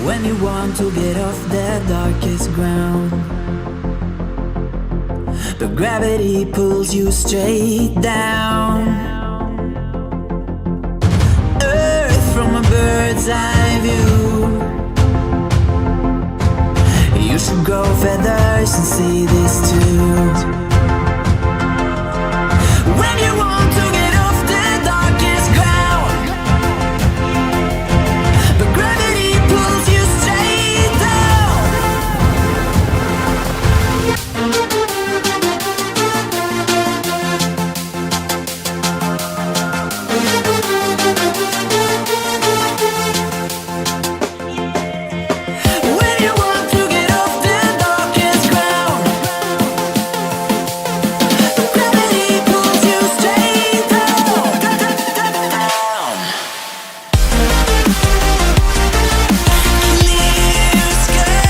When you want to get off the darkest ground, but gravity pulls you straight down. Earth from a bird's eye view. You should grow feathers and see this too. When you want to get off the darkest ground, but gravity pulls you straight down. When you want to get off the darkest ground, but gravity pulls you straight down. Clear sky.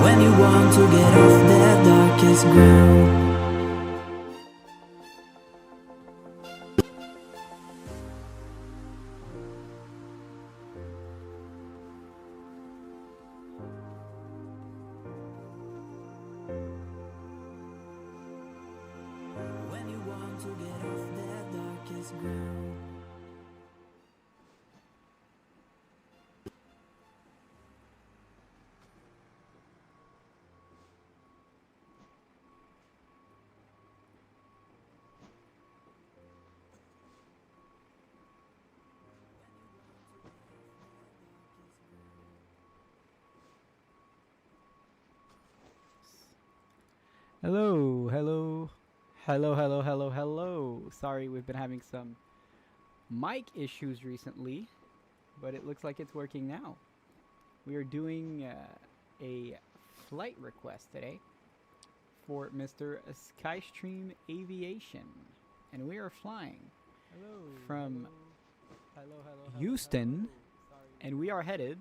When you want to get off the darkest ground. When you want to get off the darkest ground. Hello, hello, hello, hello, hello, hello. Sorry, we've been having some mic issues recently, but it looks like it's working now. We are doing a flight request today for Mr. Skystream Aviation, and we are flying from Houston, and we are headed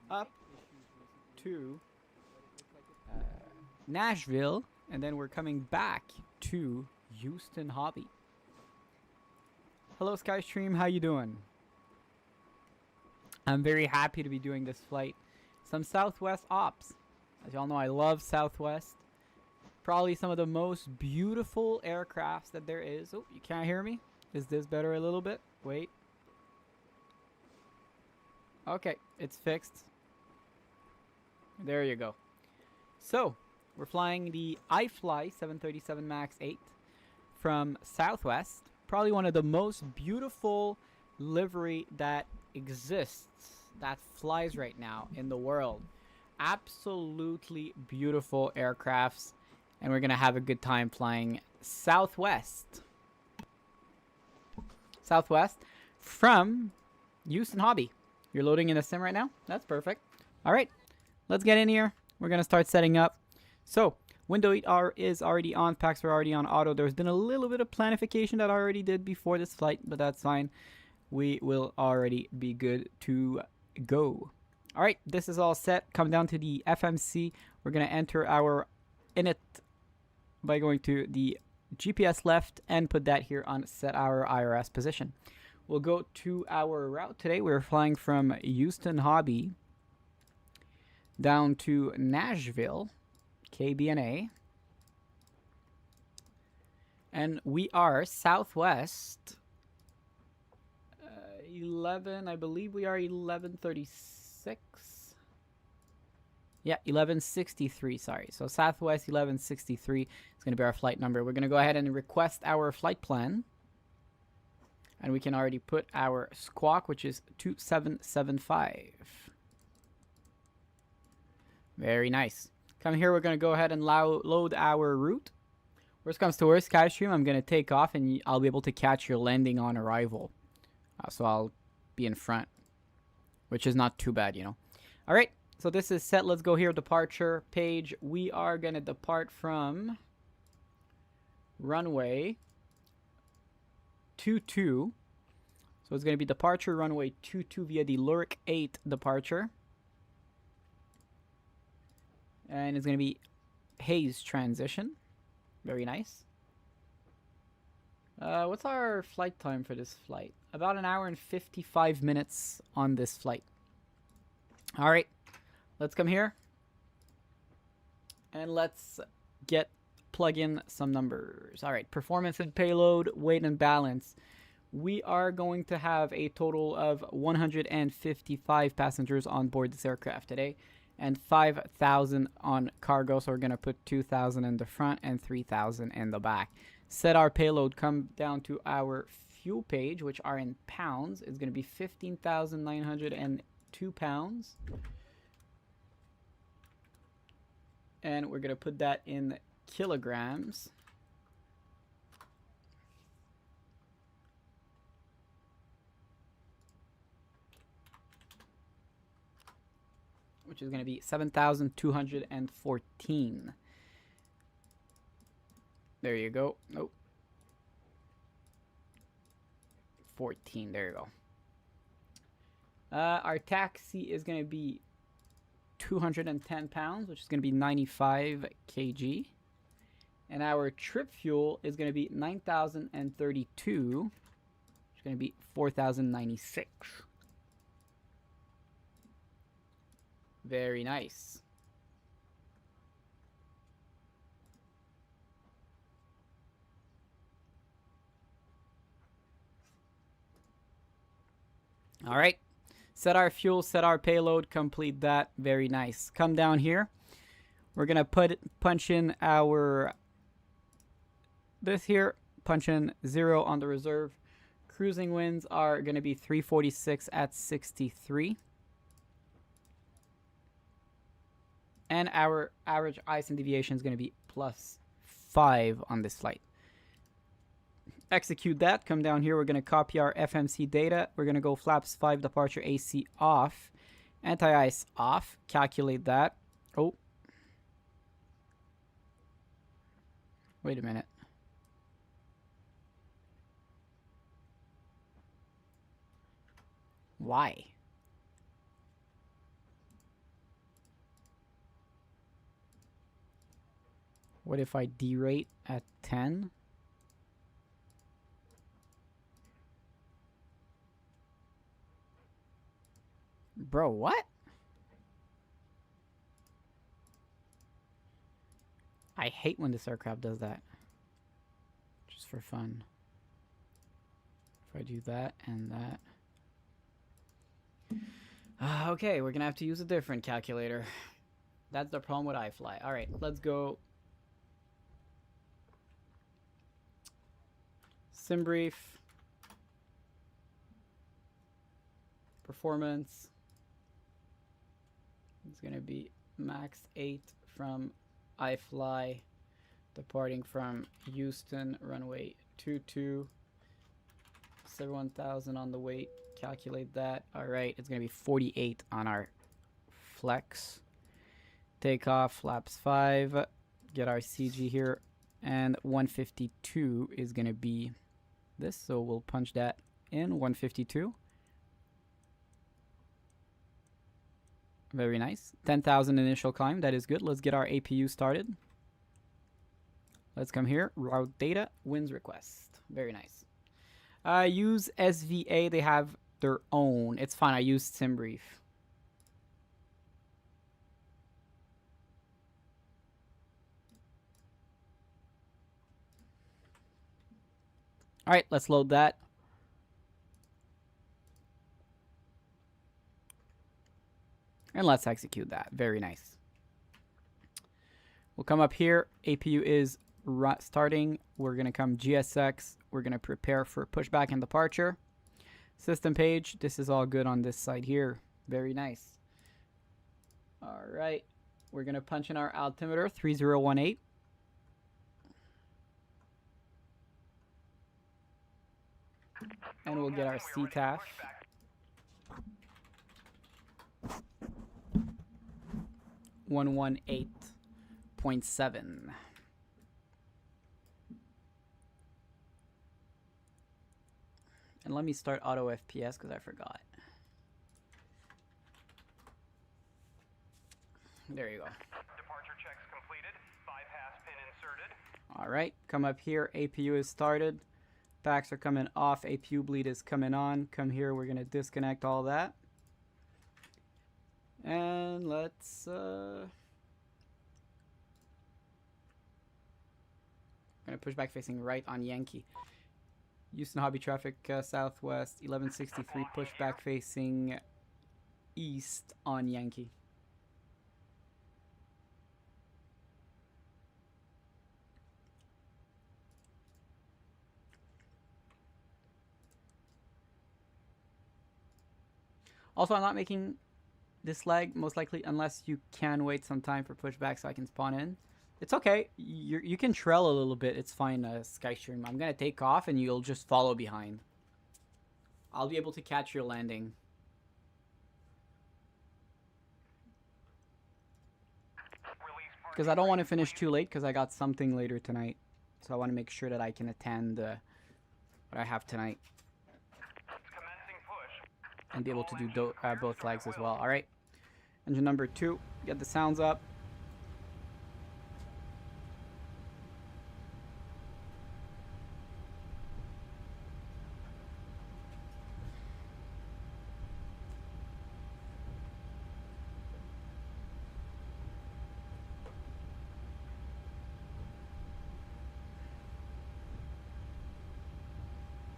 up to Nashville, and then we're coming back to Houston Hobby. Hello Skystream, how you doing? I'm very happy to be doing this flight. Some Southwest ops. As y'all know, I love Southwest. Probably some of the most beautiful aircrafts that there is. Oh, you can't hear me? Is this better a little bit? Wait. Okay, it's fixed. There you go. So, we're flying the iFly 737 MAX8 from Southwest. Probably one of the most beautiful livery that exists, that flies right now in the world. Absolutely beautiful aircrafts, and we're gonna have a good time flying Southwest. Southwest from Houston Hobby. You're loading in a sim right now? That's perfect. All right, let's get in here. We're gonna start setting up. So, window 8R is already on, packs are already on auto. There's been a little bit of planification that I already did before this flight, but that's fine. We will already be good to go. All right, this is all set. Come down to the FMC. We're going to enter our init by going to the GPS left and put that here on set our IRS position. We'll go to our route today. We're flying from Houston Hobby down to Nashville, KBNA. And we are Southwest 11, I believe we are 1136. Yeah, 1163, sorry. So Southwest 1163 is going to be our flight number. We're going to go ahead and request our flight plan. And we can already put our squawk, which is 2775. Very nice. Come here, we're going to go ahead and load our route. Worst comes to worst, Skystream, I'm going to take off and I'll be able to catch your landing on arrival. So I'll be in front, which is not too bad, you know. All right, so this is set. Let's go here, departure page. We are going to depart from runway 22. So it's going to be departure runway 22 via the Lyric 8 departure. And it's going to be haze transition. Very nice. What's our flight time for this flight? About 1 hour and 55 minutes on this flight. All right, let's come here. And let's plug in some numbers. All right, performance and payload, weight and balance. We are going to have a total of 155 passengers on board this aircraft today. And 5,000 on cargo, so we're going to put 2,000 in the front and 3,000 in the back. Set our payload, come down to our fuel page, which are in pounds. It's going to be 15,902 pounds. And we're going to put that in kilograms. Which is going to be 7,214. There you go. Nope. 14. There you go. Our taxi is going to be 210 pounds, which is going to be 95 kg. And our trip fuel is going to be 9,032, which is going to be 4,096. Very nice. All right. Set our fuel, set our payload, complete that. Very nice. Come down here. We're going to punch in our this here, punch in 0 on the reserve. Cruising winds are going to be 346 at 63. And our average ice and deviation is going to be +5 on this flight. Execute that. Come down here. We're going to copy our FMC data. We're going to go flaps 5, departure AC off, anti-ice off. Calculate that. Oh. Wait a minute. Why? What if I derate at 10? Bro, what? I hate when this aircraft does that. Just for fun. If I do that and that. Okay, we're gonna have to use a different calculator. That's the problem with iFly. Alright, let's go. Sim brief. Performance. It's going to be Max8 from iFly, departing from Houston, runway 22. 71,000 on the weight. Calculate that. Alright, it's going to be 48 on our flex. Takeoff, flaps 5. Get our CG here. And 152 is going to be this, so we'll punch that in. 152. Very nice. 10,000 initial climb. That is good. Let's get our APU started. Let's come here. Route data. Winds request. Very nice. Use SVA. They have their own. It's fine. I used SimBrief. All right. Let's load that. And let's execute that. Very nice. We'll come up here. APU is starting. We're going to come GSX. We're going to prepare for pushback and departure. System page. This is all good on this side here. Very nice. All right. We're going to punch in our altimeter, 3018. And we'll get our CTAF. .7. And let me start AutoFPS because I forgot. There you go. Departure checks completed. Bypass pin inserted. All right, come up here. APU is started. Packs are coming off. APU bleed is coming on. Come here. We're going to disconnect all that. And let's... I'm going to push back facing right on Yankee. Houston Hobby traffic southwest 1163, push back facing east on Yankee. Also, I'm not making this leg most likely unless you can wait some time for pushback so I can spawn in. It's okay. You can trail a little bit. It's fine, Skystream. I'm going to take off and you'll just follow behind. I'll be able to catch your landing. Because I don't want to finish too late because I got something later tonight. So I want to make sure that I can attend what I have tonight. And be able to do both legs as well. Alright. Engine number 2. Get the sounds up.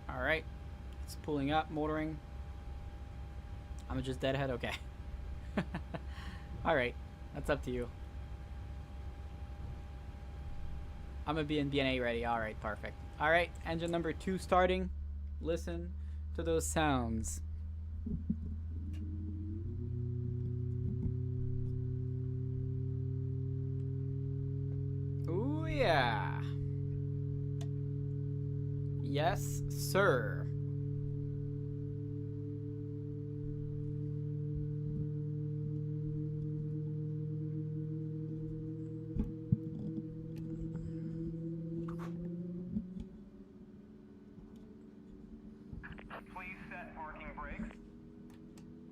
Alright. It's pulling up, motoring. I'm just deadhead? Okay. Alright. That's up to you. I'm gonna be in BNA ready. Alright, perfect. Alright, engine number 2 starting. Listen to those sounds. Ooh, yeah. Yes, sir.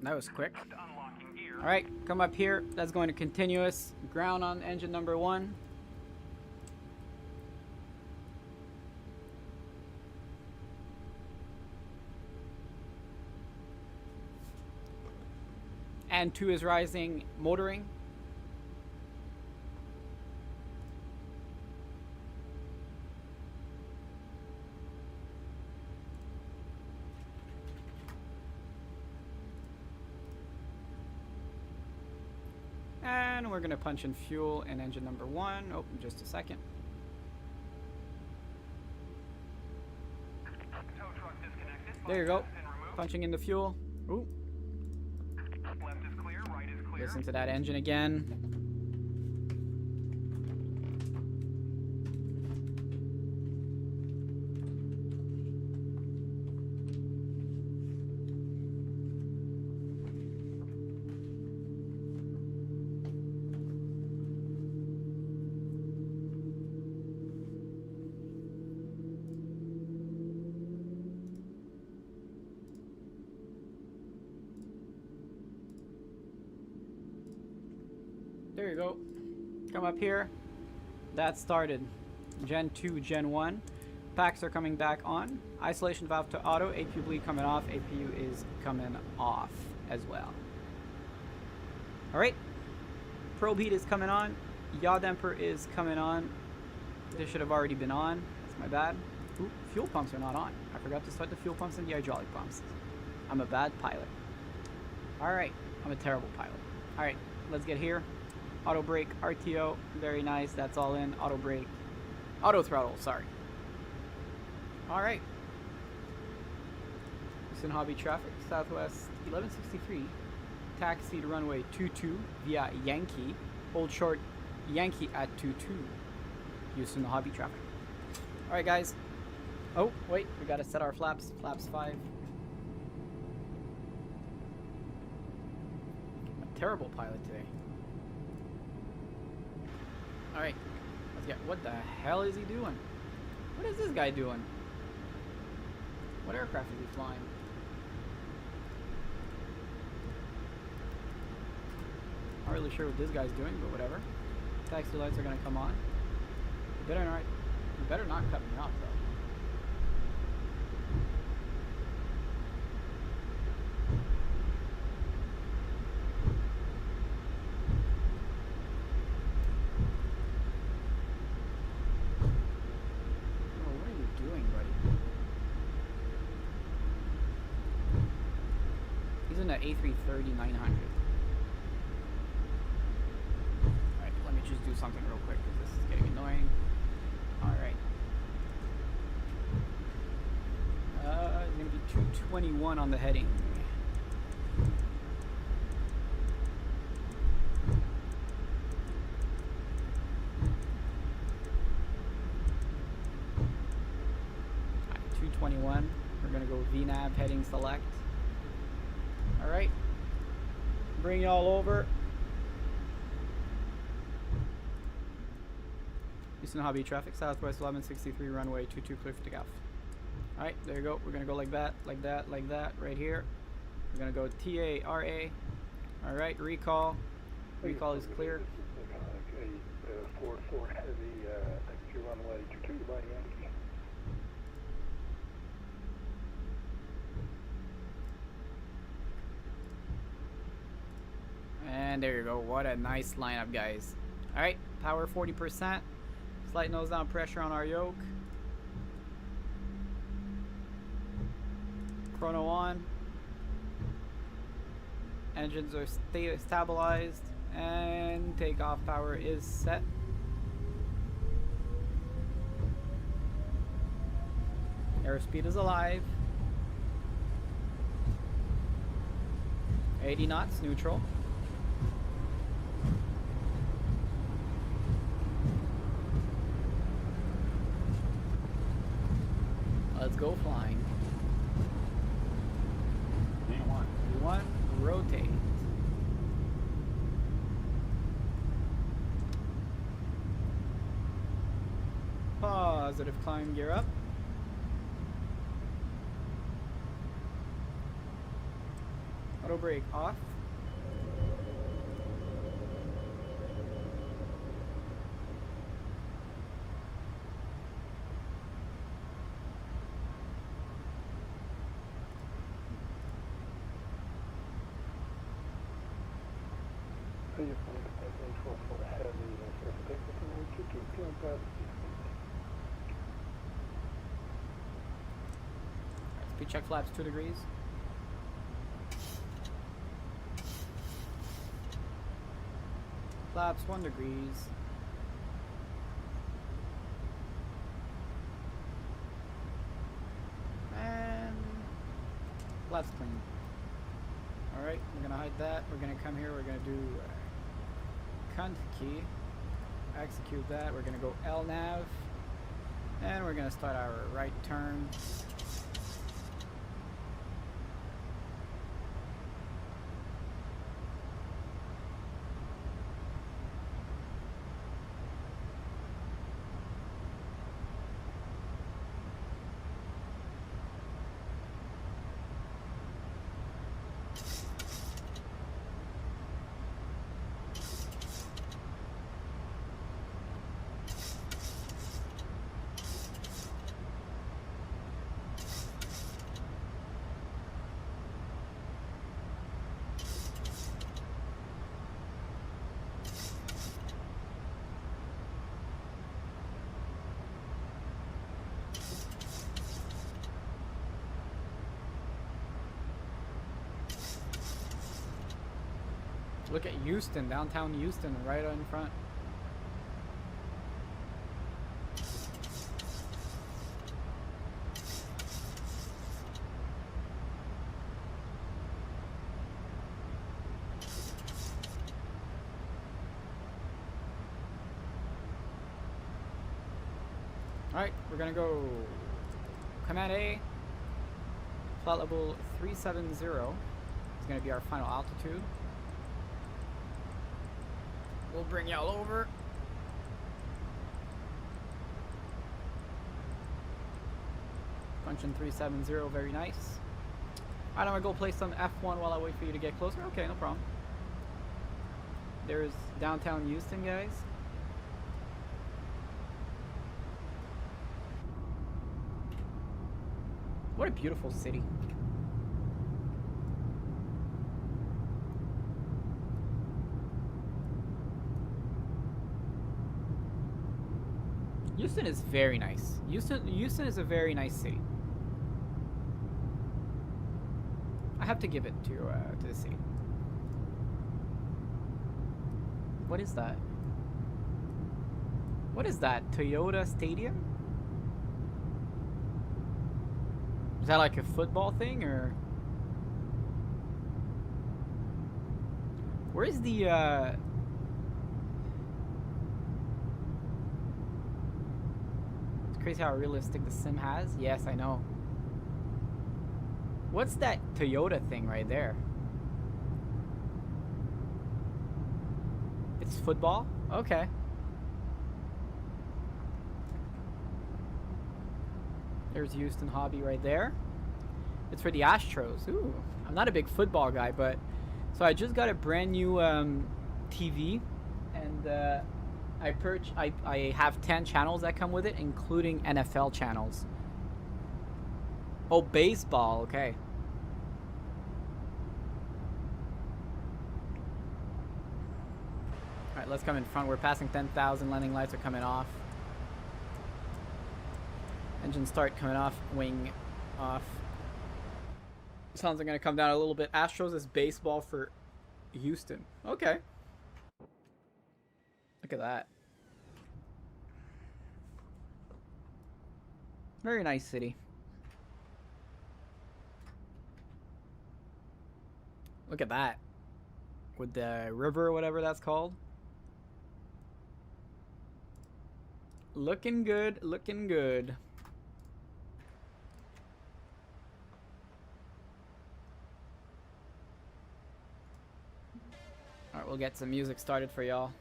That was quick. Alright, come up here. That's going to continuous. Ground on engine number 1. And 2 is rising, motoring. And we're going to punch in fuel in engine number 1. Oh, in just a second. There you go. Punching in the fuel. Ooh. Left is clear, right is clear. Listen to that engine again. There you go. Come up here. That started. Gen 2, Gen 1. Packs are coming back on. Isolation valve to auto. APU bleed coming off. APU is coming off as well. Alright. Probe heat is coming on. Yaw damper is coming on. This should have already been on. That's my bad. Ooh, fuel pumps are not on. I forgot to start the fuel pumps and the hydraulic pumps. I'm a bad pilot. Alright. I'm a terrible pilot. Alright. Let's get here. Auto brake, RTO, very nice. That's all in. Auto brake, auto throttle. Sorry. All right. Houston Hobby traffic, Southwest 1163, taxi to runway 22 via Yankee. Hold short Yankee at 22. Houston Hobby traffic. Alright guys. Oh, wait, we gotta set our flaps. Flaps 5. A terrible pilot today. Alright. Let's get. What the hell is he doing? What is this guy doing? What aircraft is he flying? Not really sure what this guy's doing, but whatever. Taxi lights are gonna come on. You better not cut me off though. Oh, what are you doing, buddy? He's in the A330-900. Just do something real quick because this is getting annoying. Alright. It's going to be 221 on the heading. Alright, 221. We're going to go VNAV heading select. Alright. Bring y'all over. Houston Hobby traffic, southwest 1163 runway 22 clear for takeoff. Alright, there you go. We're gonna go like that, like that, like that, right here. We're gonna go TARA. Alright, recall. Recall is clear. 4-4 heavy, extra runway 22 by Yankee. And there you go. What a nice lineup, guys. Alright, power 40%. Slight nose down pressure on our yoke. Chrono on. Engines are stabilized. And takeoff power is set. Airspeed is alive. 80 knots neutral. Let's go flying. V1, rotate. Positive climb gear up. Auto brake off. Speed check flaps 2 degrees. Flaps 1 degrees. And flaps clean. Alright, we're gonna hide that. We're gonna come here, we're gonna do cunt key. Execute that. We're gonna go LNAV. And we're gonna start our right turn. Look at Houston, downtown Houston, right in front. Alright, we're gonna go Command A, flight level 370 is gonna be our final altitude. We'll bring y'all over. Punch in 370, very nice. Alright, I'm gonna go place on F1 while I wait for you to get closer. Okay, no problem. There's downtown Houston, guys. What a beautiful city. Houston is very nice. Houston is a very nice city. I have to give it to the city. What is that? What is that? Toyota Stadium? Is that like a football thing, or where is the it's crazy how realistic the sim has. Yes, I know. What's that Toyota thing right there? It's football? Okay. There's Houston Hobby right there. It's for the Astros. Ooh, I'm not a big football guy, but so I just got a brand new TV, and I have 10 channels that come with it, including NFL channels. Oh, baseball. Okay. All right, let's come in front. We're passing 10,000. Landing lights are coming off. Engine start coming off. Wing off. Sounds like gonna come down a little bit. Astros is baseball for Houston. Okay. Look at that. Very nice city. Look at that. With the river or whatever that's called. Looking good, looking good. Alright, we'll get some music started for y'all.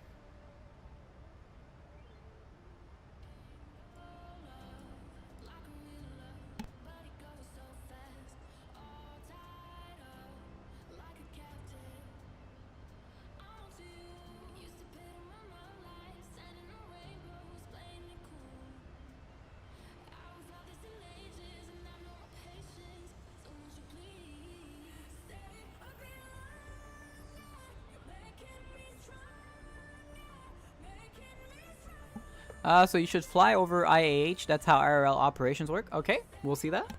So you should fly over IAH. That's how IRL operations work. Okay, we'll see that.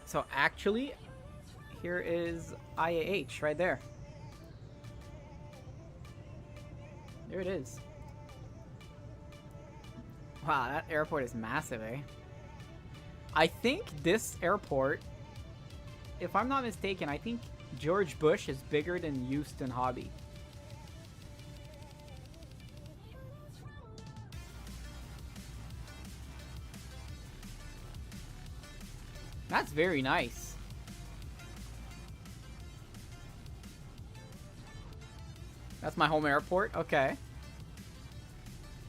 So actually, here is IAH right there. There it is. Wow, that airport is massive, eh? I think this airport, if I'm not mistaken, I think George Bush is bigger than Houston Hobby. That's very nice. That's my home airport. Okay.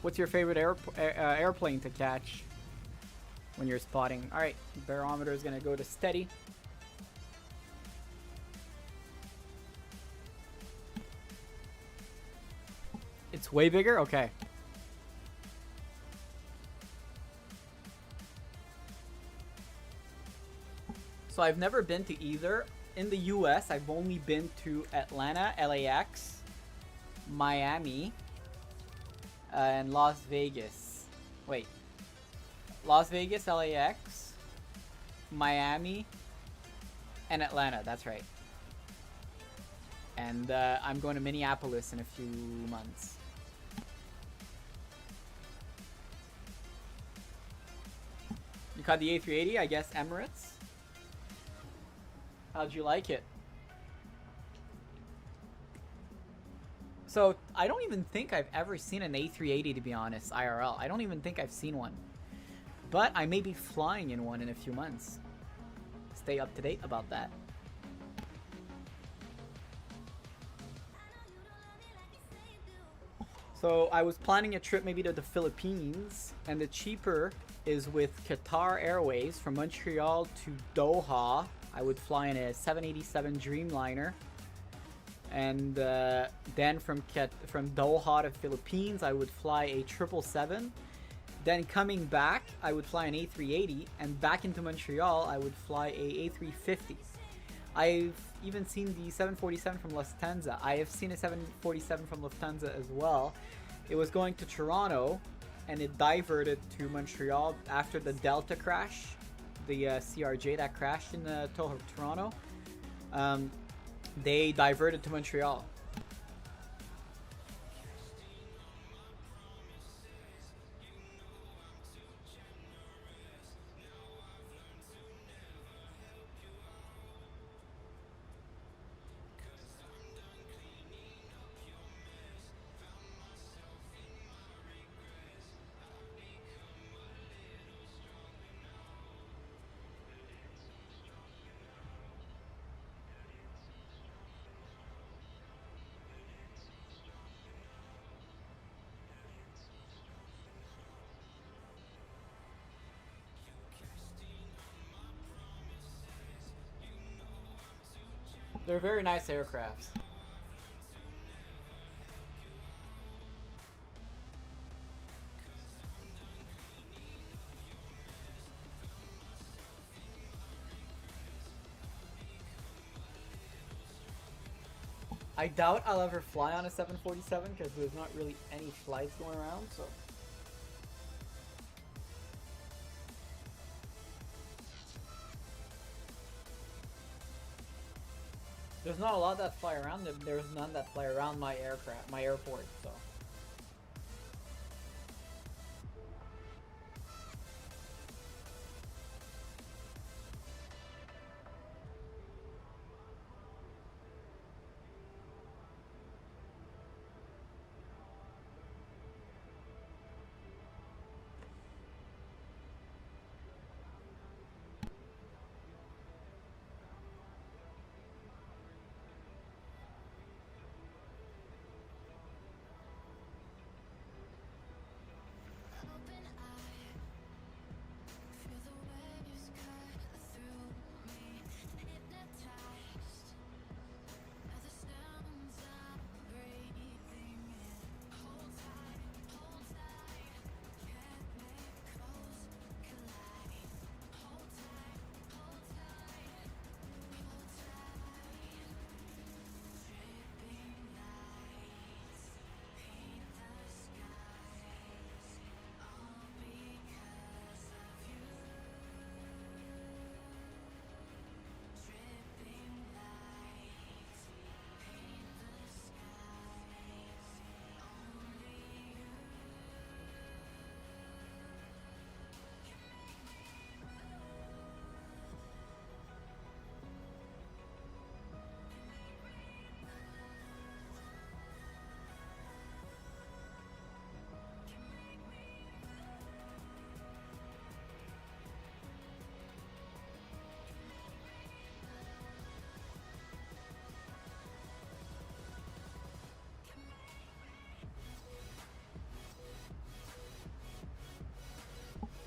What's your favorite airplane to catch when you're spotting? All right, barometer is gonna go to steady. It's way bigger? Okay. So I've never been to either. In the US, I've only been to Atlanta, LAX, Miami, and Las Vegas. Wait. Las Vegas, LAX, Miami, and Atlanta. That's right. And I'm going to Minneapolis in a few months. You caught the A380, I guess Emirates. How'd you like it? So I don't even think I've ever seen an A380, to be honest, IRL. I don't even think I've seen one. But I may be flying in one in a few months. Stay up to date about that. So I was planning a trip maybe to the Philippines, and the cheaper is with Qatar Airways from Montreal to Doha. I would fly in a 787 Dreamliner, and then from Doha to Philippines I would fly a 777. Then coming back I would fly an A380, and back into Montreal I would fly a A350. I've even seen the 747 from Lufthansa. I have seen a 747 from Lufthansa as well. It was going to Toronto, and it diverted to Montreal after the Delta crash, the CRJ that crashed in Toronto. They diverted to Montreal. They're very nice aircrafts. I doubt I'll ever fly on a 747 because there's not really any flights going around, so. There's not a lot that fly around them. There's none that fly around my airport, so.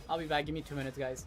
I'll be back. Give me 2 minutes, guys.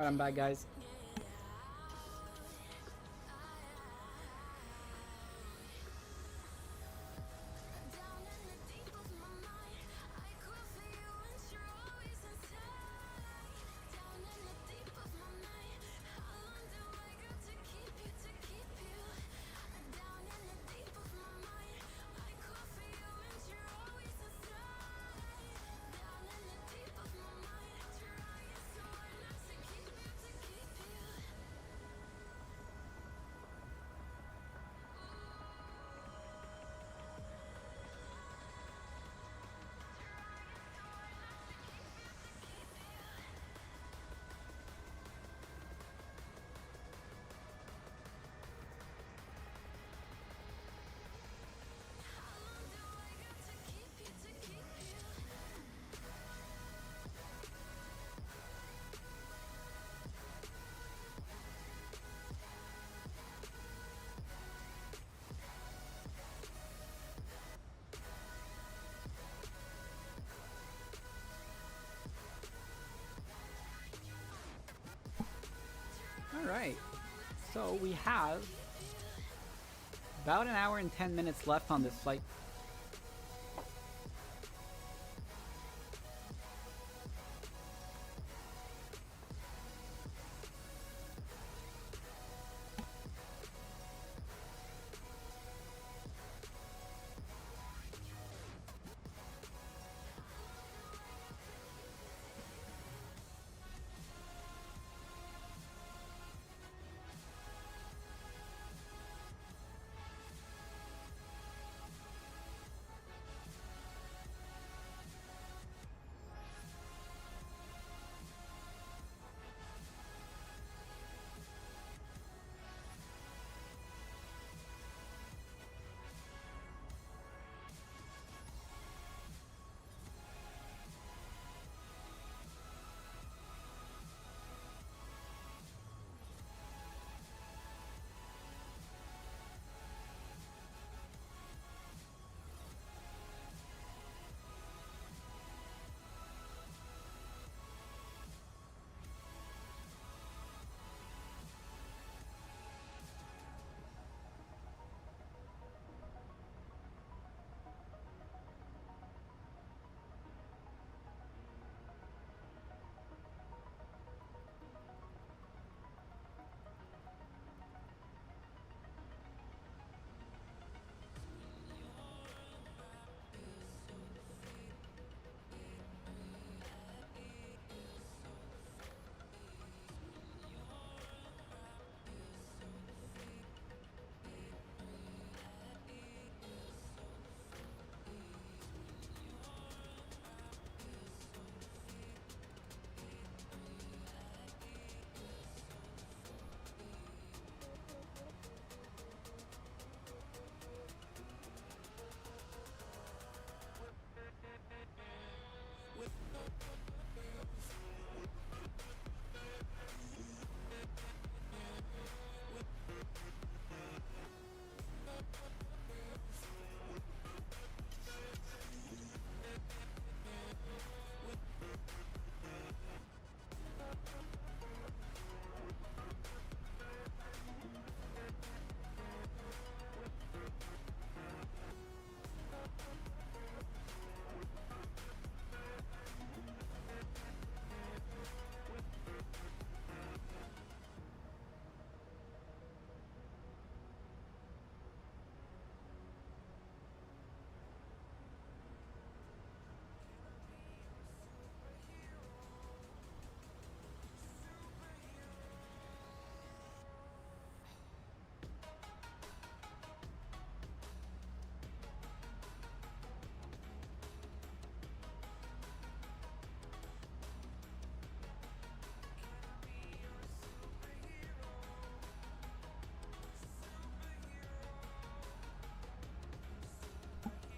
Alright, I'm back, guys. Alright, so we have about an hour and 10 minutes left on this flight.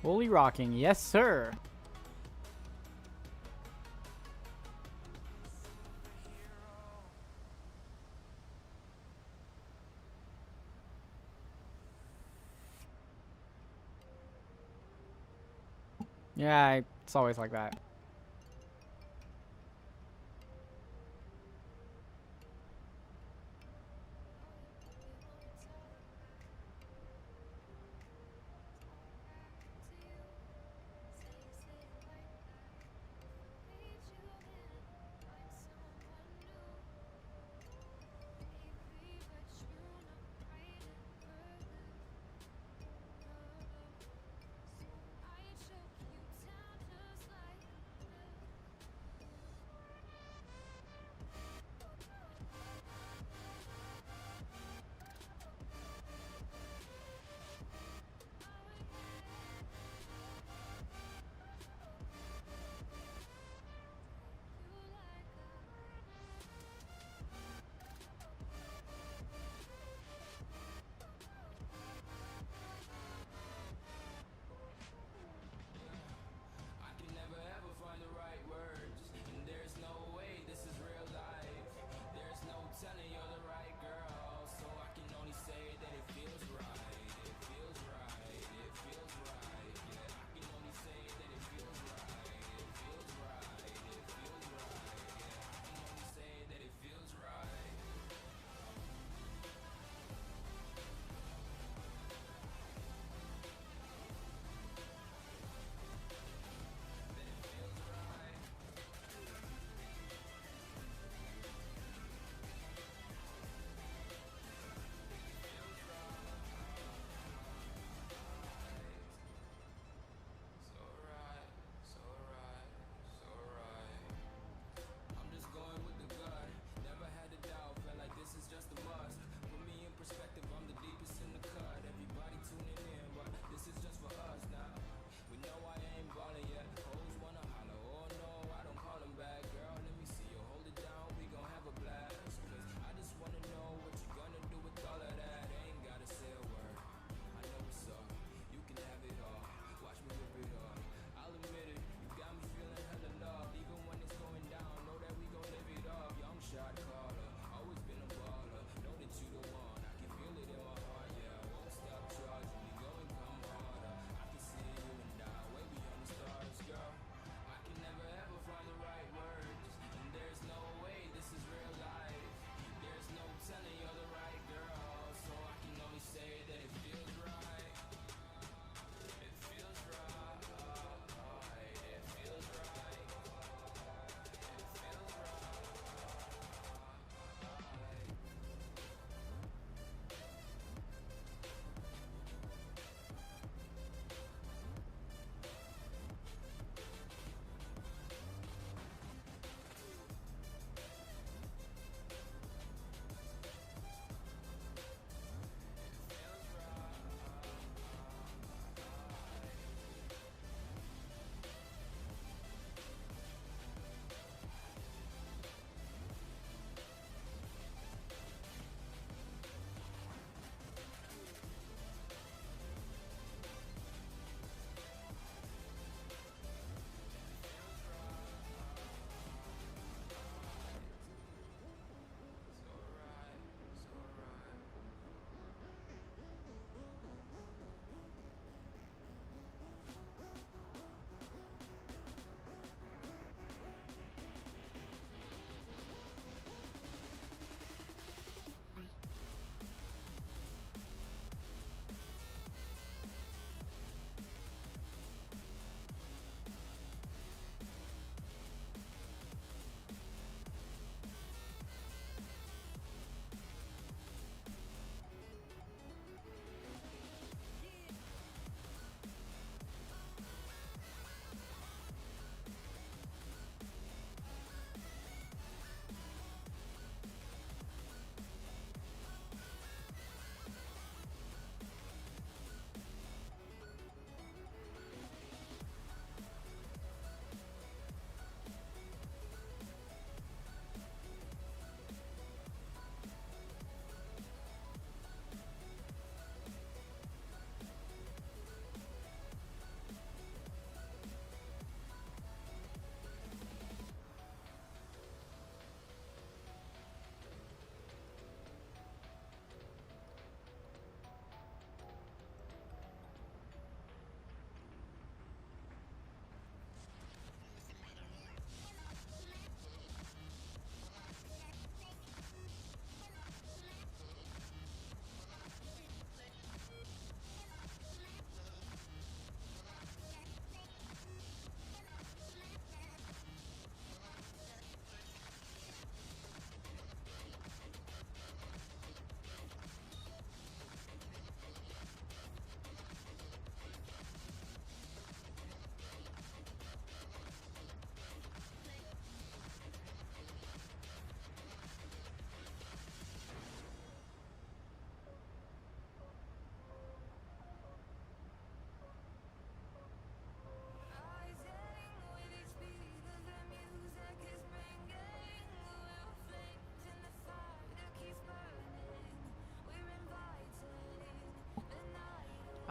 Fully rocking, yes sir. Yeah, it's always like that.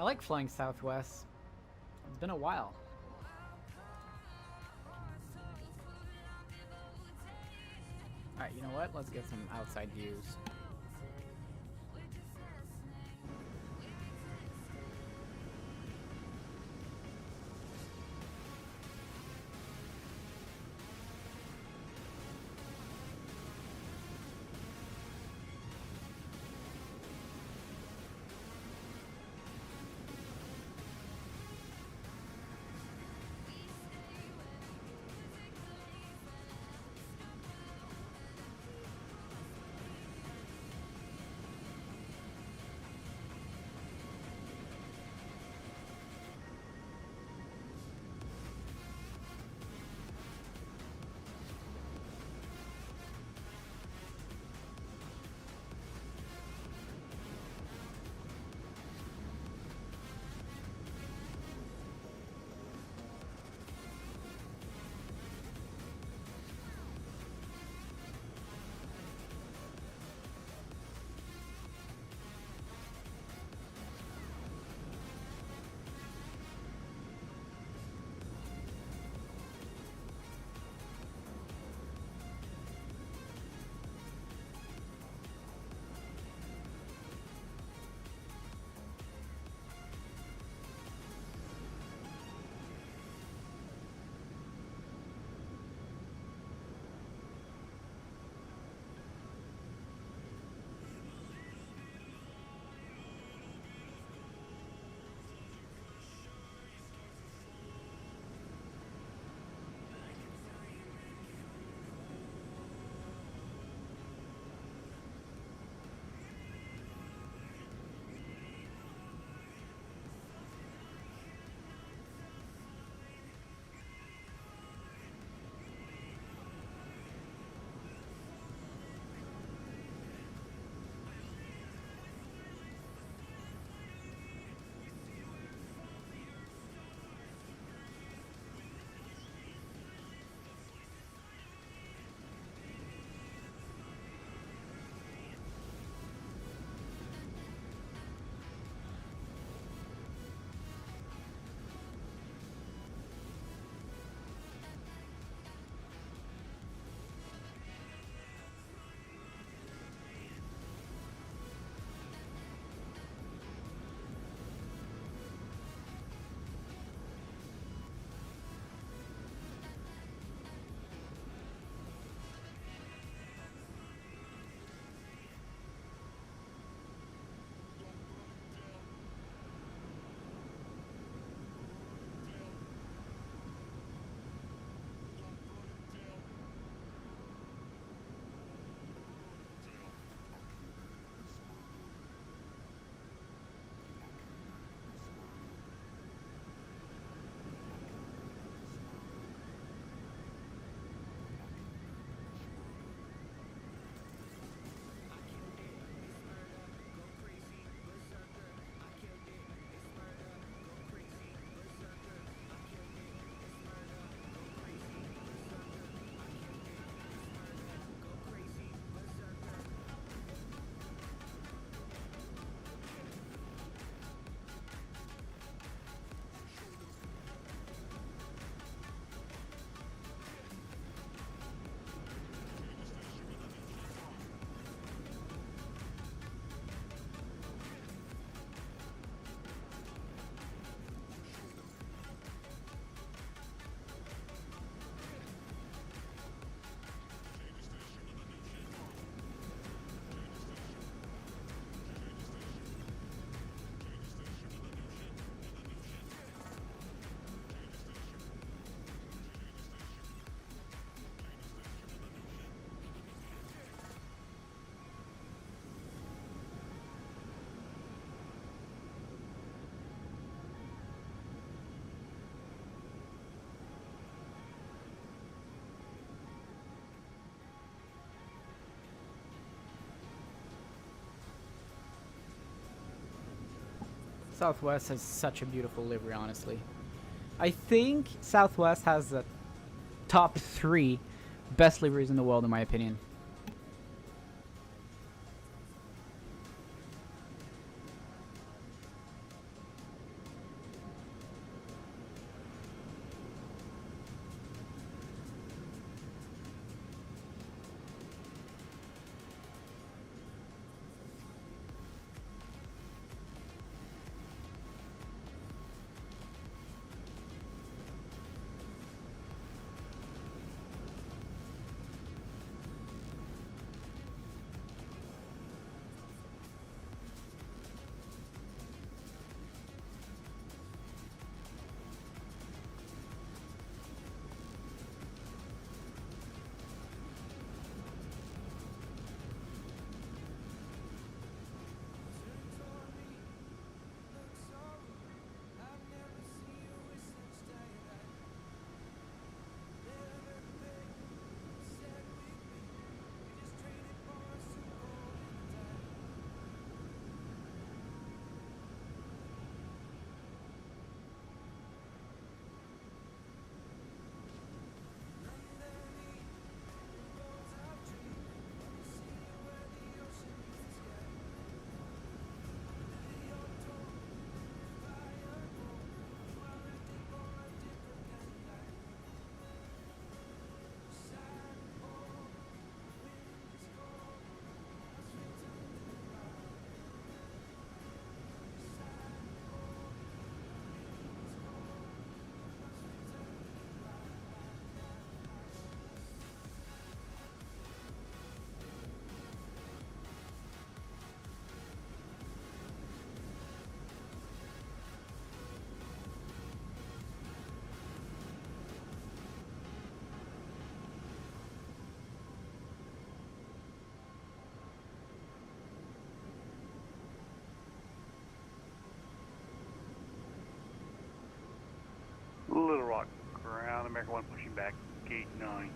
I like flying Southwest. It's been a while. Alright, you know what? Let's get some outside views. Southwest has such a beautiful livery, honestly. I think Southwest has the top 3 best liveries in the world, in my opinion. Little Rock, ground, America 1 pushing back, gate 9.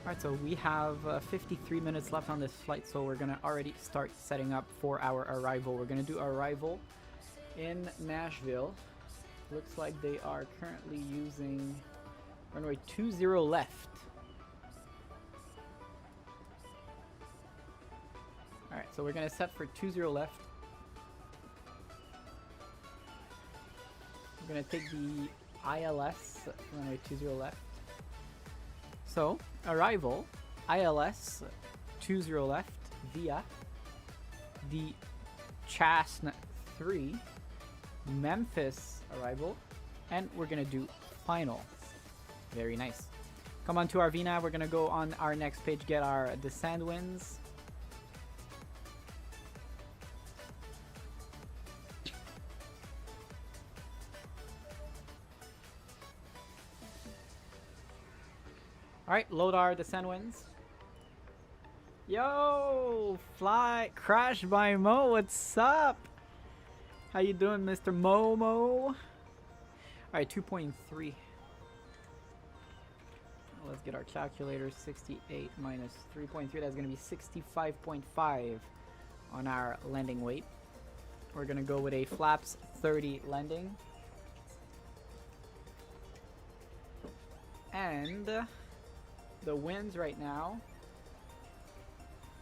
Alright, so we have 53 minutes left on this flight, so we're gonna already start setting up for our arrival. We're gonna do arrival in Nashville. Looks like they are currently using runway 20 left. Alright, so we're gonna set for 20 left. We're gonna take the ILS, runway 20 left. So, arrival, ILS 20 left via the Cessna 3, Memphis arrival, and we're gonna do final. Very nice. Come on to our VNAV, we're gonna go on our next page, get our descent winds. Alright, load our descent winds. Yo, fly, crash by Mo, what's up? How you doing, Mr. Momo? Alright, 2.3. Let's get our calculator. 68 minus 3.3, that's gonna be 65.5 on our landing weight. We're gonna go with a flaps 30 landing. And the winds right now,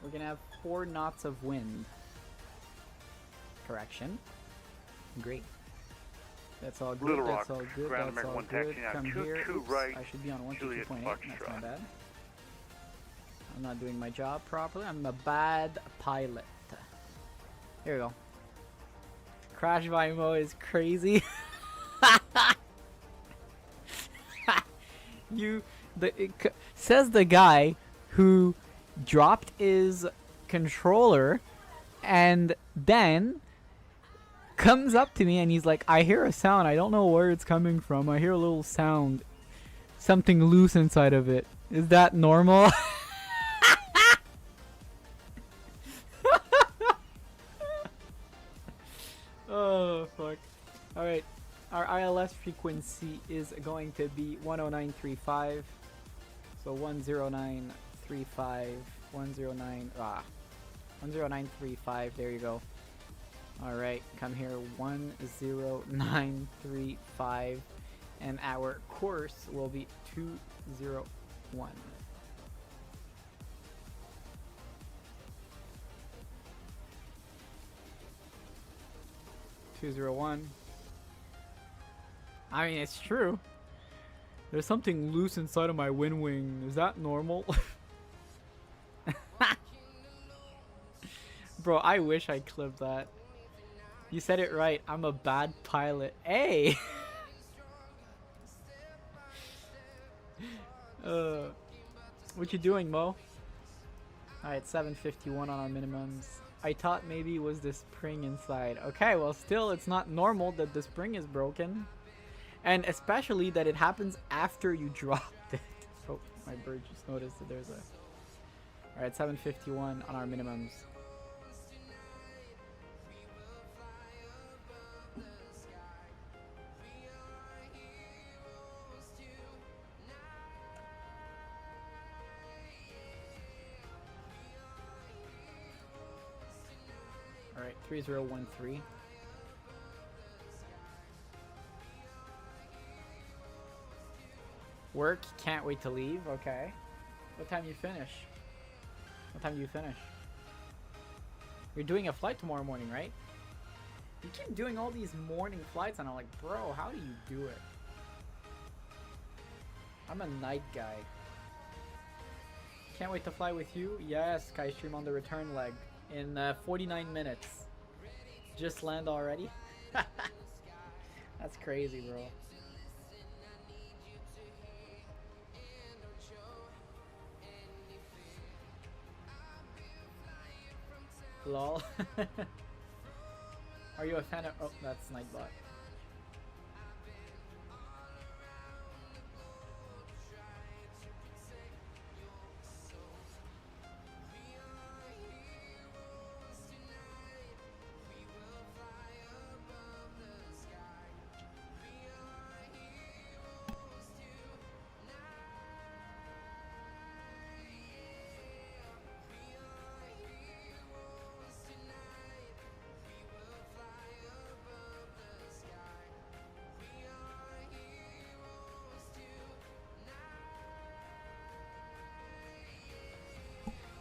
we're gonna have 4 knots of wind. Correction. Great. That's all good. Little That's Rock, all good. ground That's America all 1 good. taxiing out, Come 2 here. Oops, right, I should be on Juliet 122.8. That's Foxtrot. my bad. I'm not doing my job properly. I'm a bad pilot. Here we go. Crash by Mo is crazy. Says the guy who dropped his controller and then comes up to me and he's like, I hear a sound. I don't know where it's coming from. I hear a little sound. Something loose inside of it. Is that normal? Oh, fuck. Alright. Our ILS frequency is going to be 10935. So 10935. 10935. There you go. Alright, come here. 10935. And our course will be 201. I mean, it's true. There's something loose inside of my wind wing. Is that normal? Bro, I wish I clipped that. You said it right. I'm a bad pilot. Hey! What you doing, Mo? Alright, 751 on our minimums. I thought maybe it was the spring inside. Okay, well still it's not normal that the spring is broken. And especially that it happens after you dropped it. Oh, my bird just noticed that there's a... Alright, 751 on our minimums. Alright, 3013. Work, can't wait to leave. Okay. What time do you finish? What time do you finish? You're doing a flight tomorrow morning, right? You keep doing all these morning flights and I'm like, bro, how do you do it? I'm a night guy. Can't wait to fly with you. Yes, SkyStream on the return leg in 49 minutes. Just land already? That's crazy, bro. Lol. Are you a fan of... Oh, that's Nightbot.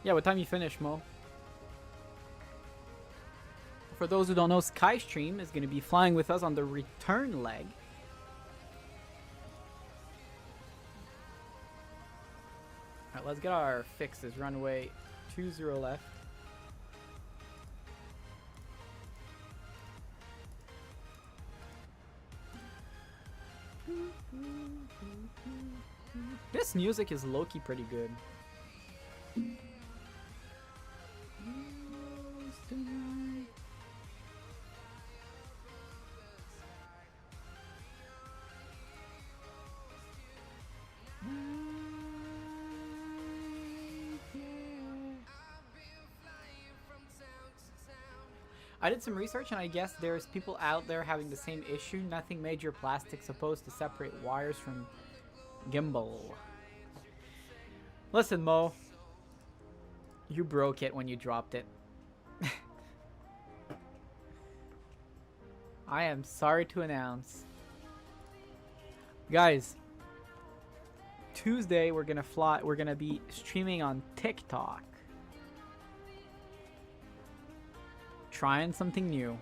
Yeah, what time you finish, Mo? For those who don't know, SkyStream is going to be flying with us on the return leg. Alright, let's get our fixes. Runway 20 left. This music is low-key pretty good. I did some research and I guess there's people out there having the same issue. Nothing major, plastic supposed to separate wires from gimbal. Listen, Mo. You broke it when you dropped it. I am sorry to announce. Guys, Tuesday we're gonna be streaming on TikTok. Trying something new.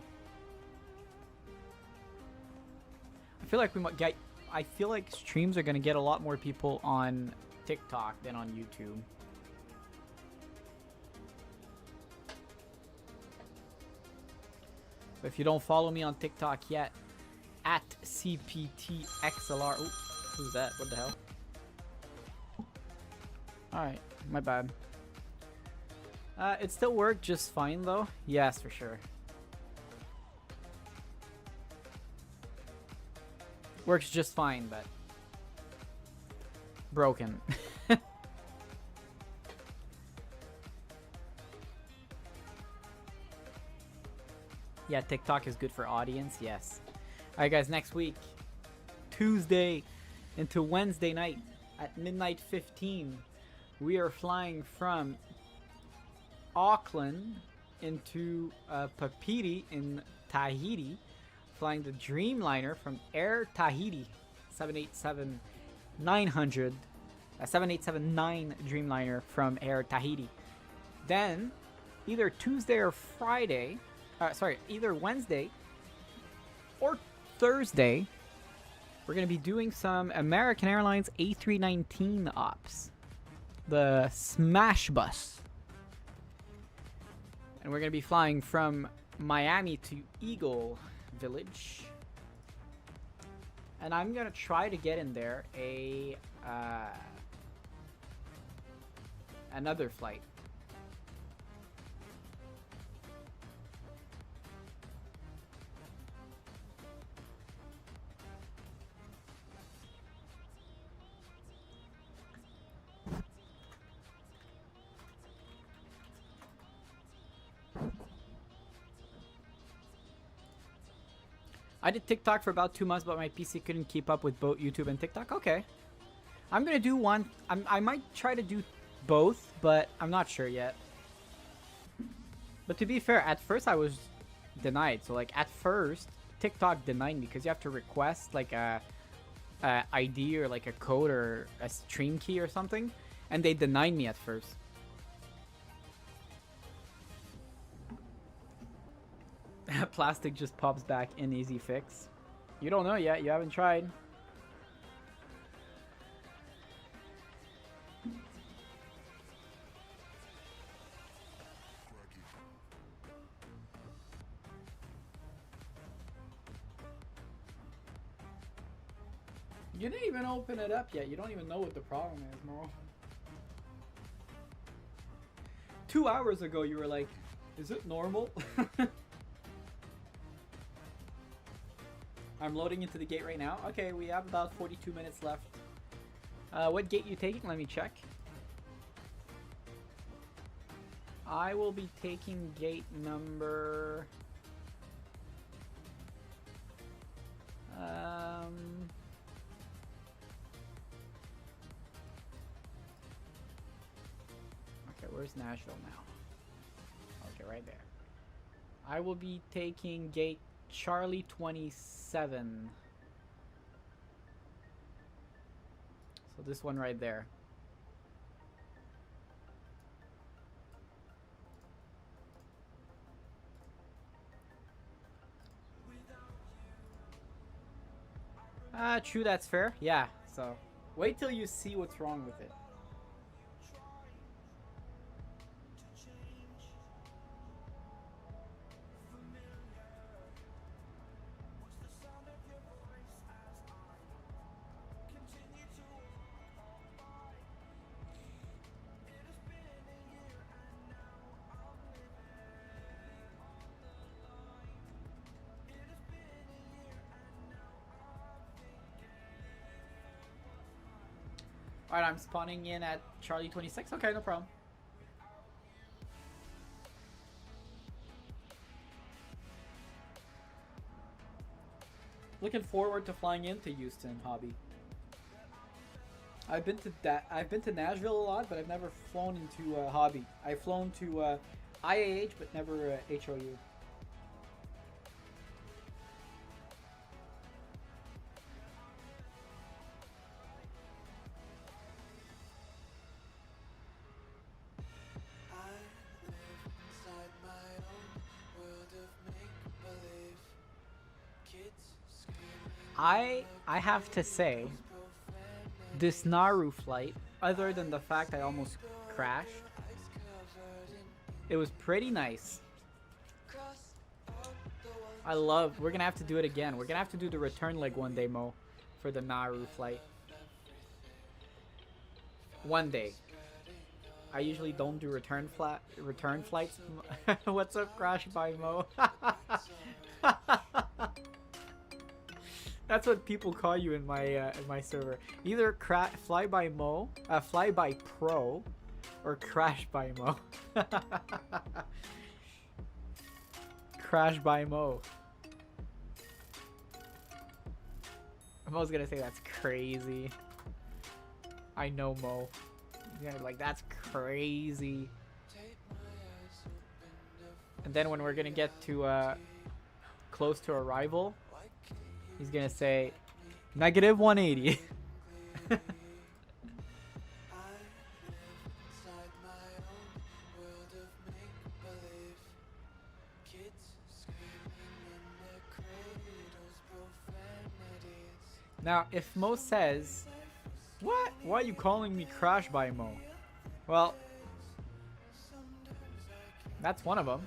I feel like we might get I feel like streams are gonna get a lot more people on TikTok than on YouTube. So if you don't follow me on TikTok yet, at CPTXLR. Oh, who's that? What the hell? Alright, my bad. It still worked just fine though. Yes, for sure. Works just fine, but broken. Yeah, TikTok is good for audience. Yes. Alright guys, next week, Tuesday into Wednesday night at midnight 15, we are flying from Auckland into Papiri in Tahiti, flying the Dreamliner from Air Tahiti 787-900, 7879 Dreamliner from Air Tahiti. Then either Tuesday or Friday, either Wednesday or Thursday, we're going to be doing some American Airlines A319 ops, the Smash Bus. And we're going to be flying from Miami to Eagle Village. And I'm going to try to get in there another flight. I did TikTok for about 2 months, but my PC couldn't keep up with both YouTube and TikTok. Okay. I'm going to do one. I might try to do both, but I'm not sure yet. But to be fair, at first I was denied. So like at first, TikTok denied me because you have to request like a ID or like a code or a stream key or something, and they denied me at first. Plastic just pops back in, easy fix. You don't know yet. You haven't tried. You didn't even open it up yet. You don't even know what the problem is, Mo. 2 hours ago, you were like, is it normal? I'm loading into the gate right now. Okay, we have about 42 minutes left. What gate you taking? Let me check. I will be taking gate number... Okay, where's Nashville now? Okay, right there. I will be taking gate Charlie 27. So this one right there. True, that's fair. Yeah, so wait till you see what's wrong with it. Alright, I'm spawning in at Charlie 26. Okay, no problem. Looking forward to flying into Houston, Hobby. I've been to Nashville a lot, but I've never flown into Hobby. I've flown to IAH, but never HOU. I have to say, this Nauru flight, other than the fact I almost crashed, it was pretty nice. We're gonna have to do it again. We're gonna have to do the return leg one day, Mo, for the Nauru flight. One day. I usually don't do return flights. What's up, Crash by Mo? That's what people call you in my server. Either fly by Mo, fly by Pro, or crash by Mo. Crash by Mo. Mo's gonna say that's crazy. I know Mo. He's gonna be like, that's crazy. And then when we're gonna get to close to arrival, he's gonna say negative 180. Now, if Mo says, what? Why are you calling me Crash by Mo? Well, that's one of them.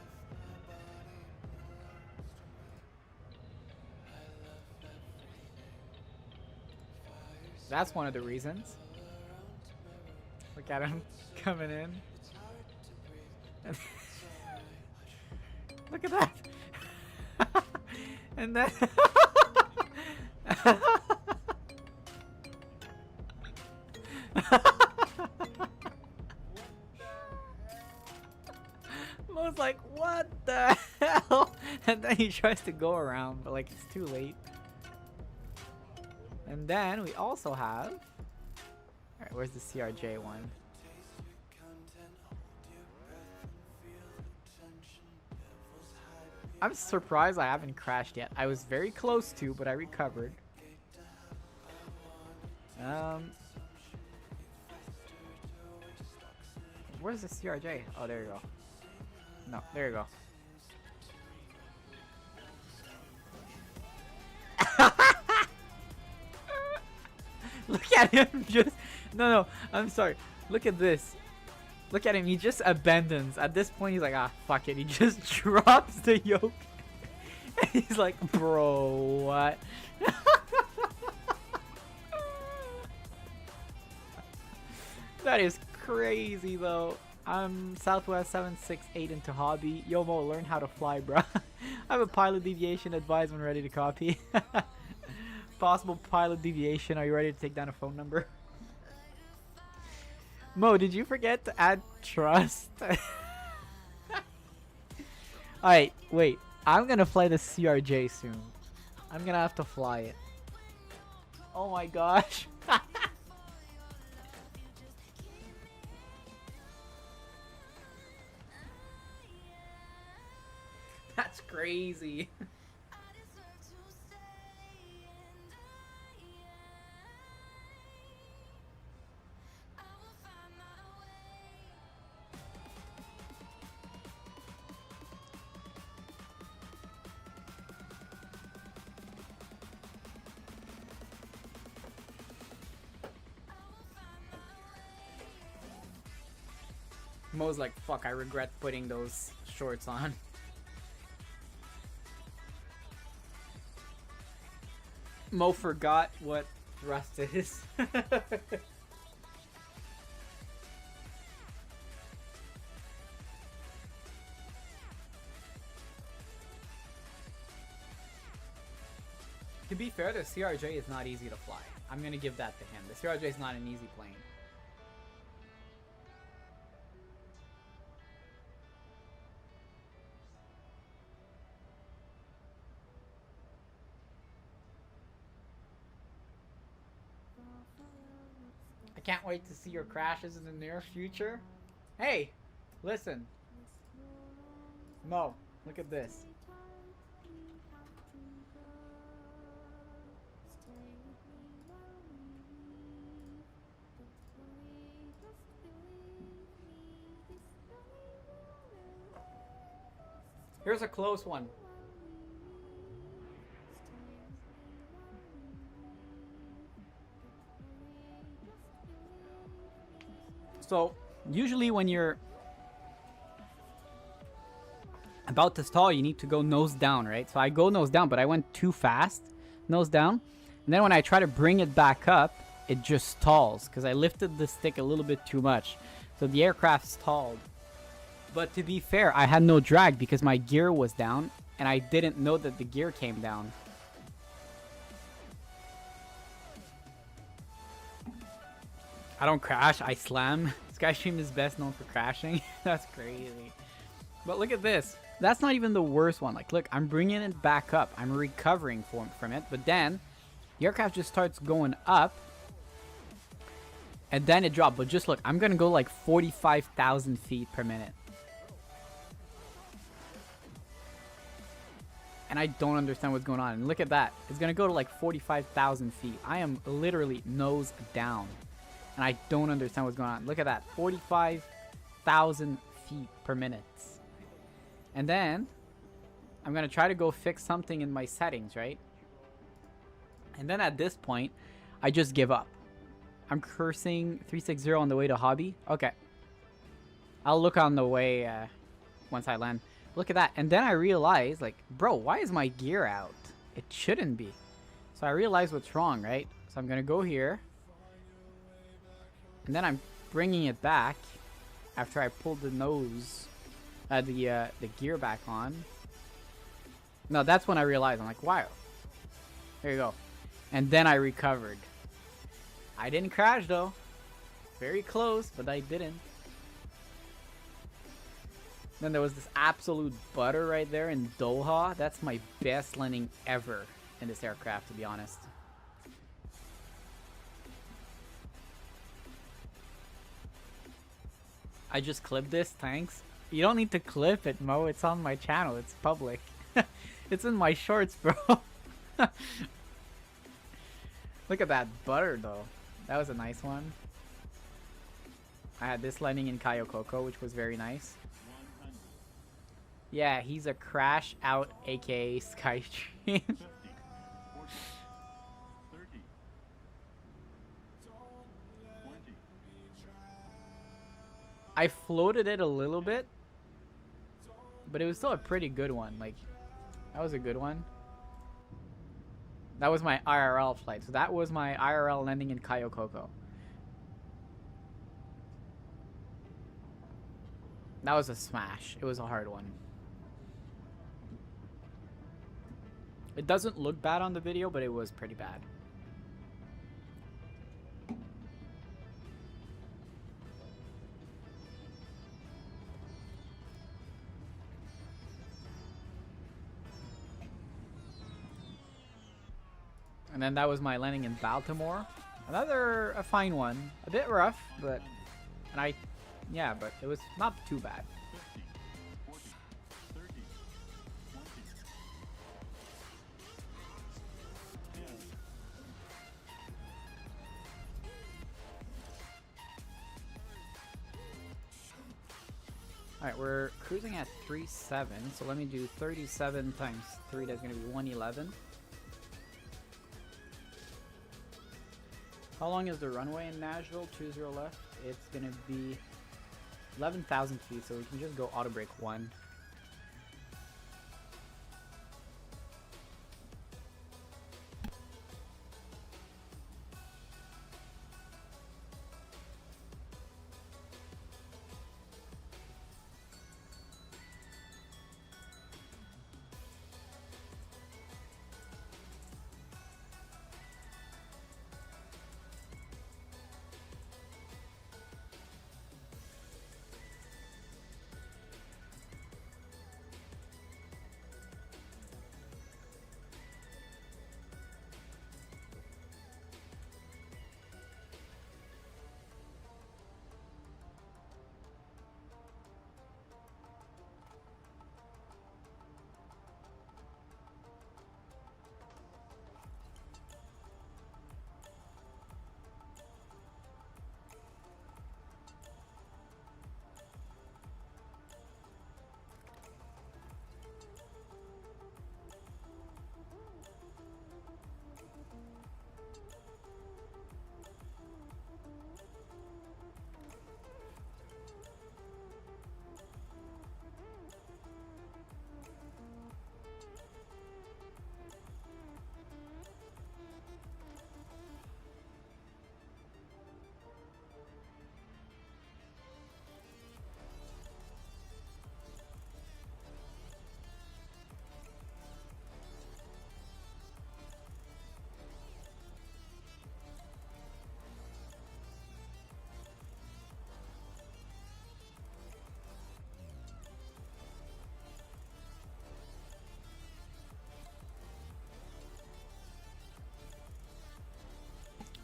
That's one of the reasons. Look at him coming in. Look at that. And then Mo's like, what the hell? And then he tries to go around, but like it's too late. And then we also have... Alright, where's the CRJ one? I'm surprised I haven't crashed yet. I was very close to, but I recovered. Where's the CRJ? Oh, there you go. No, there you go. Look at him just... No, I'm sorry. Look at this. Look at him. He just abandons. At this point, he's like, ah, fuck it. He just drops the yoke. And he's like, bro, what? That is crazy, though. I'm Southwest 768 into hobby. Yo, Mo, learn how to fly, bro. I have a pilot deviation advised when ready to copy. Possible pilot deviation. Are you ready to take down a phone number? Mo, did you forget to add trust? Alright, wait. I'm gonna fly the CRJ soon. I'm gonna have to fly it. Oh my gosh. That's crazy. Mo's like, fuck, I regret putting those shorts on. Mo forgot what thrust is. To be fair, the CRJ is not easy to fly. I'm gonna give that to him. The CRJ is not an easy plane. I can't wait to see your crashes in the near future. Hey, listen. Mo, look at this. Here's a close one. So, usually when you're about to stall, you need to go nose down, right? So I go nose down, but I went too fast, nose down. And then when I try to bring it back up, it just stalls because I lifted the stick a little bit too much. So the aircraft stalled. But to be fair, I had no drag because my gear was down and I didn't know that the gear came down. I don't crash, I slam. Skystream is best known for crashing. That's crazy. But look at this. That's not even the worst one. Like, look, I'm bringing it back up. I'm recovering from it. But then, the aircraft just starts going up. And then it dropped. But just look, I'm going to go like 45,000 feet per minute. And I don't understand what's going on. And look at that. It's going to go to like 45,000 feet. I am literally nose down. And I don't understand what's going on. Look at that. 45,000 feet per minute. And then, I'm going to try to go fix something in my settings, right? And then at this point, I just give up. I'm cursing 360 on the way to hobby. Okay. I'll look on the way once I land. Look at that. And then I realize, like, bro, why is my gear out? It shouldn't be. So I realize what's wrong, right? So I'm going to go here. And then I'm bringing it back after I pulled the nose, the gear back on. No, that's when I realized. I'm like, wow. There you go. And then I recovered. I didn't crash though. Very close, but I didn't. Then there was this absolute butter right there in Doha. That's my best landing ever in this aircraft, to be honest. I just clipped this, thanks. You don't need to clip it, Mo. It's on my channel. It's public. It's in my shorts, bro. Look at that butter, though. That was a nice one. I had this landing in Kayokoko, which was very nice. Yeah, he's a crash out, aka Skystream. I floated it a little bit, but it was still a pretty good one. Like, that was a good one. That was my IRL flight. So that was my IRL landing in Kayokoko. That was a smash. It was a hard one. It doesn't look bad on the video, but it was pretty bad. And then that was my landing in Baltimore. Another a fine one. A bit rough, but yeah, but it was not too bad. Alright, we're cruising at 3.7, so let me do 37 times 3, that's going to be 111. How long is the runway in Nashville? 20 left. It's going to be 11,000 feet, so we can just go auto brake 1.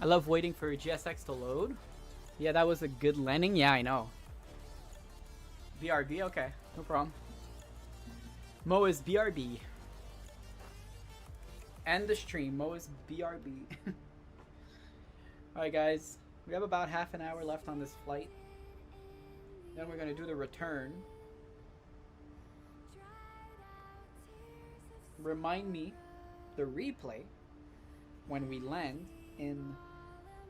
I love waiting for GSX to load. Yeah, that was a good landing. Yeah, I know. BRB? Okay, no problem. Mo is BRB. End the stream. Mo is BRB. Alright guys, we have about half an hour left on this flight. Then we're going to do the return. Remind me the replay when we land in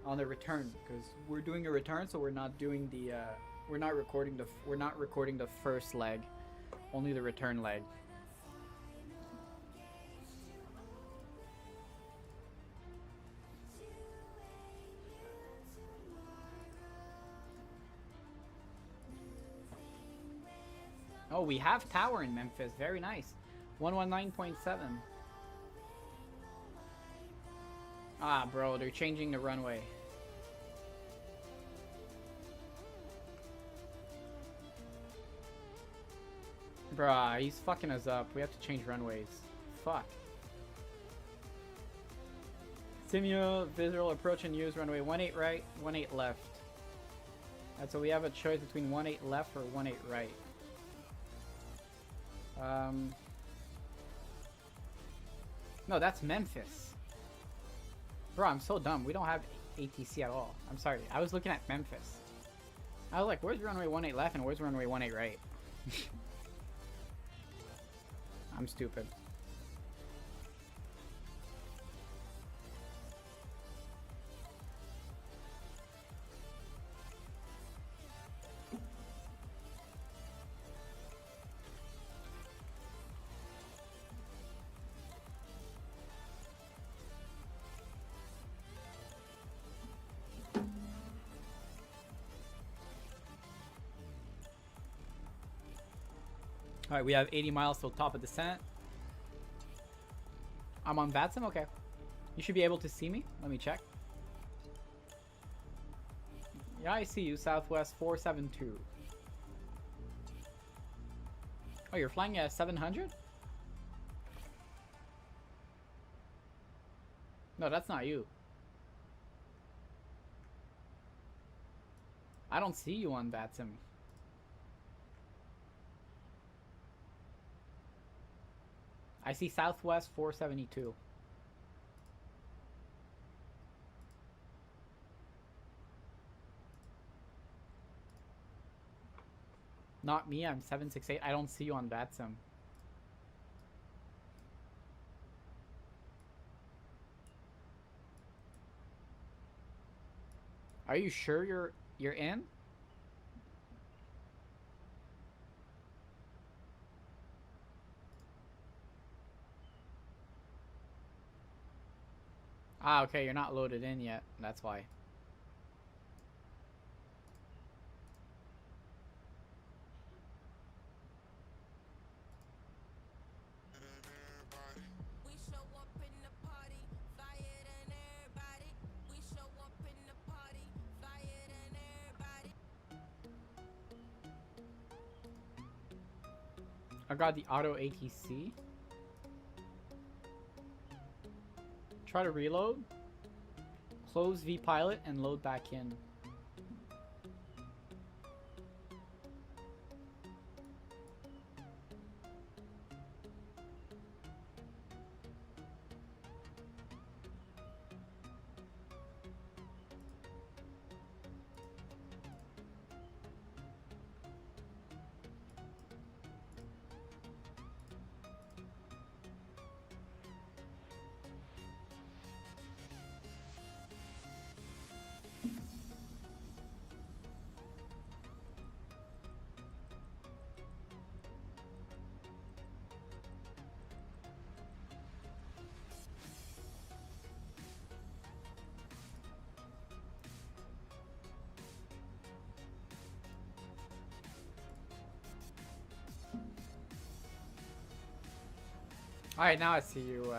on the return, because we're doing a return, so we're not doing the we're not recording the first leg, only the return leg. Oh, we have tower in Memphis. Very nice. 119.7. Ah, bro, they're changing the runway. Bruh, he's fucking us up. We have to change runways. Fuck. Simul, visual approach and use runway 18 right, 18 left. Alright, so we have a choice between 18 left or 18 right. No, that's Memphis. Bro, I'm so dumb. We don't have ATC at all. I'm sorry. I was looking at Memphis. I was like, where's runway 18 left and where's runway 18 right? I'm stupid. Alright, we have 80 miles till top of descent. I'm on VATSIM? Okay. You should be able to see me. Let me check. Yeah, I see you. Southwest 472. Oh, you're flying at 700? No, that's not you. I don't see you on VATSIM. I see Southwest 472. Not me, I'm 768. I don't see you on VATSIM. Are you sure you're in? Ah, okay, you're not loaded in yet. That's why. We show up in the party, flyer than everybody. We show up in the party, flyer than everybody. I got the auto ATC. Try to reload. Close vPilot and load back in. Alright, now I see you.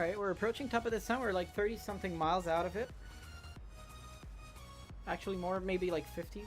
Alright, we're approaching top of the sun. We're like 30 something miles out of it. Actually more, maybe like 50.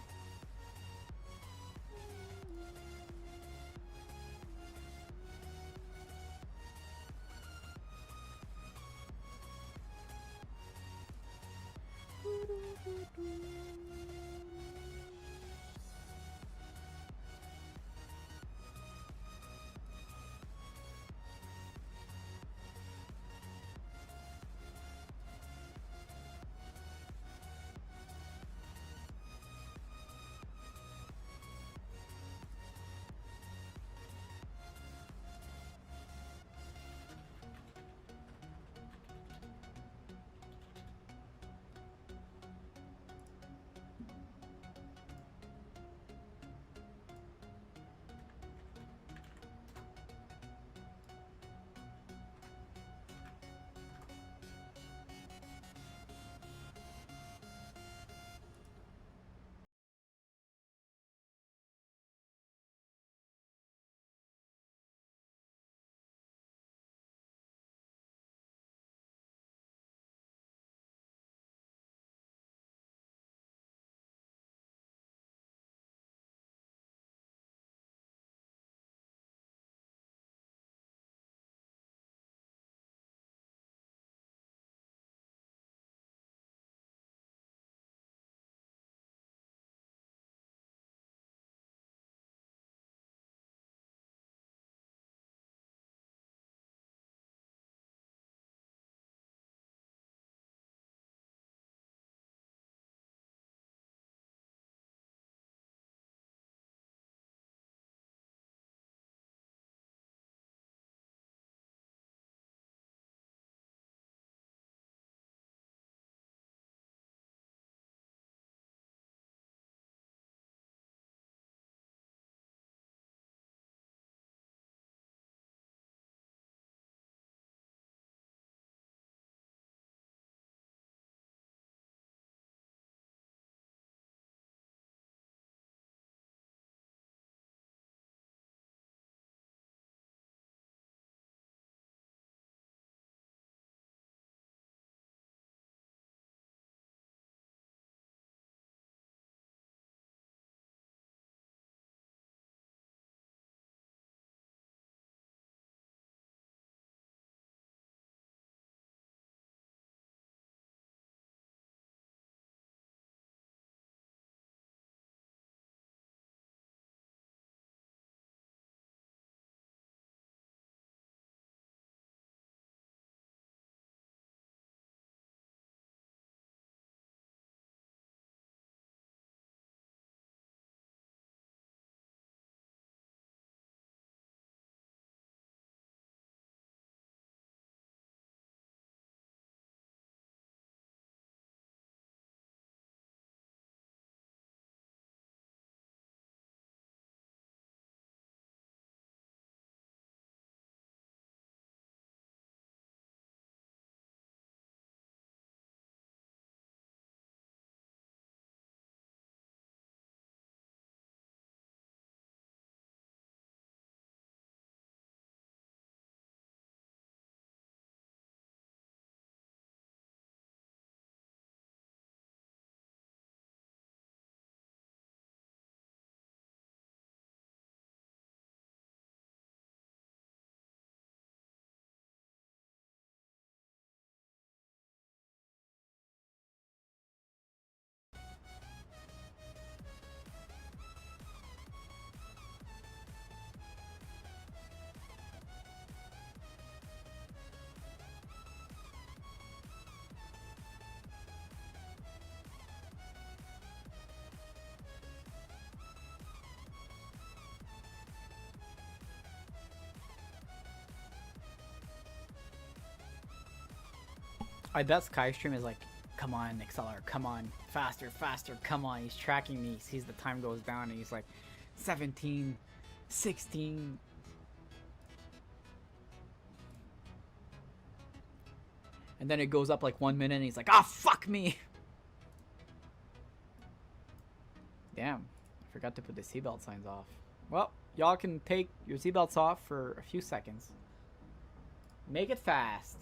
I bet Skystream is like, come on, Acceler, come on, faster, faster, come on. He's tracking me. He sees the time goes down and he's like, 17, 16. And then it goes up like 1 minute and he's like, ah, fuck me. Damn, I forgot to put the seatbelt signs off. Well, y'all can take your seatbelts off for a few seconds. Make it fast.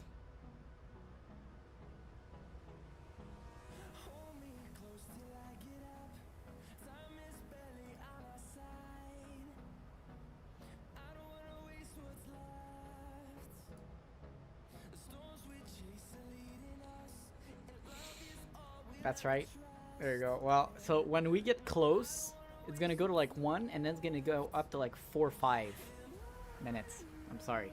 That's right. There you go. Well, so when we get close, it's gonna go to like 1, and then it's gonna go up to like 4 or 5 minutes. I'm sorry.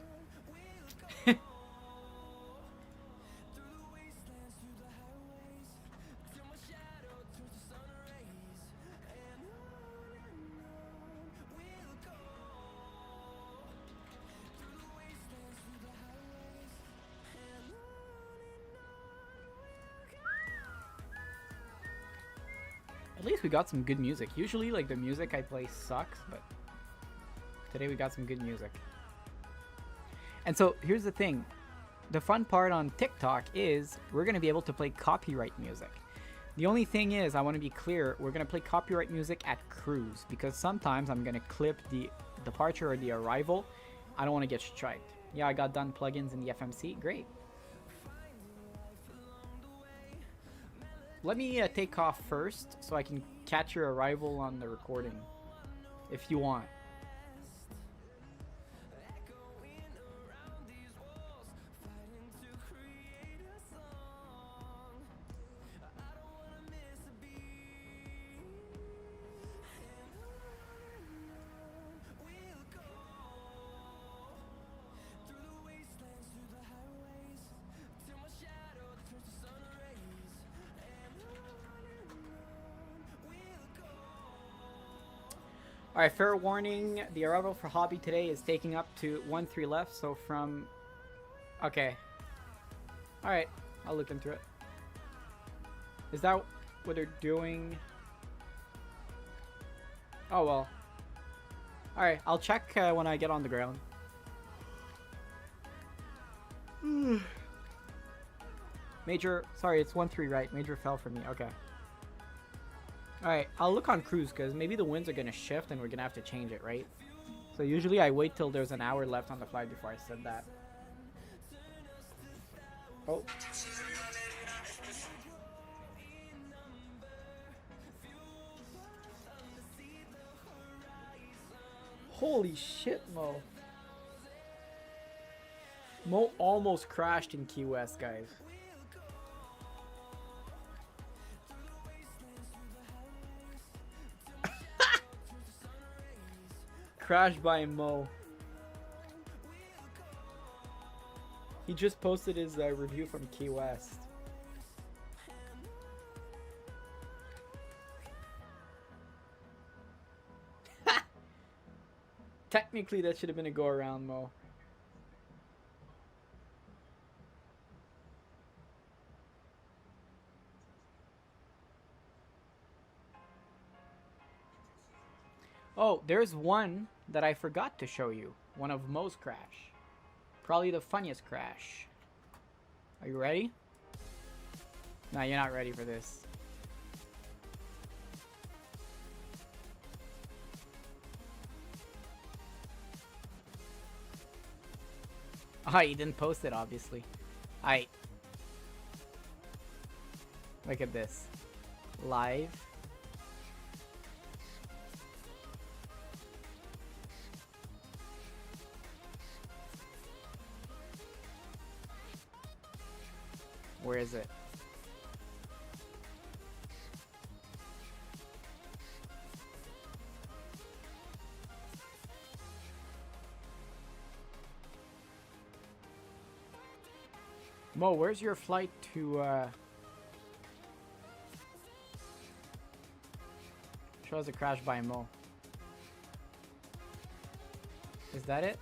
At least we got some good music. Usually, like, the music I play sucks, but today we got some good music. And so, here's the thing. The fun part on TikTok is we're going to be able to play copyright music. The only thing is, I want to be clear, we're going to play copyright music at cruise, because sometimes I'm going to clip the departure or the arrival. I don't want to get striked. Yeah, I got done plugins in the FMC. Great. Let me take off first so I can catch your arrival on the recording, if you want. Alright, fair warning, the arrival for Hobby today is taking up to 1-3 left, so from... Okay. Alright, I'll look into it. Is that what they're doing? Oh well. Alright, I'll check when I get on the ground. Major, sorry, it's 1-3, right? Major fell for me, okay. Alright, I'll look on cruise because maybe the winds are going to shift and we're going to have to change it, right? So usually I wait till there's an hour left on the flight before I set that. Oh. Holy shit, Mo. Mo almost crashed in Key West, guys. Crashed by Mo. He just posted his review from Key West. Technically, that should have been a go around, Mo. Oh, there's one that I forgot to show you. One of Mo's crash. Probably the funniest crash. Are you ready? No, you're not ready for this. Oh, you didn't post it, obviously. Aight. Look at this. Live. Where is it? Mo, where's your flight to, shows a crash by Mo. Is that it?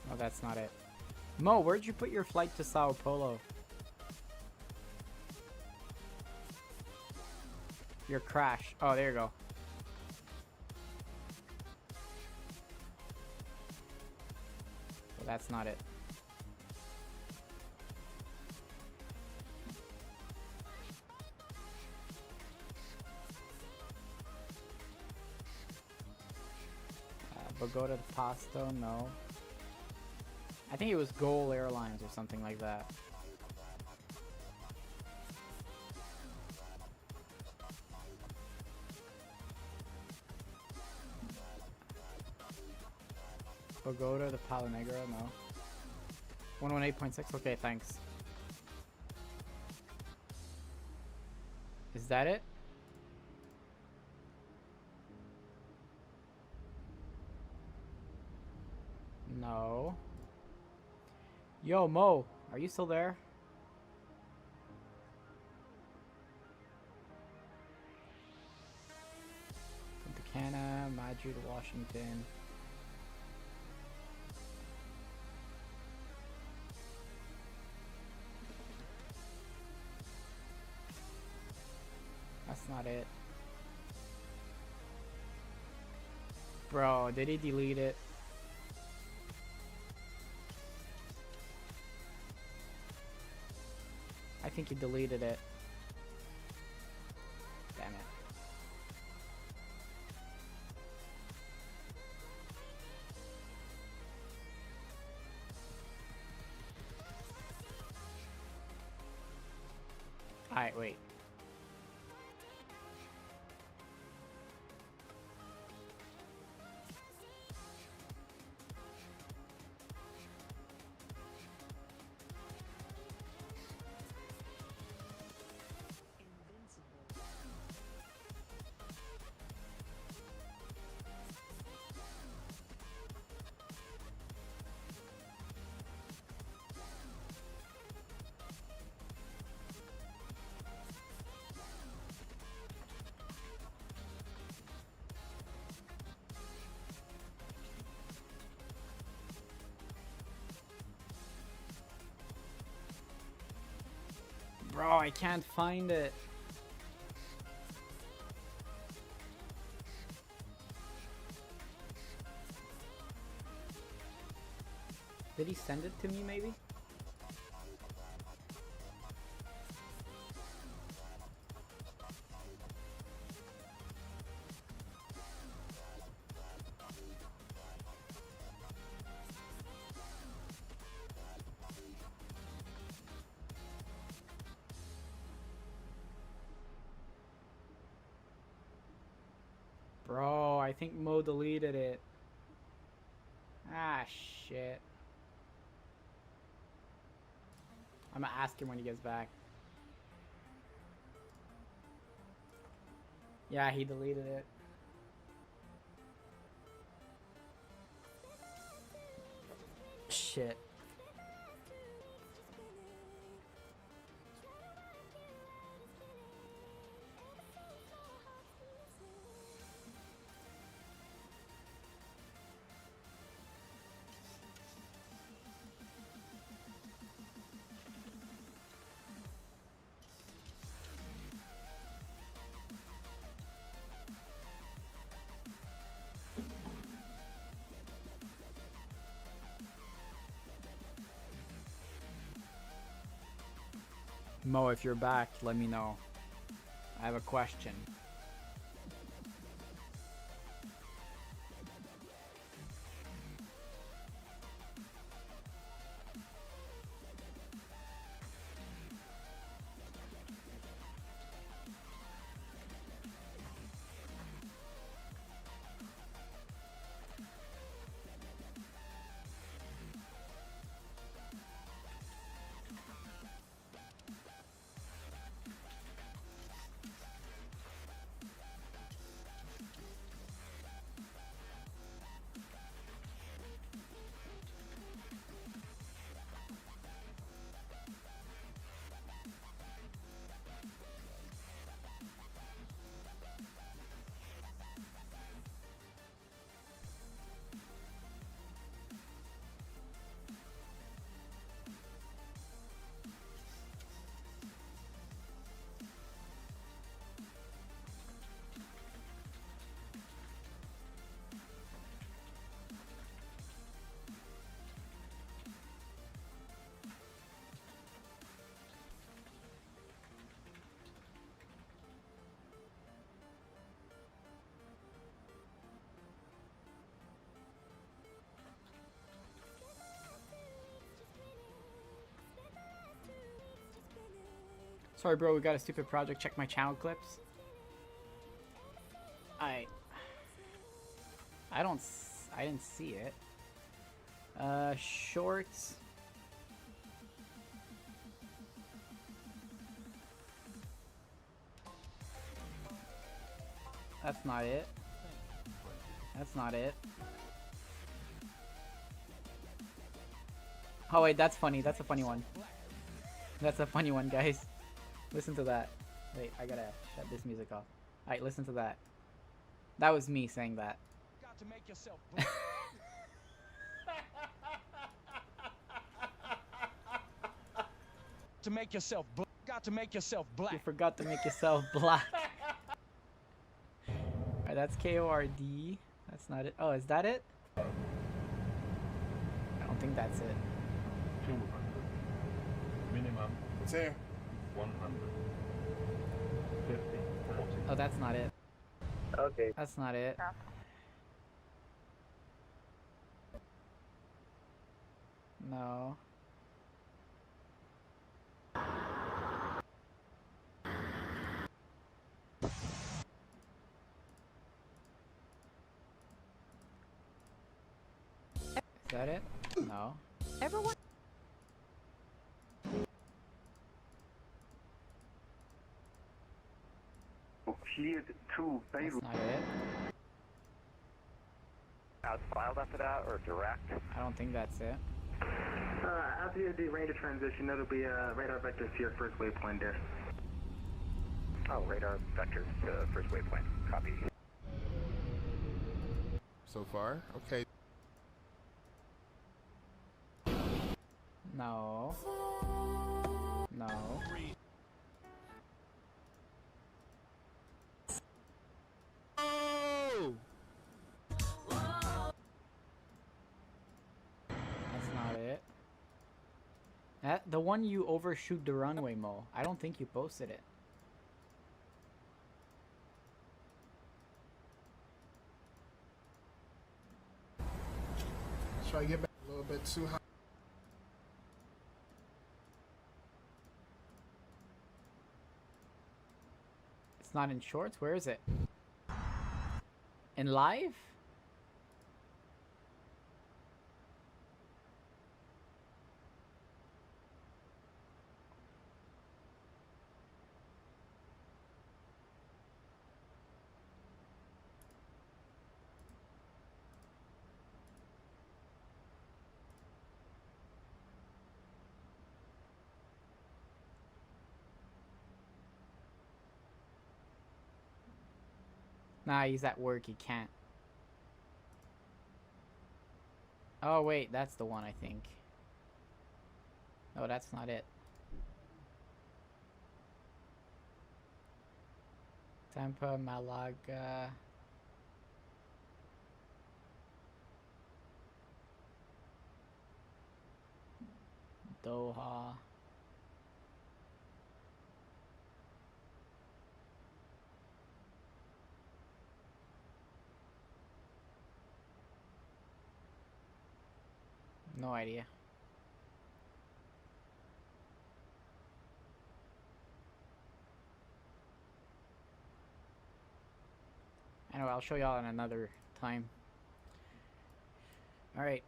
Oh, that's not it. Mo, where'd you put your flight to Sao Paulo? Your crash. Oh, there you go. Well, that's not it. Bogota to Pasto, no. I think it was Goal Airlines or something like that. go to the Palo Negro? No. 118.6? Okay, thanks. Is that it? No. Yo, Mo, are you still there? Punta Cana, Madrid, Washington. That's not it. Bro, did he delete it? I think he deleted it. Damn it. Alright, wait. Bro, I can't find it. Did he send it to me maybe? Bro, I think Mo deleted it. Ah, shit. I'm gonna ask him when he gets back. Yeah, he deleted it. Shit. Mo, if you're back, let me know. I have a question. Sorry, bro, we got a stupid project. Check my channel clips. I didn't see it. Shorts. That's not it. That's not it. Oh wait, that's funny. That's a funny one. That's a funny one, guys. Listen to that. Wait, I gotta shut this music off. Alright, listen to that. That was me saying that. Got to make yourself black. To make yourself black. Got to make yourself You black. forgot to make yourself black. Alright, that's KORD. That's not it. Oh, is that it? I don't think that's it. 200. Minimum It's here. 100. 50, 40. Oh, that's not it. Okay. That's not it. No. Is that it? No. Everyone. Cleared to That's Beirut. not it. Out filed after that or direct? I don't think that's it. After you do range of transition, that'll be radar vectors to your first waypoint there. Oh, radar vectors to first waypoint. Copy. So far, okay. No. No. That's not it. The one you overshoot the runway, Mo. I don't think you posted it. Try to get back a little bit too high. It's not in shorts. Where is it? In live? Nah, he's at work. He can't. Oh, wait. That's the one, I think. Oh, that's not it. Tampa, Malaga. Doha. No idea. Anyway, I'll show y'all in another time. Alright.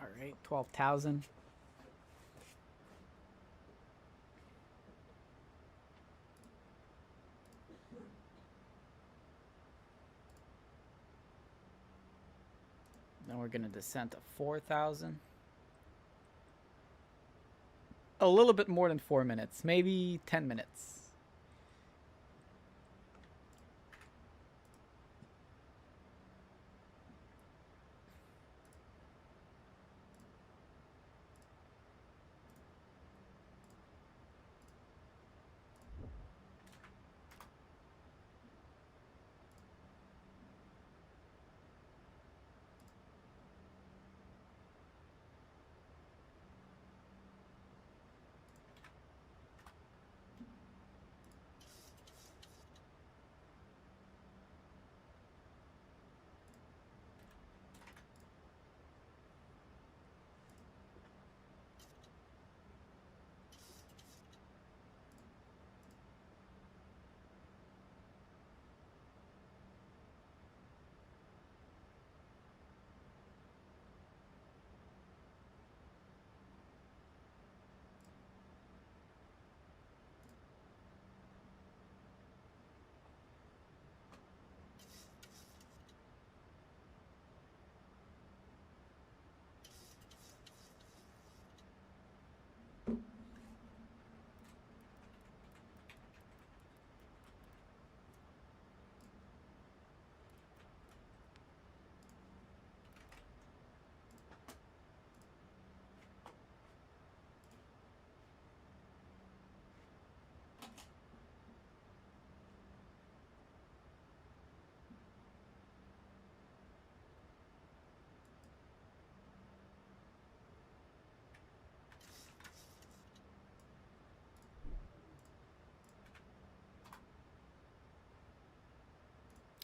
Alright, 12,000. Then we're gonna descend to 4,000. A little bit more than 4 minutes, maybe 10 minutes.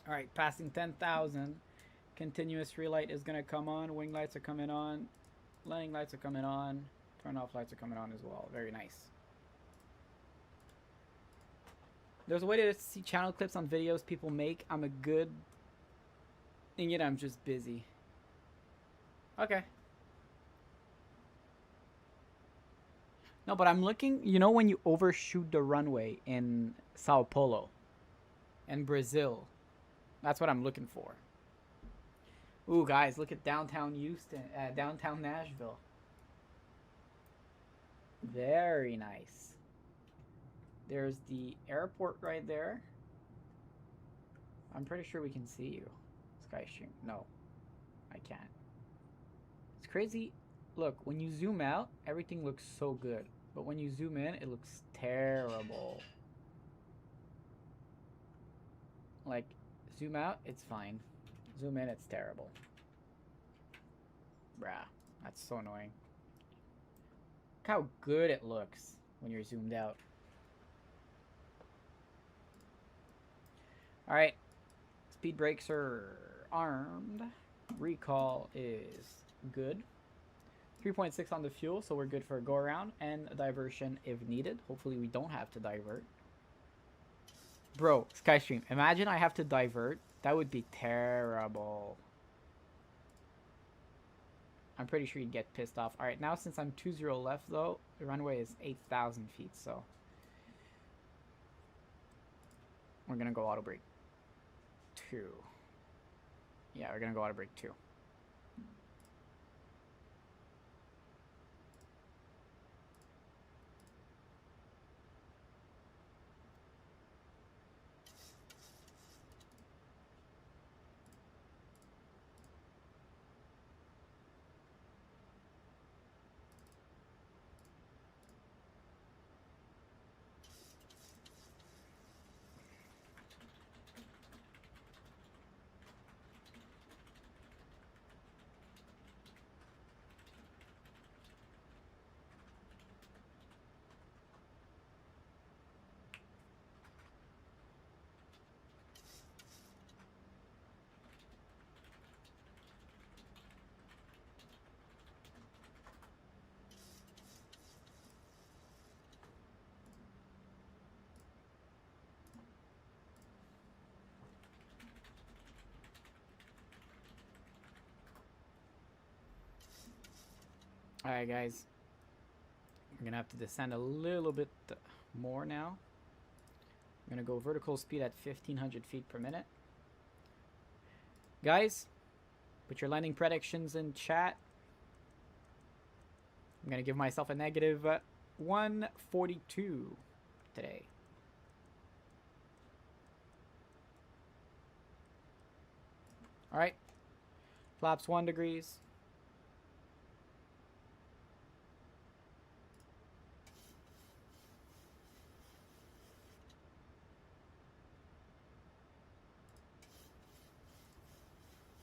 All right, passing 10,000. Continuous relight is going to come on. Wing lights are coming on. Landing lights are coming on. Turn off lights are coming on as well. Very nice. There's a way to see channel clips on videos people make. I'm a good... And yet I'm just busy. Okay. No, but I'm looking... You know when you overshoot the runway in Sao Paulo and Brazil? That's what I'm looking for. Ooh, guys, look at downtown Houston, downtown Nashville. Very nice. There's the airport right there. I'm pretty sure we can see you. Skystream. No, I can't. It's crazy. Look, when you zoom out, everything looks so good. But when you zoom in, it looks terrible. Like, zoom out, it's fine. Zoom in, it's terrible. Bruh, that's so annoying. Look how good it looks when you're zoomed out. Alright. Speed brakes are armed. Recall is good. 3.6 on the fuel, so we're good for a go around and a diversion if needed. Hopefully we don't have to divert. Bro, Skystream, imagine I have to divert. That would be terrible. I'm pretty sure you'd get pissed off. Alright, now since I'm 2-0 left though, the runway is 8,000 feet, so we're gonna go auto brake 2. Yeah, we're gonna go auto brake 2. Alright guys, we're gonna have to descend a little bit more now. I'm gonna go vertical speed at 1500 feet per minute. Guys, put your landing predictions in chat. I'm gonna give myself a negative 142 today. Alright, flaps 1 degrees.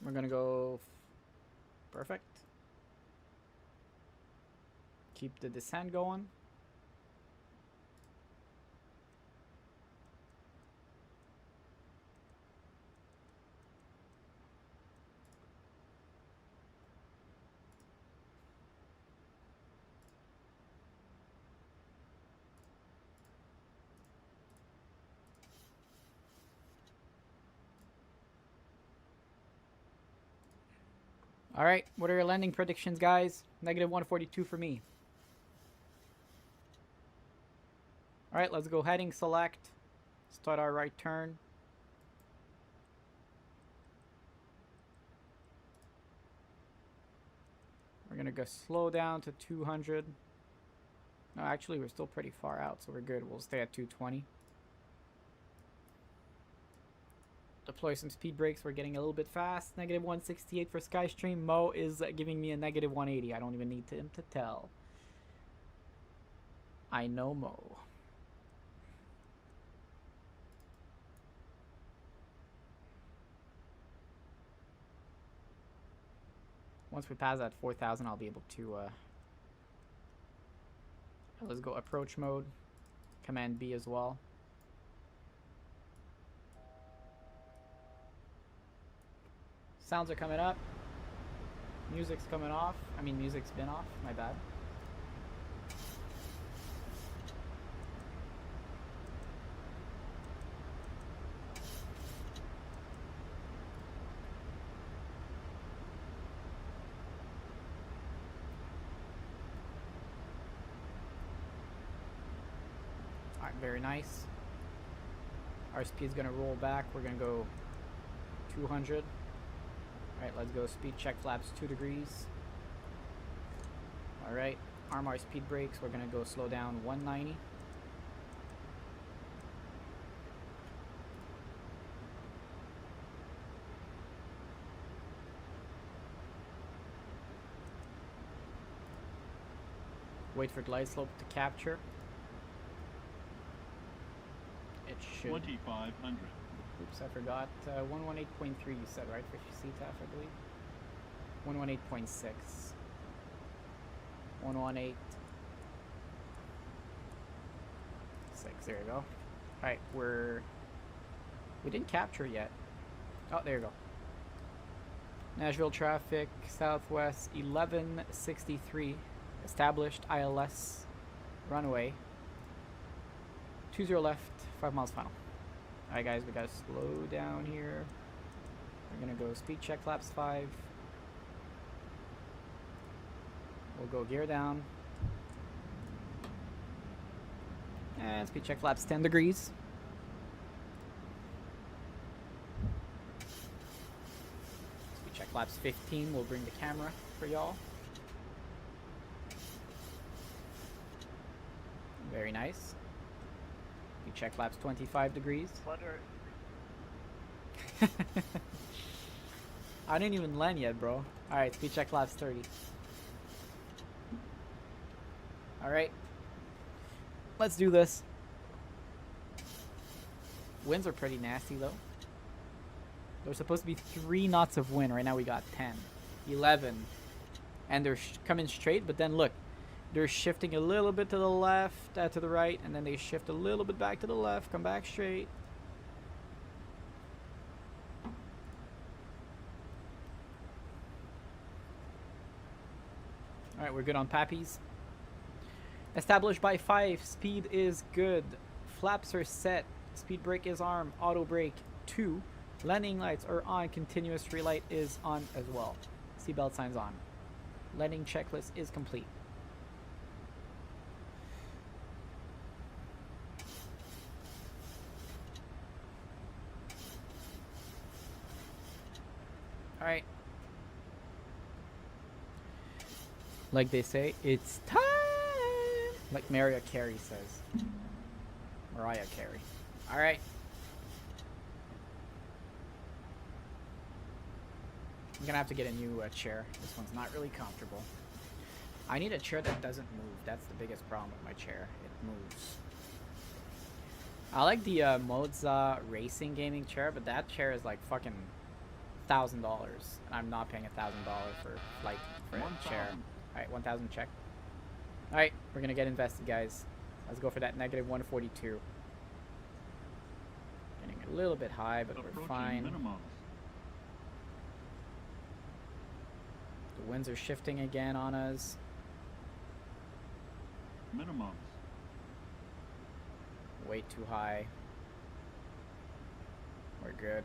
We're gonna go perfect. Keep the descent going. Alright, what are your landing predictions, guys? Negative 142 for me. Alright, let's go heading select. Start our right turn. We're gonna go slow down to 200. No, actually, we're still pretty far out, so we're good. We'll stay at 220. Deploy some speed brakes. We're getting a little bit fast. Negative 168 for Skystream. Mo is giving me a negative 180. I don't even need him to tell. I know Mo. Once we pass that 4,000, I'll be able to... let's go approach mode. Command B as well. Sounds are coming up. Music's coming off. I mean, music's been off. My bad. Alright, very nice. Our speed's gonna roll back. We're gonna go 200. Alright, let's go. Speed check flaps 2 degrees. Alright, arm our speed brakes. We're gonna go slow down 190. Wait for glide slope to capture. It should. 2500. Oops, I forgot. 118.3 you said, right? For CTAF, I believe. 118.6. 118.6. There you go. Alright, we didn't capture yet. Oh, there you go. Nashville traffic, southwest 1163. Established ILS runway. 20 left, 5 miles final. Alright guys, we gotta slow down here. We're gonna go speed check flaps 5. We'll go gear down. And speed check flaps 10 degrees. Speed check flaps 15. We'll bring the camera for y'all. Very nice. Speed check flaps 25 degrees. Flutter. I didn't even land yet, bro. Alright, speed check flaps 30. Alright. Let's do this. Winds are pretty nasty though. There's supposed to be 3 knots of wind. Right now we got 10, 11. And they're coming straight, but then look. They're shifting a little bit to the left, to the right, and then they shift a little bit back to the left, come back straight. Alright, we're good on Pappies. Established by 5, speed is good. Flaps are set, speed brake is armed, auto brake 2. Landing lights are on, continuous relight is on as well. Seatbelt signs on. Landing checklist is complete. Alright. Like they say, it's time! Like Mariah Carey says. Mariah Carey. Alright. I'm gonna have to get a new chair. This one's not really comfortable. I need a chair that doesn't move. That's the biggest problem with my chair. It moves. I like the Moza racing gaming chair, but that chair is like fucking $1,000, and I'm not paying $1,000 for a chair. Alright, 1,000 check. Alright, we're gonna get invested, guys. Let's go for that negative 142. Getting a little bit high, but we're fine. Minimums. The winds are shifting again on us. Minimums. Way too high. We're good.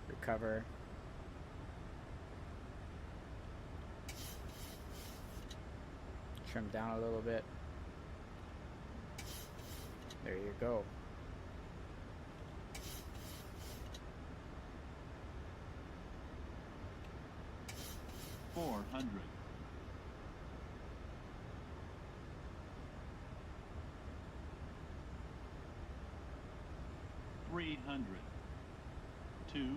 Recover. Trim down a little bit. There you go. $400. $300. $200.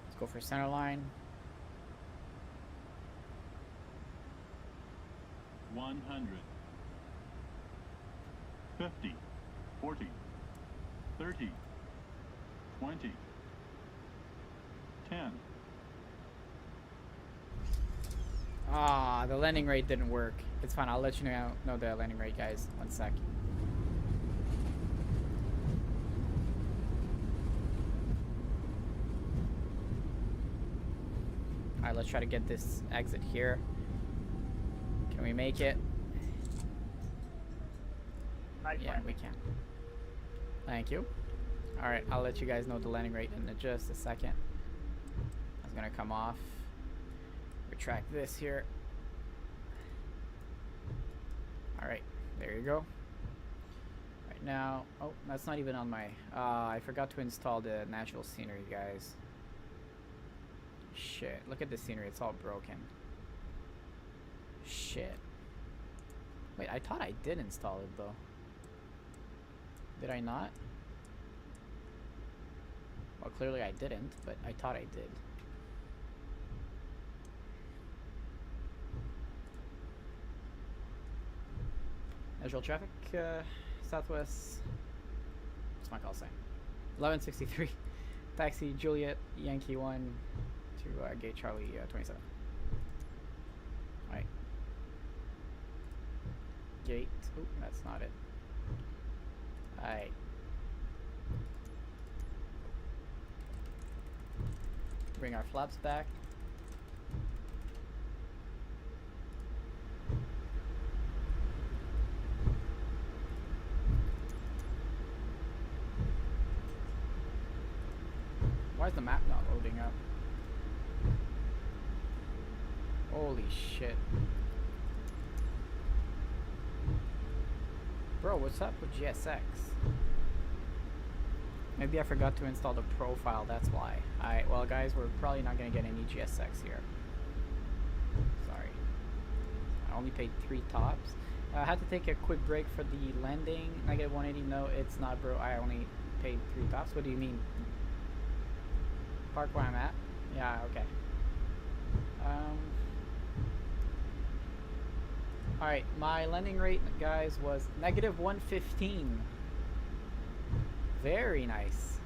Let's go for center line. 100. 50. 40. 30. 20. 10. Ah, the landing rate didn't work. It's fine. I'll let you know the landing rate, guys. 1 sec. Alright, let's try to get this exit here. Can we make it? Yeah, we can. Thank you. Alright, I'll let you guys know the landing rate in just a second. It's gonna come off. Retract this here. Alright, there you go. Right now, oh, that's not even on my, I forgot to install the Nashville scenery, guys. Shit, look at the scenery, it's all broken. Shit. Wait, I thought I did install it though. Did I not? Well, clearly I didn't, but I thought I did. Nashville traffic, Southwest, what's my call sign? 1163, taxi Juliet, Yankee 1 to gate Charlie 27. Alright. Gate, oh, that's not it. Alright. Bring our flaps back. Why is the map not loading up? Holy shit. Bro, what's up with GSX? Maybe I forgot to install the profile, that's why. Alright, well guys, we're probably not gonna get any GSX here. Sorry. I only paid 3 tops. I had to take a quick break for the landing. Negative 180, no, it's not, bro. I only paid 3 tops. What do you mean? Park where I'm at? Yeah, okay. Alright, my landing rate, guys, was negative 115. Very nice.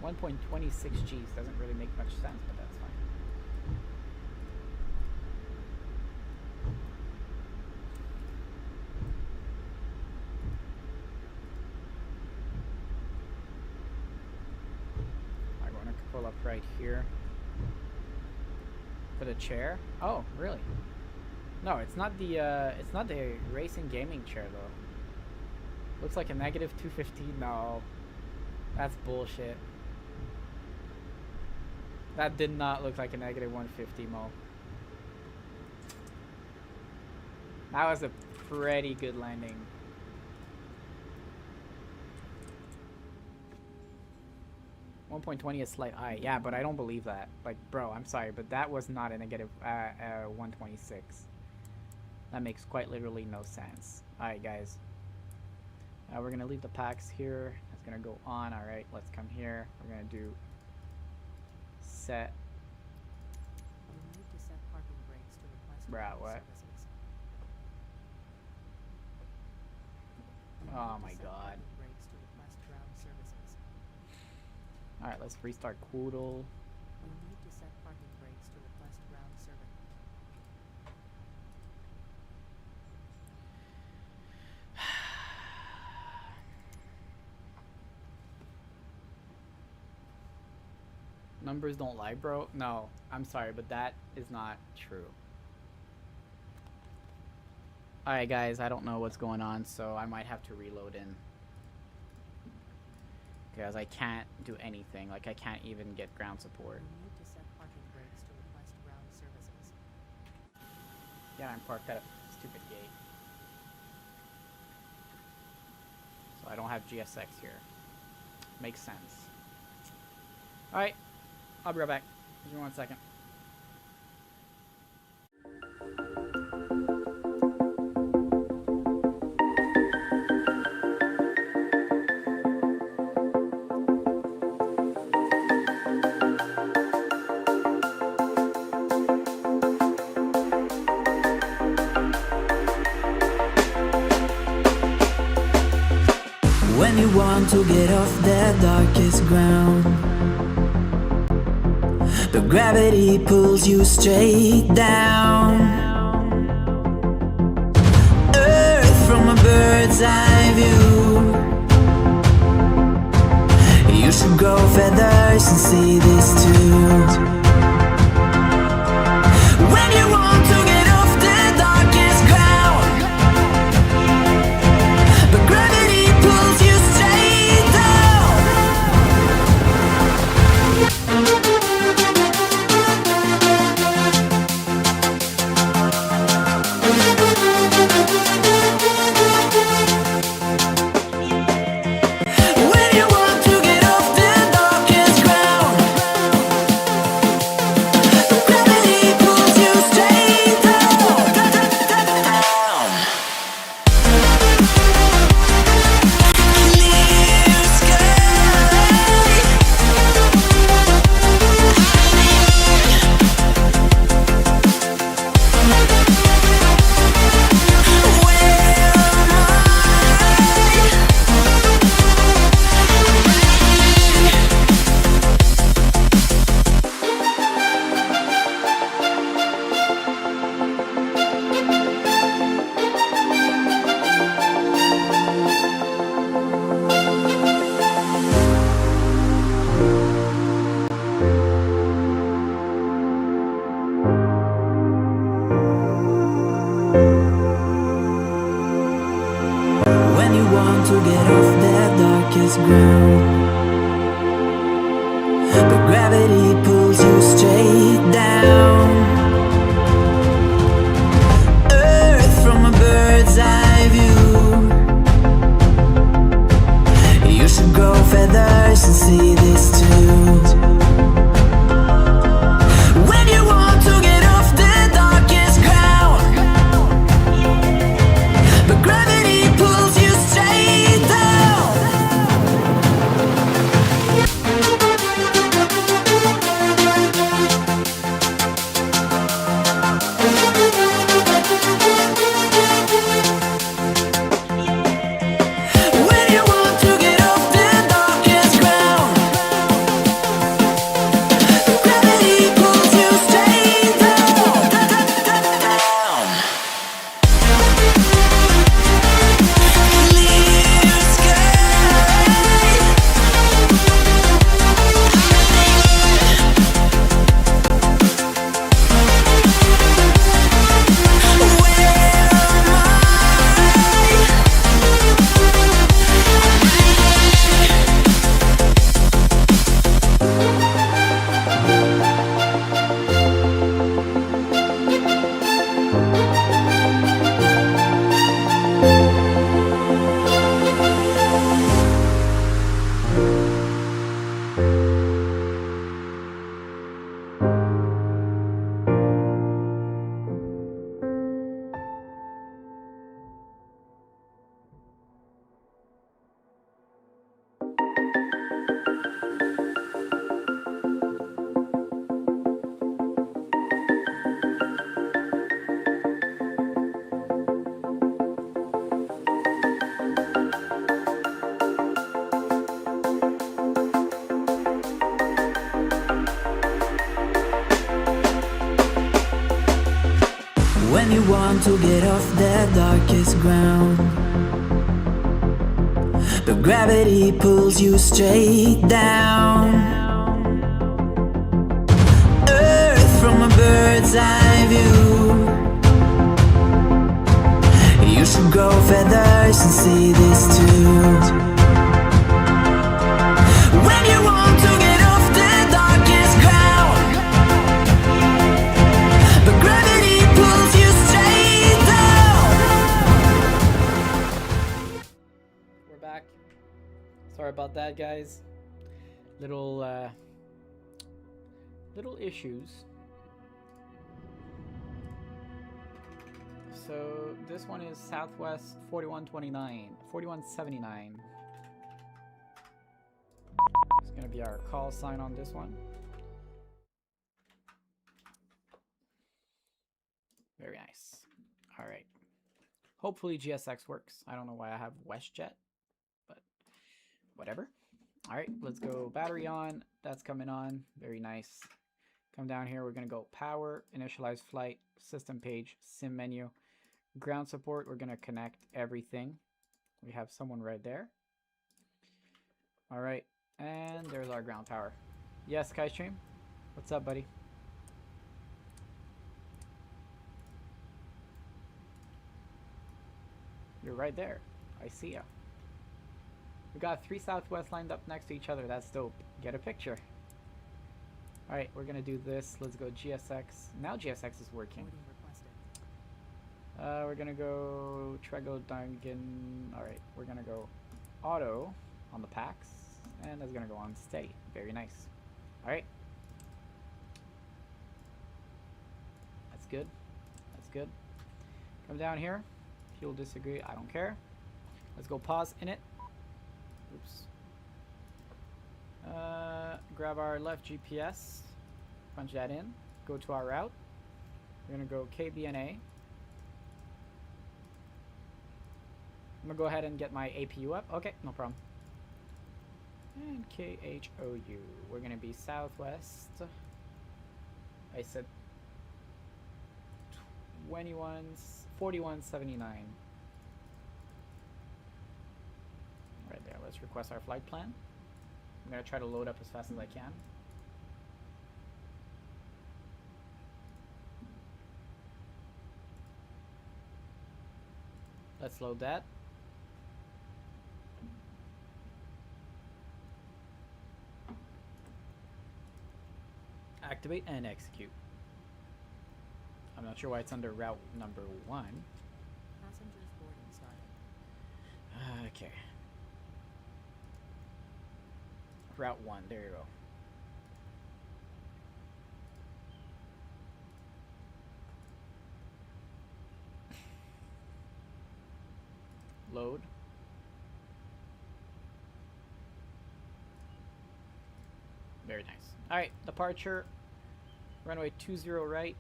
1.26 Gs. Doesn't really make much sense, but that's fine. I'm going to pull up right here. For the chair? Oh, really? No, it's not the racing gaming chair though. Looks like a negative 215. No. That's bullshit. That did not look like a negative 150, Mo. That was a pretty good landing. .20 is slight high. Yeah, but I don't believe that. Like, bro, I'm sorry, but that was not a negative 126. That makes quite literally no sense. Alright, guys. We're going to leave the packs here. It's going to go on. Alright, let's come here. We're going to do set. You need to set parking brakes to request Bruh, what? services. Oh my god. Brakes to request ground services. Alright, let's restart Quoodle. You need to set parking brakes to request ground service. Numbers don't lie, bro. No, I'm sorry, but that is not true. Alright, guys, I don't know what's going on, so I might have to reload in. Because I can't do anything. Like, I can't even get ground support. You need to set parking brakes to request ground services. Yeah, I'm parked at a stupid gate. So I don't have GSX here. Makes sense. Alright. I'll be right back. Give me 1 second. When you want to get off the darkest ground, but gravity pulls you straight down. Earth from a bird's eye view. You should grow feathers and see this too. When you want to get off the darkest ground, but gravity pulls you straight down. Earth from a bird's eye view. You should grow feathers and see this too. When you want to get off the darkest ground, but gravity pulls you straight down. We're back. Sorry about that, guys. Little issues. So this one is Southwest 4179. It's gonna be our call sign on this one. Very nice. All right. Hopefully GSX works. I don't know why I have WestJet, but whatever. All right, let's go battery on. That's coming on. Very nice. Come down here. We're gonna go power, initialize flight, system page, sim menu. Ground support, we're going to connect everything. We have someone right there. All right, and there's our ground power. Yes, SkyStream? What's up, buddy? You're right there. I see ya. We got 3 Southwest lined up next to each other. That's dope. Get a picture. All right, we're going to do this. Let's go GSX. Now GSX is working. Boarding requested. We're gonna go Trego Dungan. Alright, we're gonna go auto on the packs, and that's gonna go on steady. Very nice. Alright. That's good. That's good. Come down here. If you'll disagree, I don't care. Let's go pause in it. Oops. Grab our left GPS. Punch that in. Go to our route. We're gonna go KBNA. I'm gonna go ahead and get my APU up. Okay, no problem. And KHOU. We're gonna be southwest. I said 4179. Right there. Let's request our flight plan. I'm gonna try to load up as fast as I can. Let's load that. Activate and execute. I'm not sure why it's under route number 1. Passengers boarding started. Okay. Route 1, there you go. Load. Very nice. Alright, departure. Runway 20 right.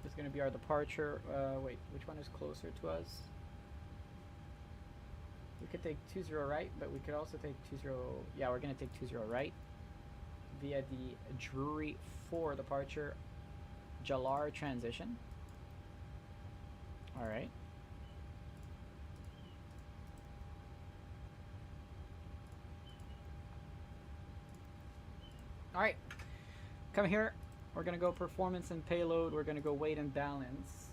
This is going to be our departure. Wait, which one is closer to us? We could take 20 right, but we could also take 20. Yeah, we're going to take 20 right via the Drury 4 departure Jalar transition. Alright. Alright, come here. We're going to go performance and payload. We're going to go weight and balance.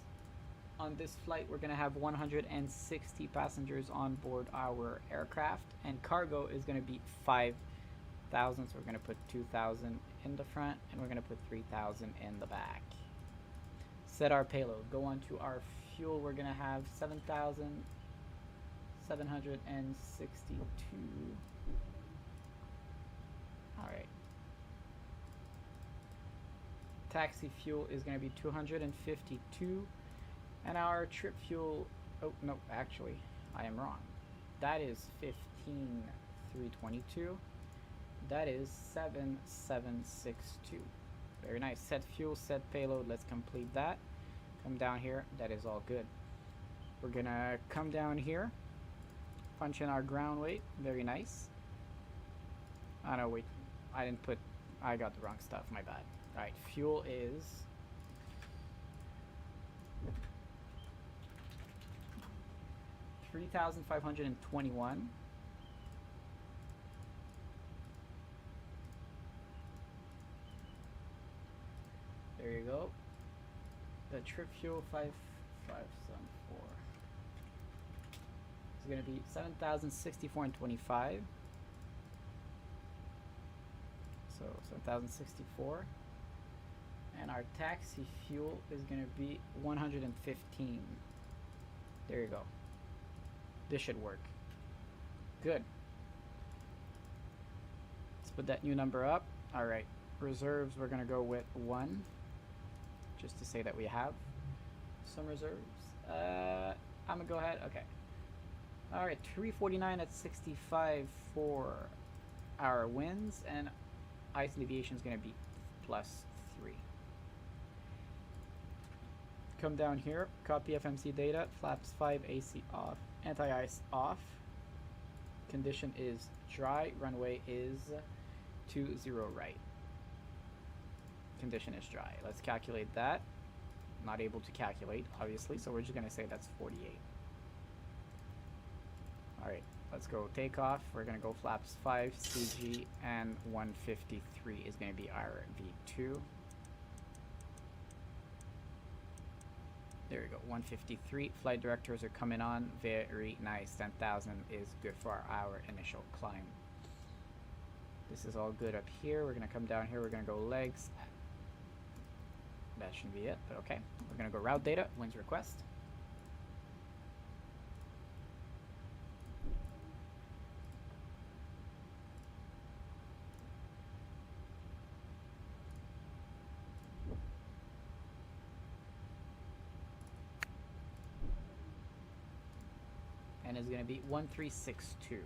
On this flight, we're going to have 160 passengers on board our aircraft, and cargo is going to be 5,000. So we're going to put 2,000 in the front, and we're going to put 3,000 in the back. Set our payload. Go on to our fuel. We're going to have 7,762. Alright. Taxi fuel is going to be 252, and our trip fuel, oh no, actually I am wrong, that is 15,322. That is 7,762. Very nice. Set fuel, set payload. Let's complete that. Come down here. That is all good. We're gonna come down here, punch in our ground weight. Very nice. Oh no, wait, I got the wrong stuff, my bad. Alright, fuel is $3,521. There you go. The trip fuel 5574 is going to be 7,064.25. So 7,064, and our taxi fuel is going to be 115. There you go. This should work. Good. Let's put that new number up. All right. Reserves, we're going to go with 1, just to say that we have some reserves. I'm going to go ahead. Okay. All right. 349 at 65 for our wins, and ice deviation is going to be +3. Come down here, copy FMC data, flaps 5 AC off, anti-ice off, condition is dry, runway is 20 right. Condition is dry. Let's calculate that. Not able to calculate, obviously, so we're just going to say that's 48. Alright, let's go takeoff. We're going to go flaps 5, CG, and 153 is going to be our V2. There we go, 153. Flight directors are coming on. Very nice. 10,000 is good for our initial climb. This is all good up here. We're going to come down here. We're going to go legs. That shouldn't be it, but okay. We're going to go route data, winds request. And it's going to be 1362.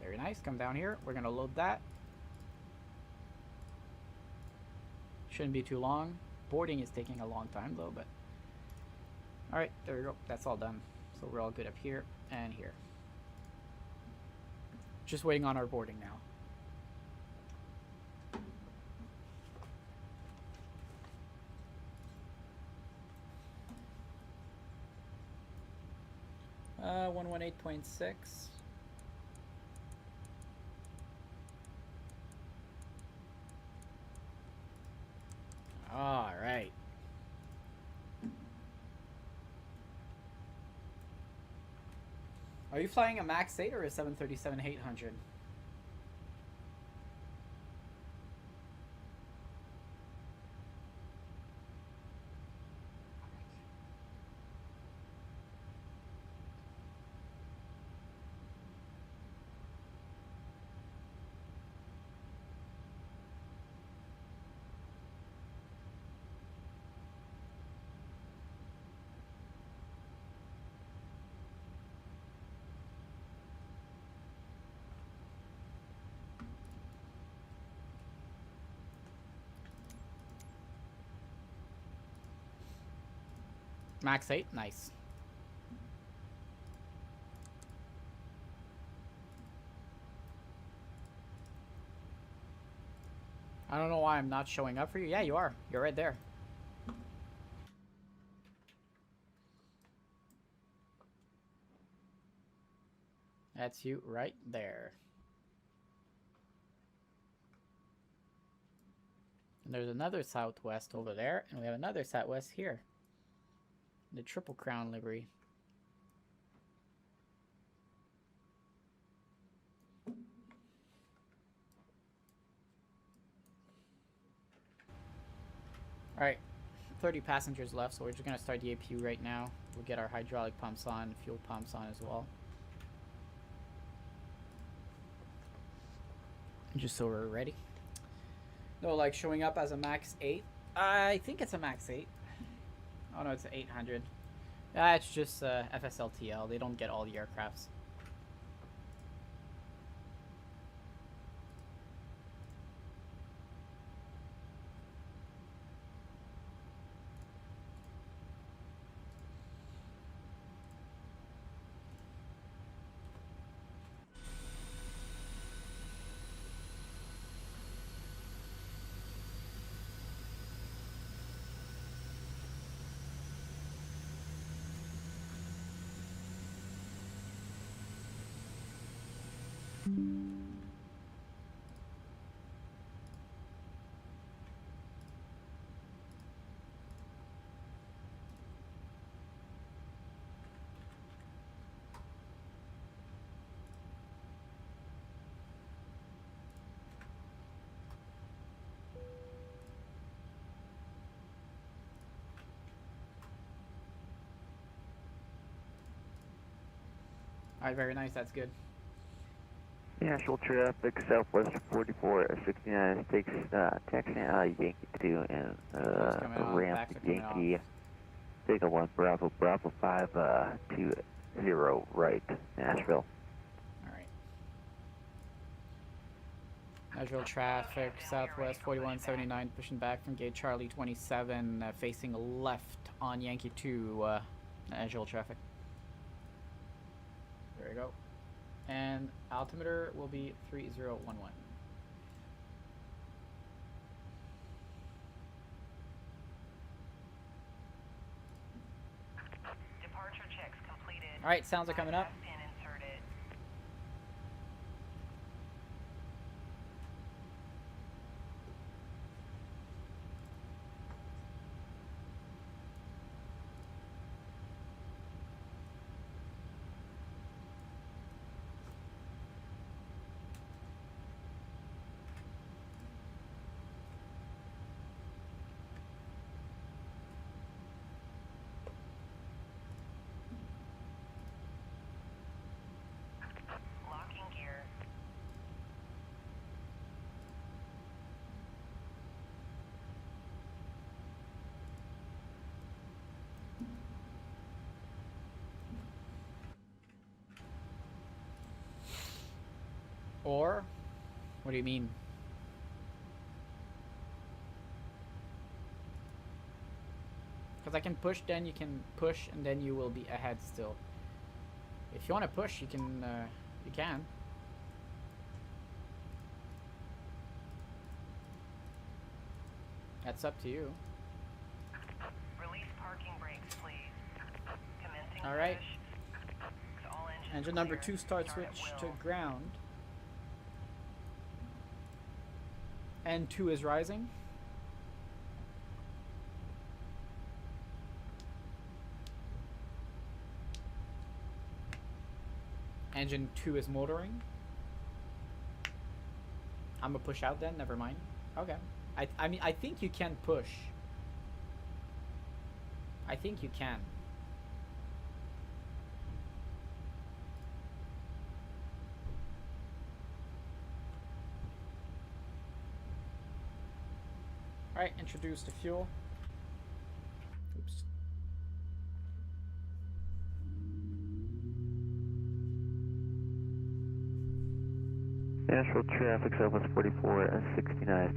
Very nice. Come down here. We're going to load that. Shouldn't be too long. Boarding is taking a long time though, but alright, there we go. That's all done. So we're all good up here and here. Just waiting on our boarding now. Uh, 118.6. All right. Are you flying a Max 8 or a 737-800? Max 8, nice. I don't know why I'm not showing up for you. Yeah, you are. You're right there. That's you right there. And there's another Southwest over there, and we have another Southwest here. The Triple Crown livery. Alright, 30 passengers left, so we're just going to start the APU right now. We'll get our hydraulic pumps on, fuel pumps on as well. Just so we're ready. No, like showing up as a Max 8. I think it's a Max 8. Oh no, it's an 800. It's just FSLTL. They don't get all the aircrafts. Alright, very nice, that's good. Nashville traffic, Southwest 44 69 takes taxi Yankee 2 and Those coming on, ramp backs are coming Yankee. off. Take a 1 Bravo 5 20 right, Nashville. Alright. Nashville traffic, Southwest 4179, pushing back from gate Charlie 27, facing left on Yankee 2, Nashville traffic. There we go. And altimeter will be 3011. Departure checks completed. Alright, sounds are coming up. Pin inserted. Locking gear. Or, what do you mean? Because I can push, then you can push, and then you will be ahead still. If you want to push, you can, you can. That's up to you. Release parking brakes, please. Commencing All right. push. All engines Engine number clear. 2 start Start at switch to will. ground. N2 is rising. Engine 2 is motoring. I'm gonna push out then, never mind. Okay. I mean, I think you can push. I think you can. Alright, introduce the fuel. Oops. Nashville traffic, Southwest 44 69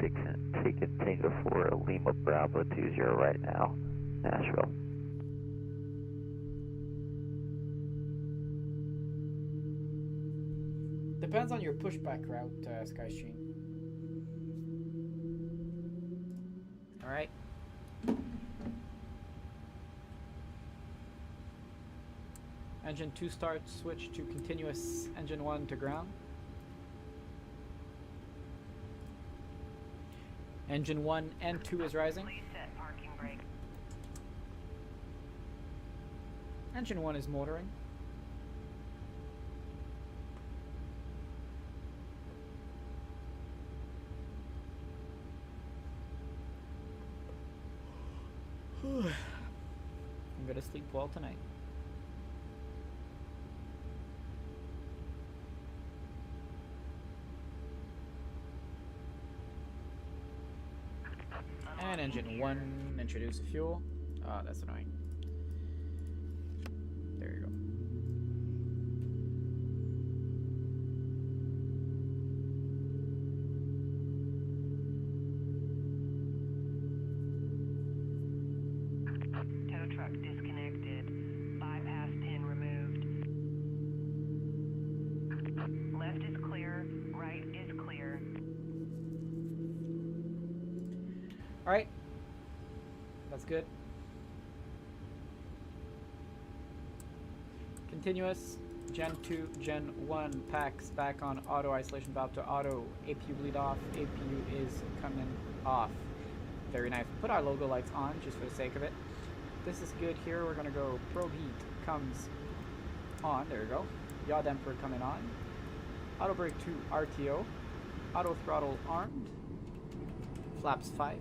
taking Tango 4 Lima Bravo 20 right now, Nashville. Depends on your pushback route, Skystream. Alright. Engine 2 start, switch to continuous. Engine 1 to ground. Engine 1 and 2 is rising. Please set parking brake. Engine 1 is motoring. I'm gonna sleep well tonight. And engine 1, introduce the fuel. Oh, that's annoying. There you go. Tow truck disconnected. Bypass pin removed. Left is clear. Right is clear. Alright. That's good. Continuous. Gen 2, Gen 1 packs back on auto isolation valve to auto. APU bleed off. APU is coming off. Very nice. Put our logo lights on just for the sake of it. This is good here. We're gonna go probe heat comes on. There we go. Yaw damper coming on. Auto brake to RTO. Auto throttle armed. Flaps 5.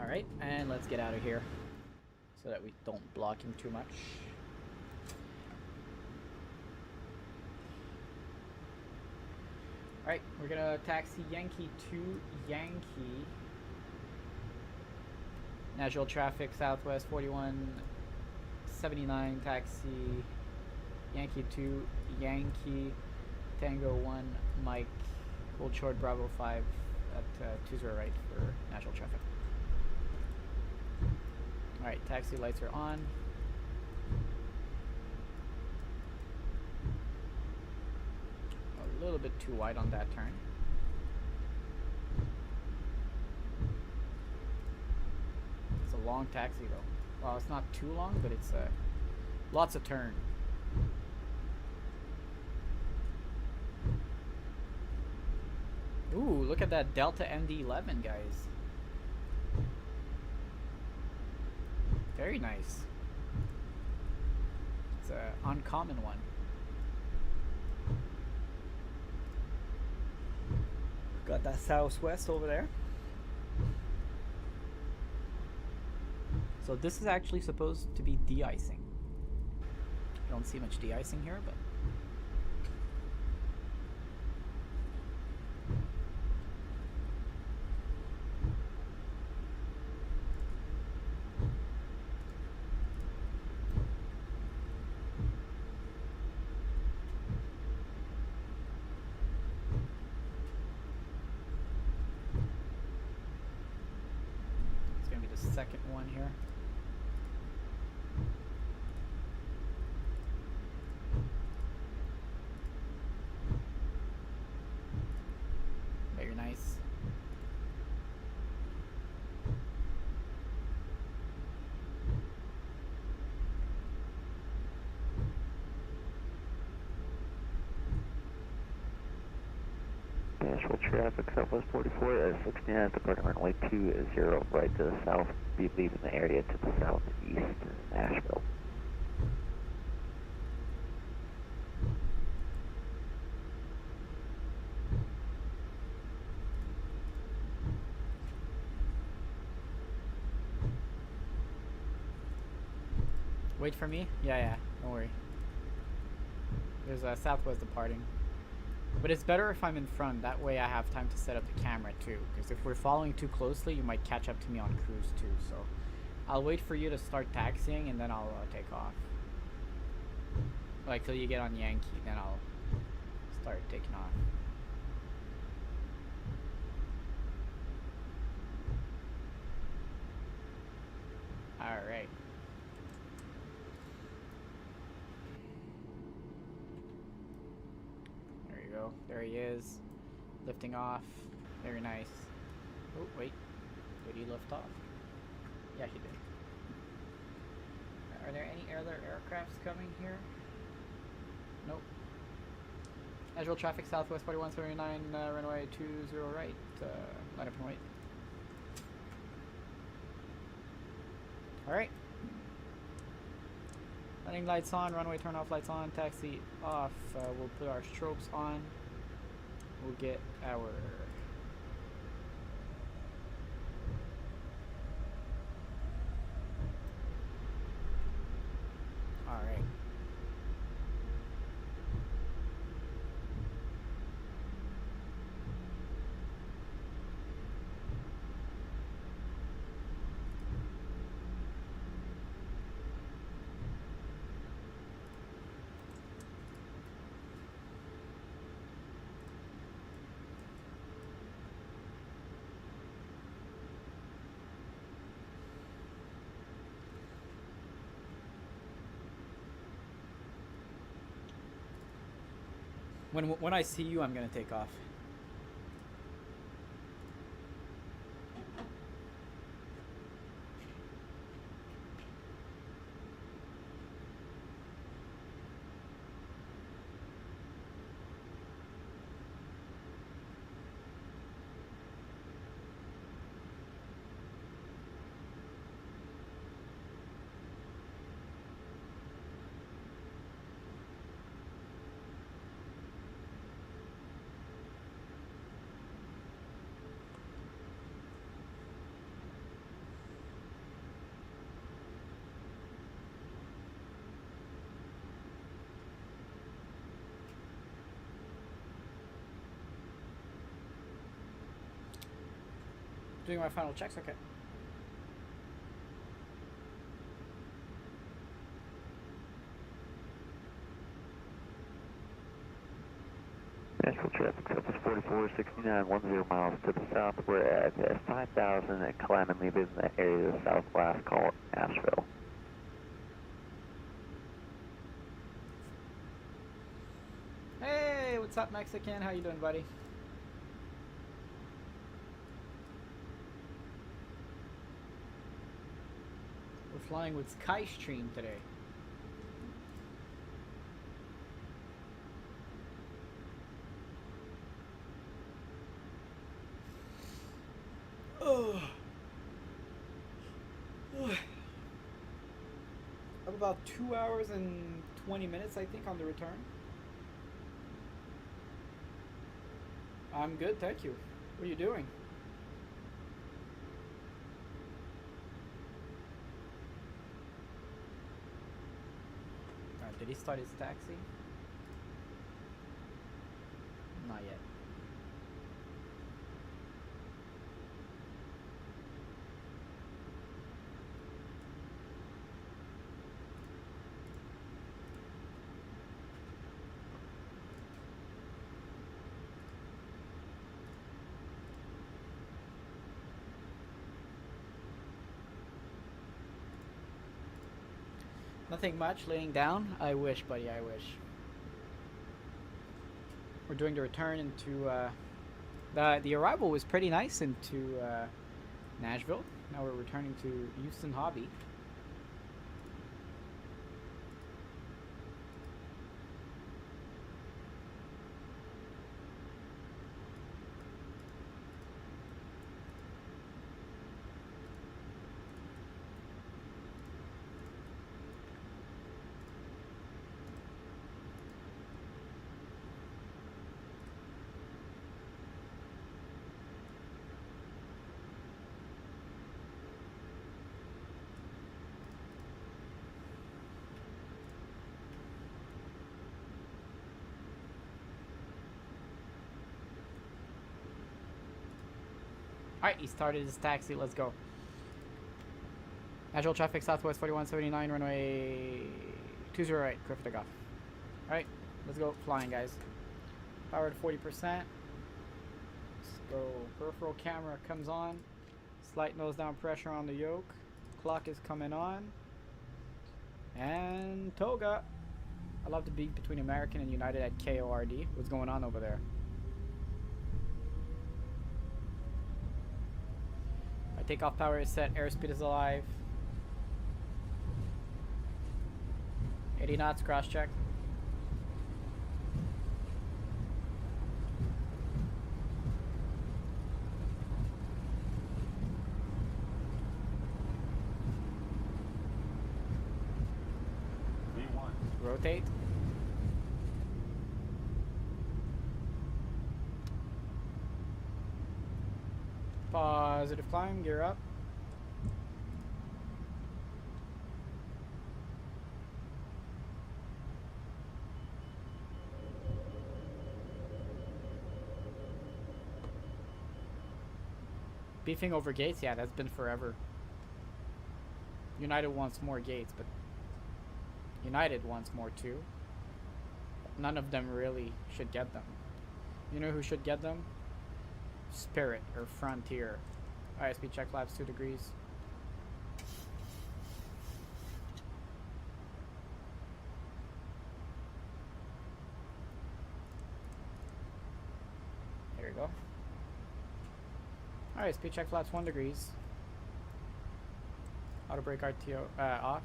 Alright, and let's get out of here so that we don't block him too much. Alright, we're gonna taxi Yankee to Yankee. Nashville traffic, Southwest 4179, taxi Yankee to Yankee, Tango 1, Mike, hold short Bravo 5 at 20 right for Nashville traffic. Alright, taxi lights are on. A little bit too wide on that turn. It's a long taxi though. Well, it's not too long, but it's lots of turn. Ooh, look at that Delta MD-11, guys. Very nice. It's an uncommon one. Got that Southwest over there. So this is actually supposed to be de-icing. I don't see much de-icing here, but second one here. Very nice. Nashville traffic, Southwest 44 at 69, departing runway 20 right to the south. Be leaving the area to the southeast, Nashville. Wait for me? Yeah, don't worry. There's a Southwest departing. But it's better if I'm in front, that way I have time to set up the camera too. Because if we're following too closely, you might catch up to me on cruise too. So I'll wait for you to start taxiing and then I'll take off. Like till you get on Yankee, then I'll start taking off. Alright. There he is, lifting off. Very nice. Oh, wait. Did he lift off? Yeah, he did. Are there any other aircrafts coming here? Nope. Nashville traffic, Southwest 4179, runway 20 right. Line up and wait. Alright. Running lights on, runway turn off lights on, taxi off. We'll put our strobes on. We'll get our alright. When I see you, I'm gonna take off. Doing my final checks, okay. Nashville traffic Southwest 4469, 10 miles to the south. We're at 5,000 and climbing, leaving the area of the southwest, call it Nashville. Hey, what's up, Mexican? How you doing, buddy? We're flying with SkyStream today. Oh. About 2 hours and 20 minutes, I think, on the return. I'm good, thank you. What are you doing? Did he start his taxi? Not yet. Nothing much, laying down. I wish, buddy, I wish. We're doing the return into, the arrival was pretty nice into Nashville. Now we're returning to Houston Hobby. Alright, he started his taxi. Let's go. Nashville traffic southwest 4179, runway 208. Clear for takeoff. Alright, let's go. Flying, guys. Power to 40%. Let's go. Peripheral camera comes on. Slight nose down pressure on the yoke. Clock is coming on. And toga. I love the beat between American and United at KORD. What's going on over there? Takeoff power is set, airspeed is alive. 80 knots, cross check. V1. Rotate. Positive climb, gear up. Beefing over gates, yeah, that's been forever. United wants more gates, but United wants more too. None of them really should get them. You know who should get them? Spirit or Frontier. ISP check flaps 2 degrees. There you go. Alright, speed check flaps 1 degrees. Auto brake RTO off.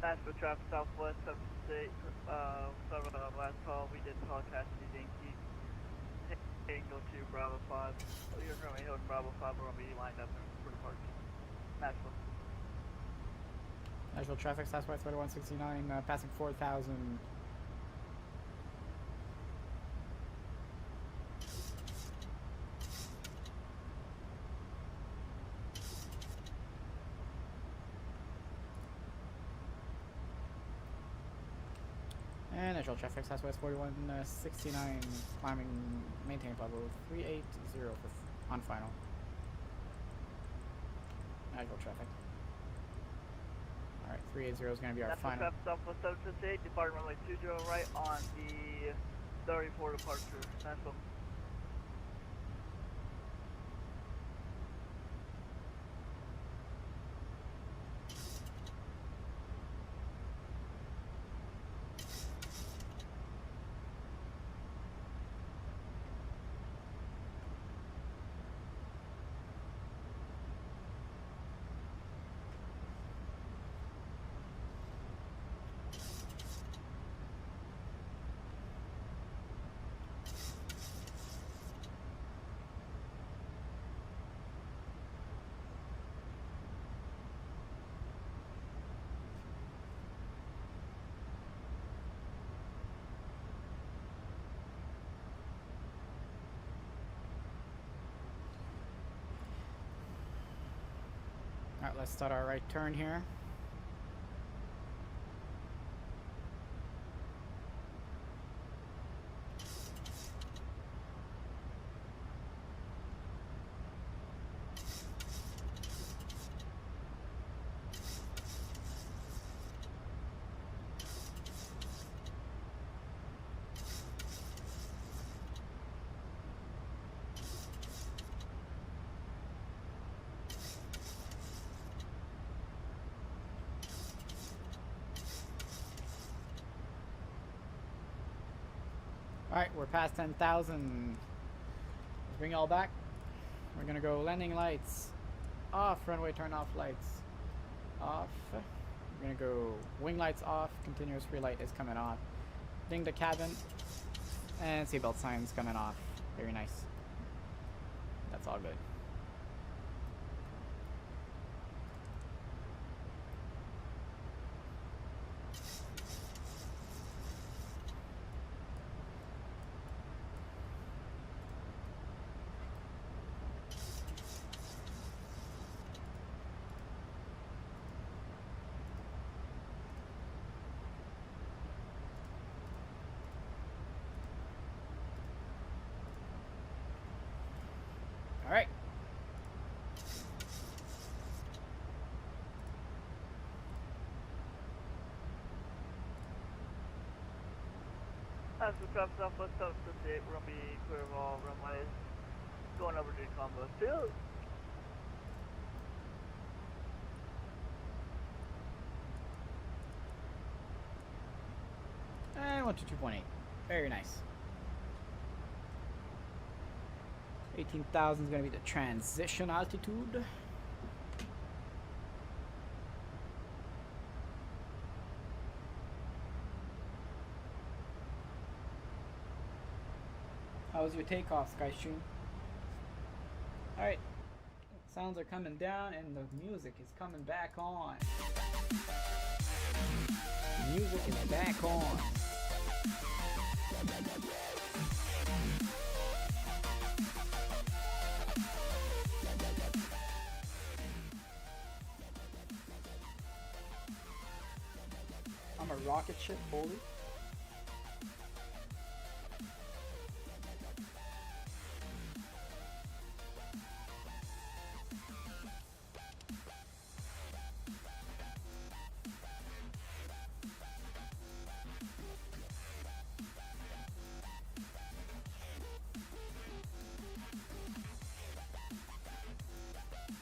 Nashville traffic southwest 76. Sorry about the last call. We did call Cassidy Dinky. Angle to Bravo 5. You're currently holding Bravo 5. We're going to be lined up for the park. Nashville. Nashville traffic southwest 3169, passing 4,000. And Nashville traffic southwest 4169, climbing, maintaining level 380 on final. Nashville traffic. Alright, 380 is going to be our Nashville final. traffic southwest 768, departing runway 20 right on the 34 departure. Nashville. Alright, let's start our right turn here. Alright, we're past 10,000. Let's bring it all back. We're gonna go landing lights off, runway turn off lights off. We're gonna go wing lights off, continuous free light is coming off. Ding the cabin, and seatbelt signs coming off. Very nice. That's all good. Alright. Nashville traffic southwest 768. We're going to be clear of all runways. Going over to combo 2. And 122.8. Very nice. 18,000 is going to be the transition altitude. How was your takeoff, Skystream? Alright. Sounds are coming down and the music is coming back on. Music is back on. I'm a rocket ship, holy.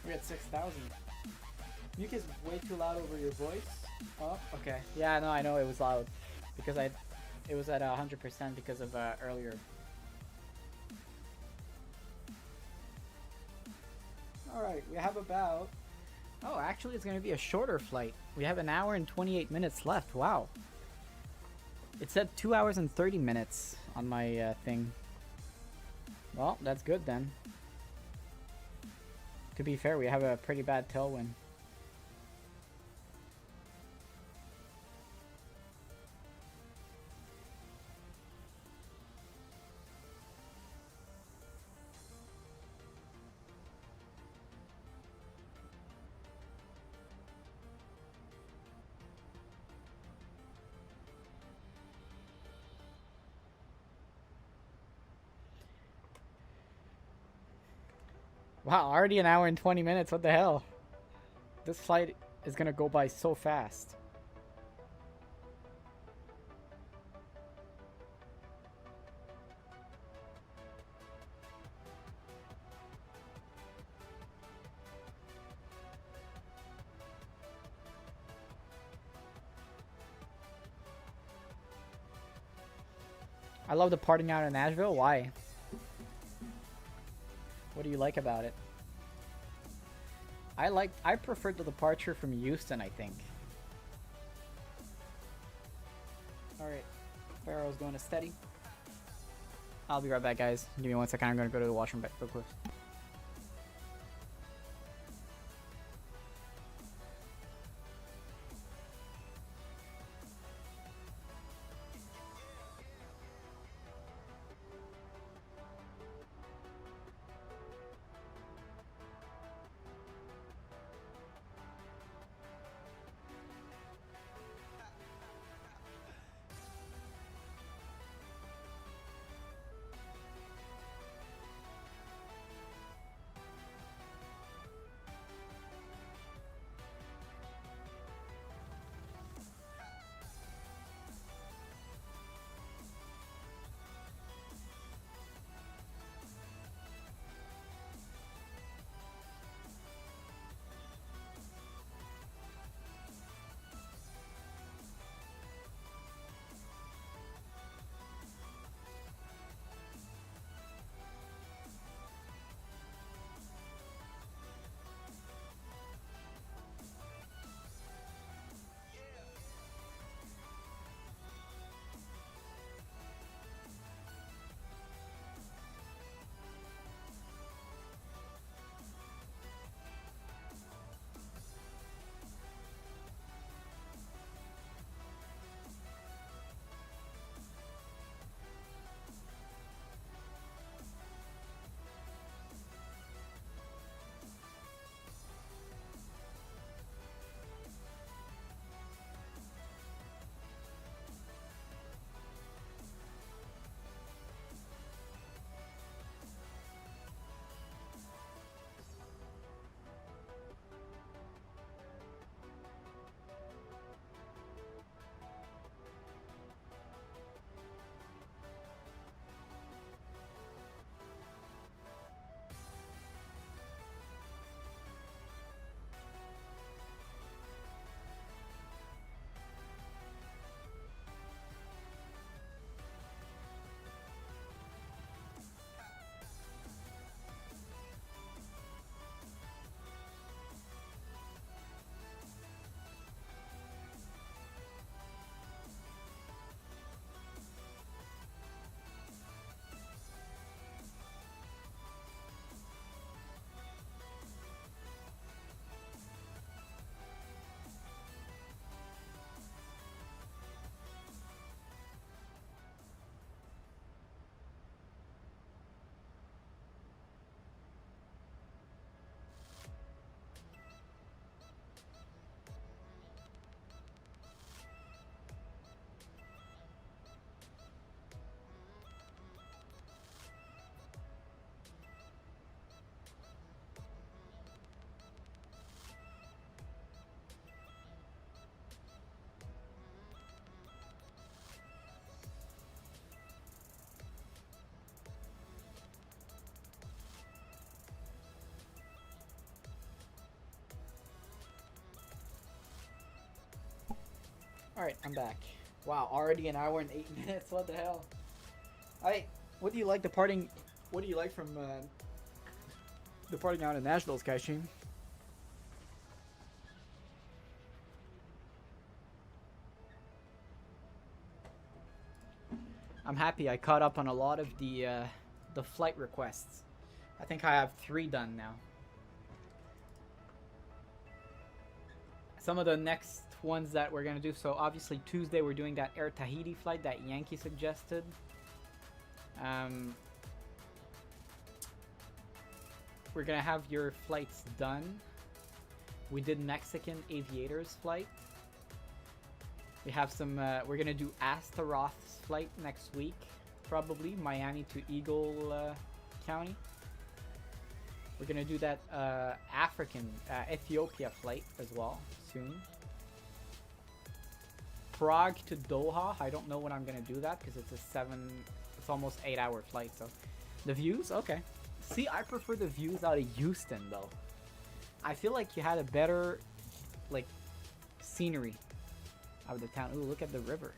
We're at 6,000. Music is way too loud over your voice. Oh, okay. Yeah, no, I know it was loud because it was at 100% because of earlier. All right, we have about. Oh, actually, it's gonna be a shorter flight. We have an hour and 28 minutes left. Wow. It said 2 hours and 30 minutes on my thing. Well, that's good then. To be fair, we have a pretty bad tailwind. Wow, already an hour and 20 minutes. What the hell? This flight is gonna go by so fast. I love departing out of Nashville. Why? What do you like about it? I preferred the departure from Houston, I think. Alright. Pharaoh's going to steady. I'll be right back, guys. Give me 1 second. I'm going to go to the washroom back real quick. Alright, I'm back. Wow, already an hour and 8 minutes. What the hell? Alright, what do you like departing? What do you like from departing out of Nashville, Skystream? I'm happy I caught up on a lot of the flight requests. I think I have 3 done now. Some of the next ones that we're gonna do. So obviously Tuesday we're doing that Air Tahiti flight that Yankee suggested. We're gonna have your flights done. We did Mexican Aviators flight. We have some. We're gonna do Astaroth's flight next week, probably Miami to Eagle County. We're gonna do that African Ethiopia flight as well soon. Prague to Doha. I don't know when I'm gonna do that because it's almost 8-hour flight. So the views, okay. See, I prefer the views out of Houston though. I feel like you had a better like scenery out of the town. Ooh, look at the river.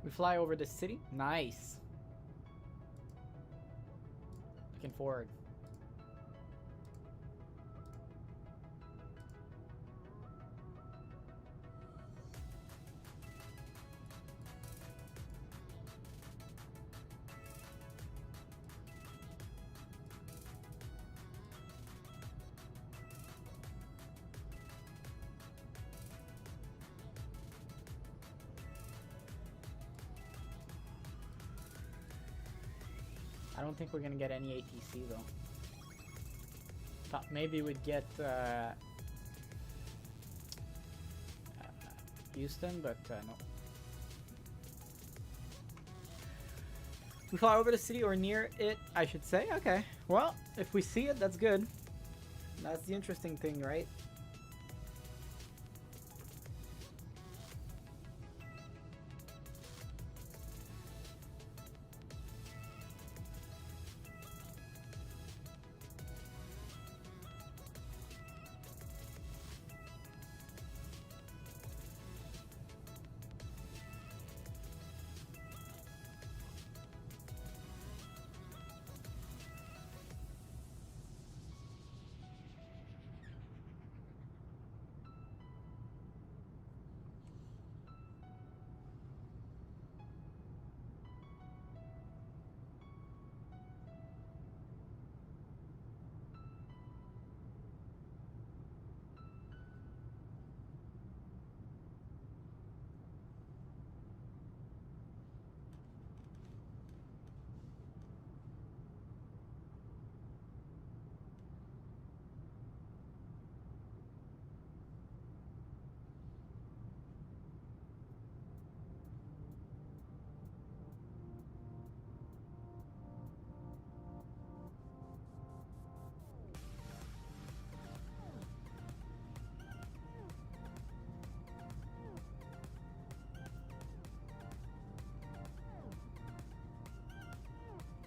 We fly over the city. Nice. Looking forward. I don't think we're gonna get any ATC though. Thought maybe we'd get Houston, but no. We fly over the city or near it, I should say. Okay. Well, if we see it, that's good. That's the interesting thing, right?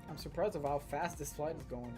I'm surprised of how fast this flight is going.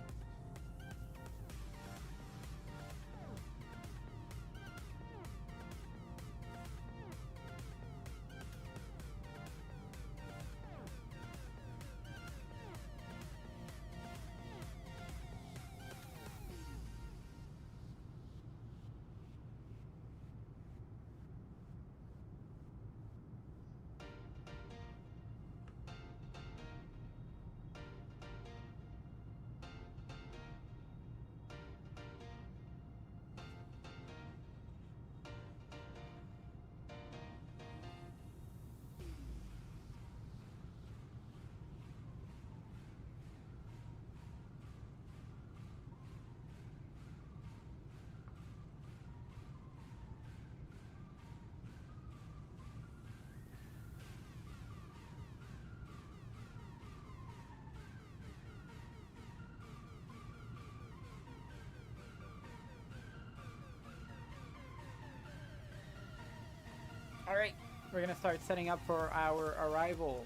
Alright, we're gonna start setting up for our arrival.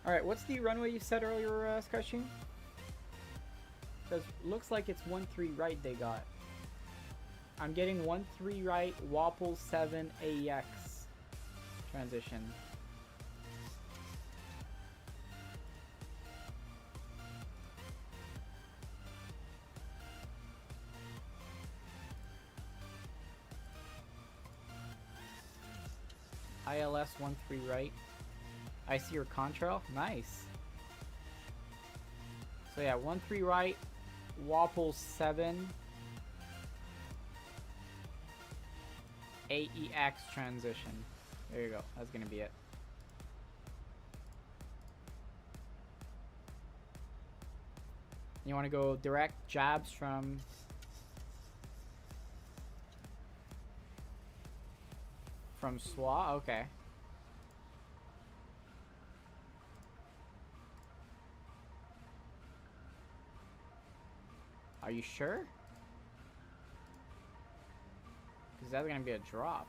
Alright, what's the runway you said earlier, Scratching? Because looks like it's 13 right they got. I'm getting 13 right, Wapple 7 AEX transition. ILS 13 right. I see your contrail. Nice. So yeah, 13 right, Wapple 7 AEX transition. There you go. That's gonna be it. You want to go direct jabs from SWA? Okay. Are you sure? Because that's gonna be a drop.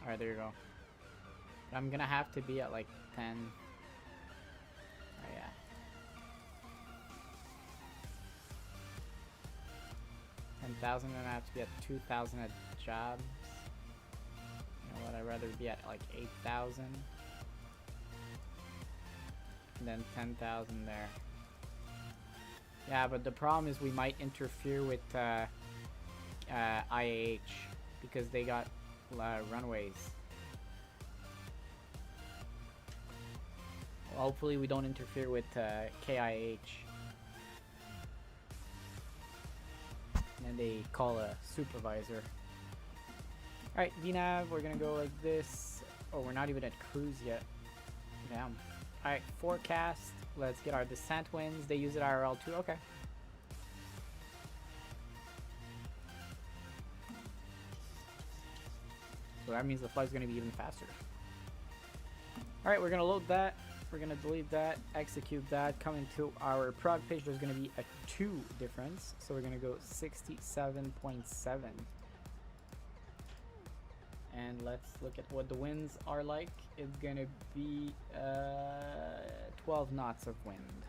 Alright, there you go. I'm gonna have to be at like 10. Oh yeah. $10,000, and I have to be at 2,000 at jobs. You know what? I'd rather be at like 8,000. And then 10,000 there. Yeah, but the problem is we might interfere with IAH because they got runways. Hopefully we don't interfere with KIH. And then they call a supervisor. Alright, VNAV, we're gonna go like this. Oh, we're not even at cruise yet. Damn. Alright, forecast. Let's get our descent winds. They use it IRL too. Okay. So that means the flight's gonna be even faster. Alright, we're gonna load that. We're gonna delete that, execute that, come into our prog page. There's gonna be a 2 difference. So we're gonna go 67.7. And let's look at what the winds are like. It's gonna be 12 knots of wind.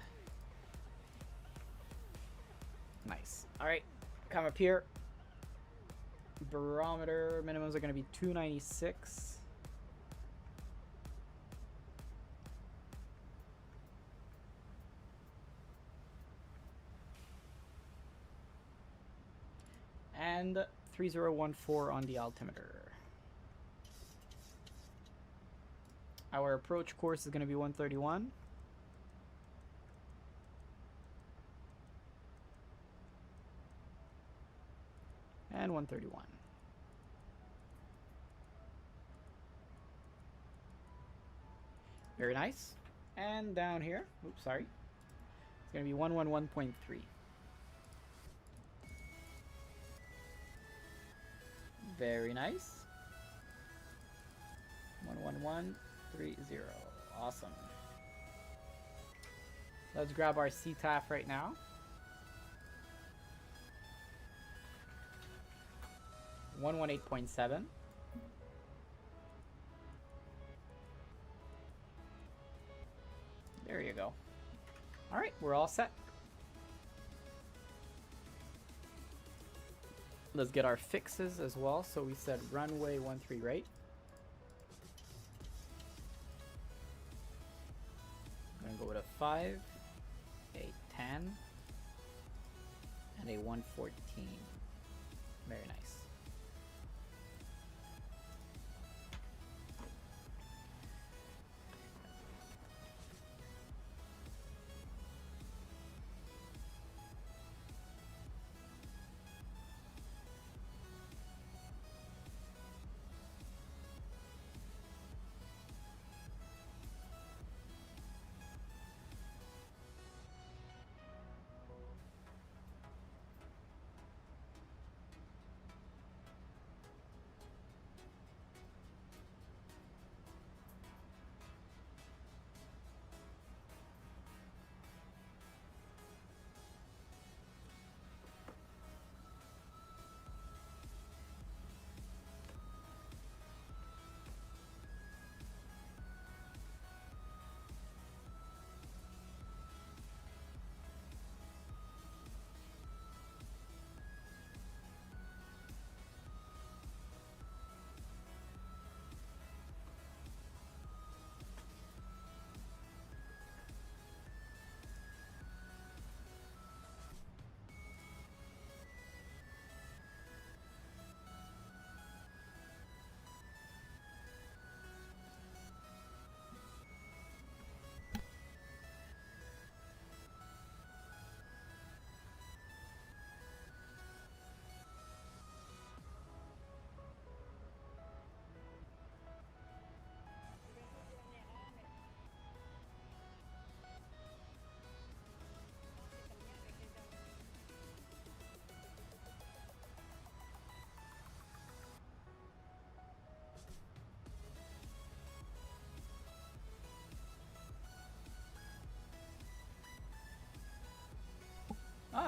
Nice. Alright, come up here. Barometer minimums are gonna be 296. And 3014 on the altimeter. Our approach course is going to be 131. And 131. Very nice. And down here, oops, sorry. It's going to be 111.3. Very nice. 11130. Awesome. Let's grab our CTAF right now. .7. There you go. All right, we're all set. Let's get our fixes as well. So we said runway 13 right. I'm gonna go with a 5, a 10, and a 114. Very nice.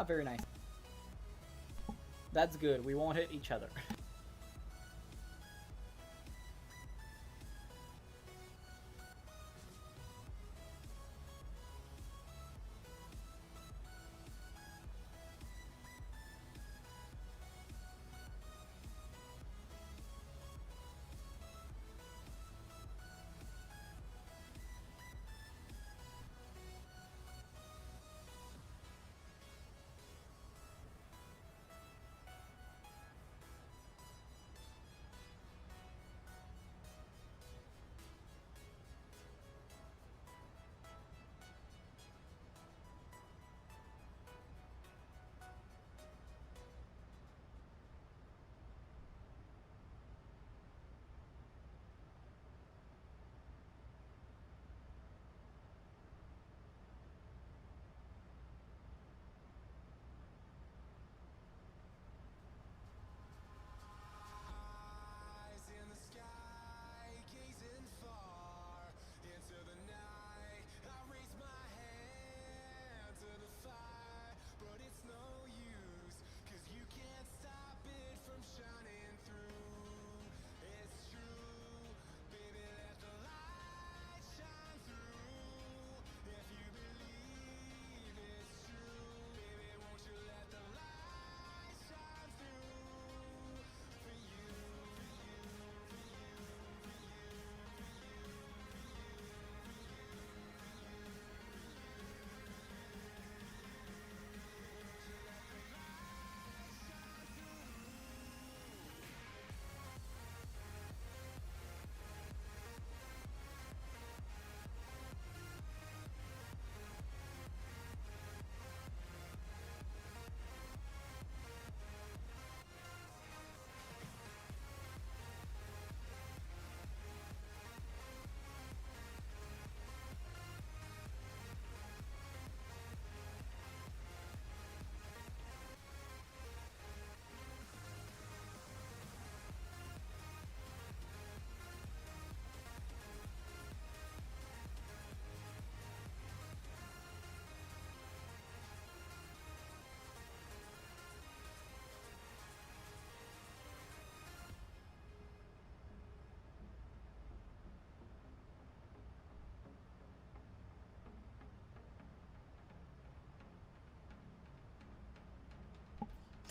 Ah, very nice. That's good. We won't hit each other.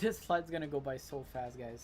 This flight's gonna go by so fast, guys.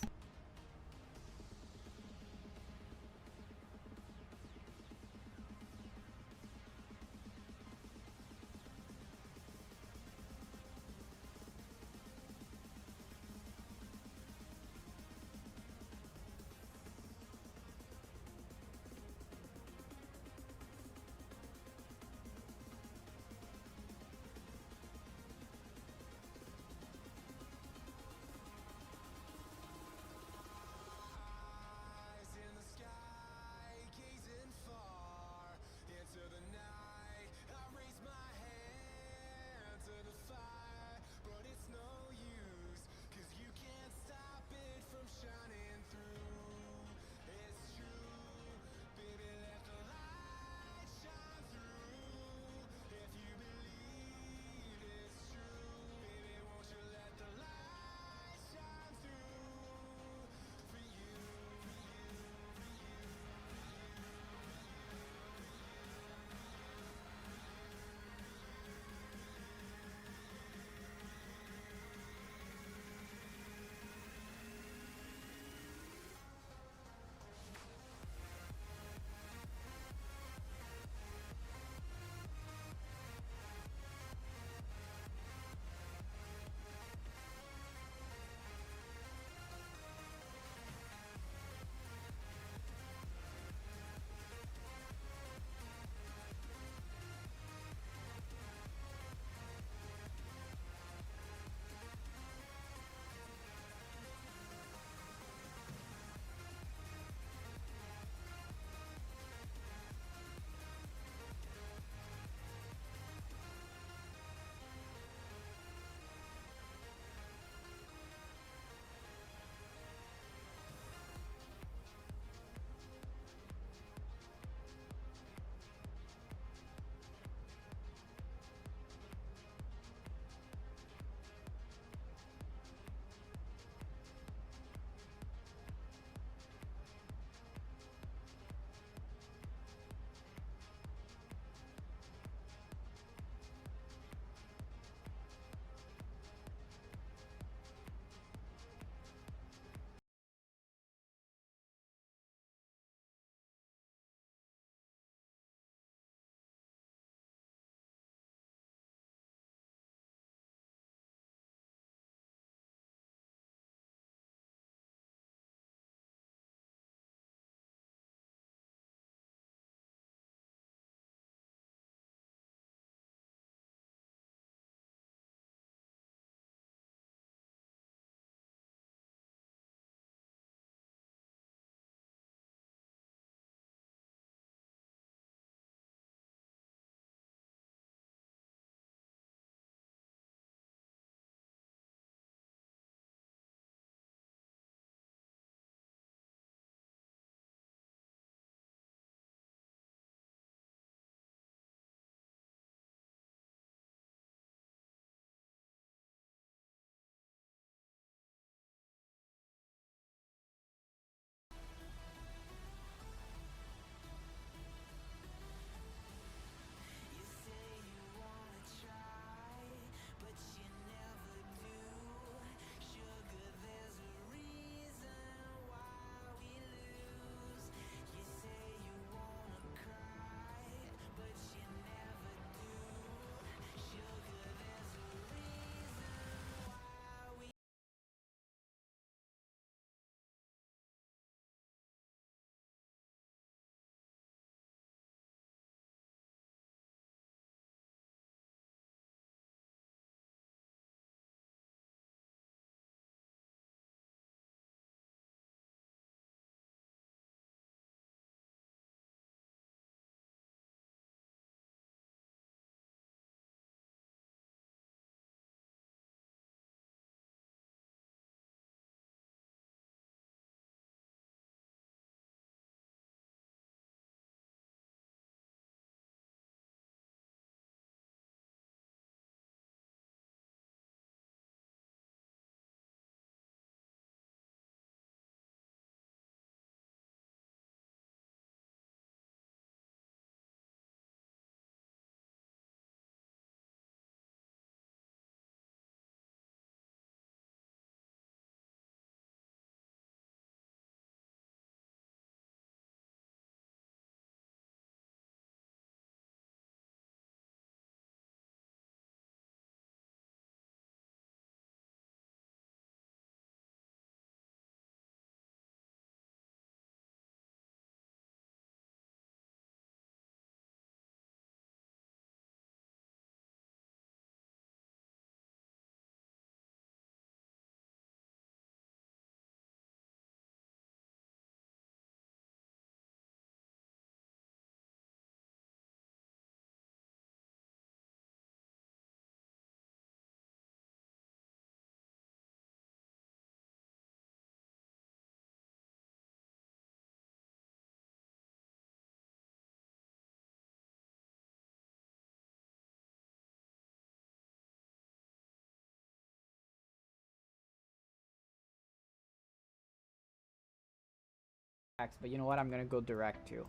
but you know what? I'm gonna go direct too.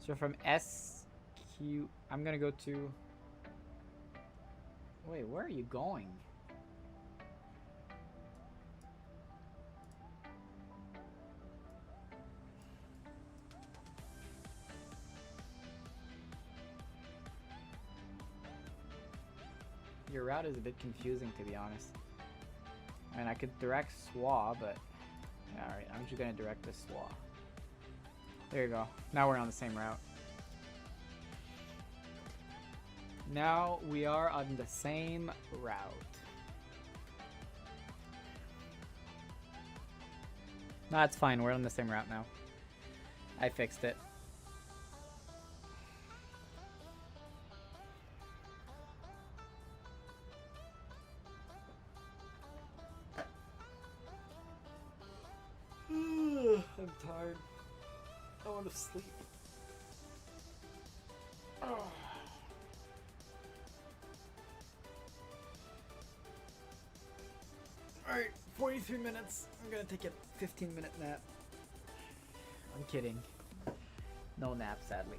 So from SQ, I'm gonna go to. Wait, where are you going? Your route is a bit confusing, to be honest. I mean, I could direct SWA, but alright, I'm just gonna direct the SWA. There you go. Now we're on the same route. Now we are on the same route. No, that's fine. We're on the same route now. I fixed it. I'm tired. I want to sleep. Alright, 43 minutes. I'm gonna take a 15-minute nap. I'm kidding. No nap, sadly.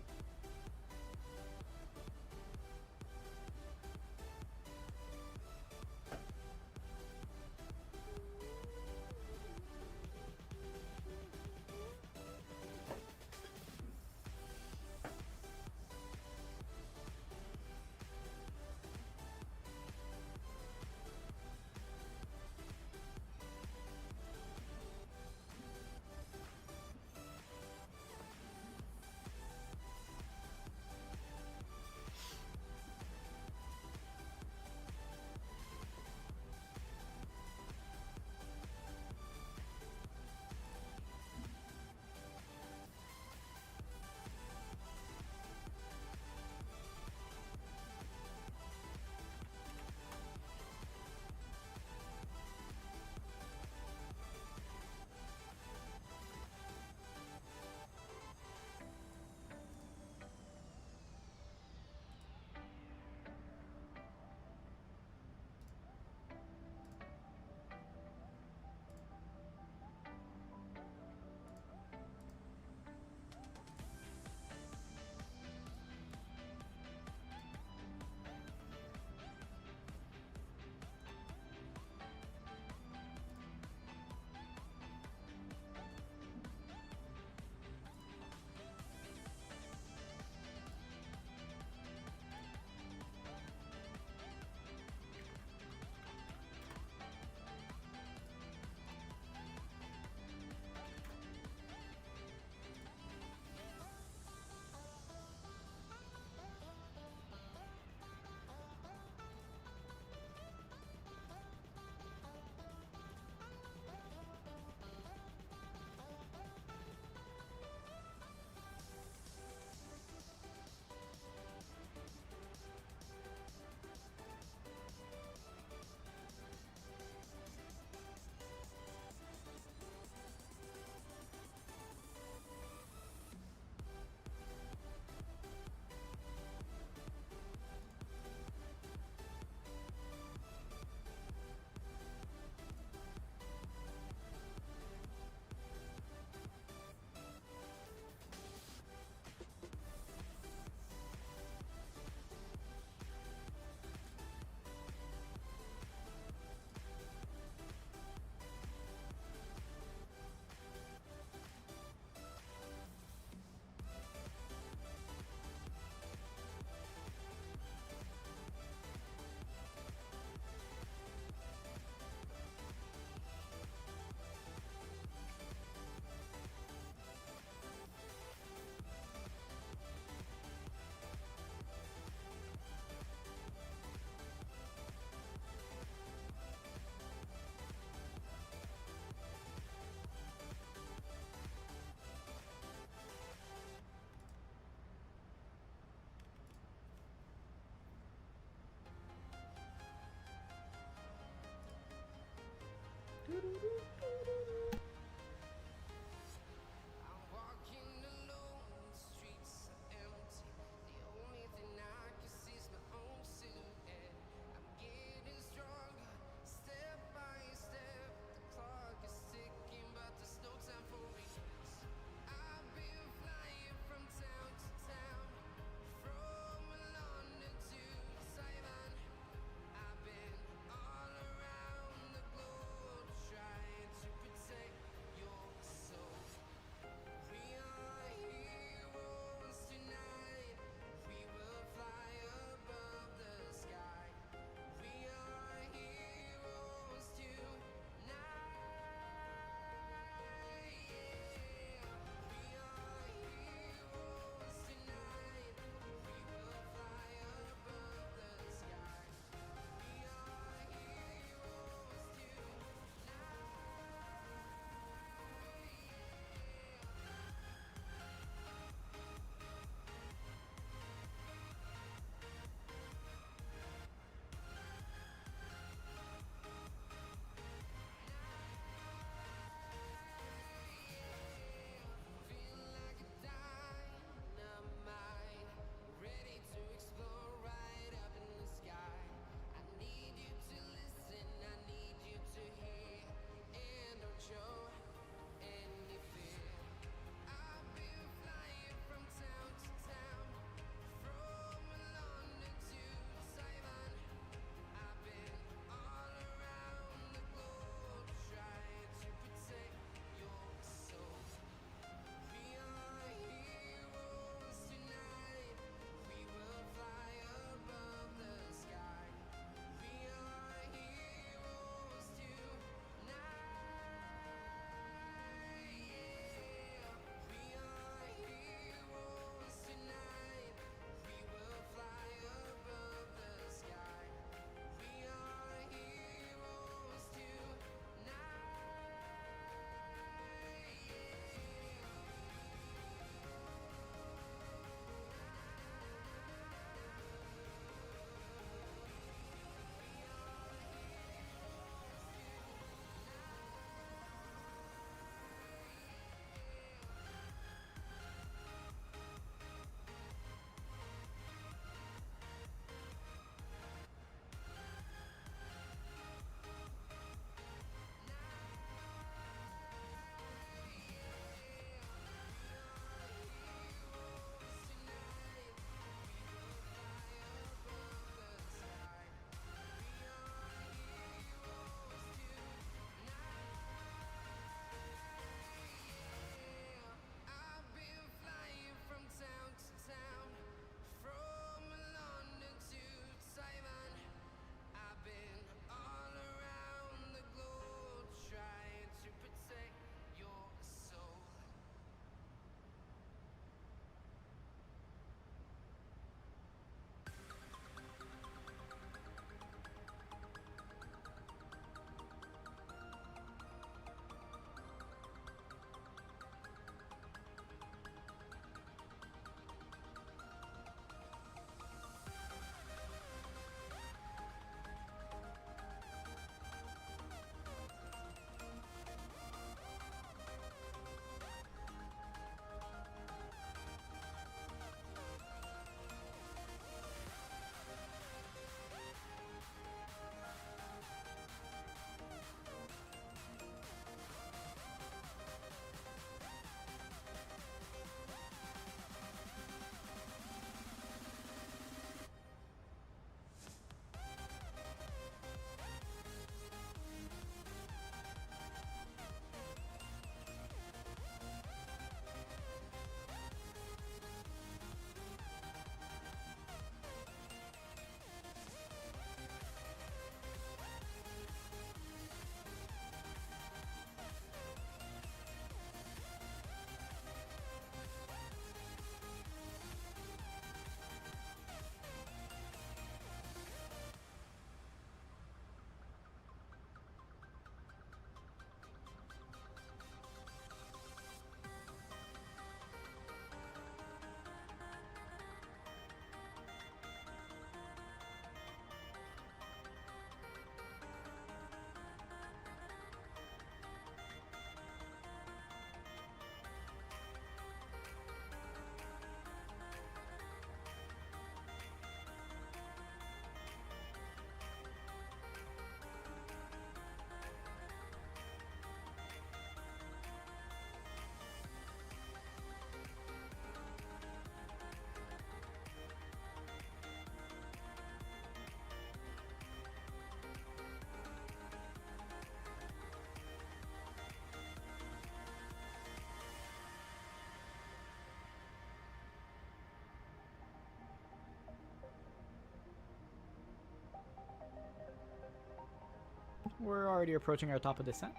We're already approaching our top of descent.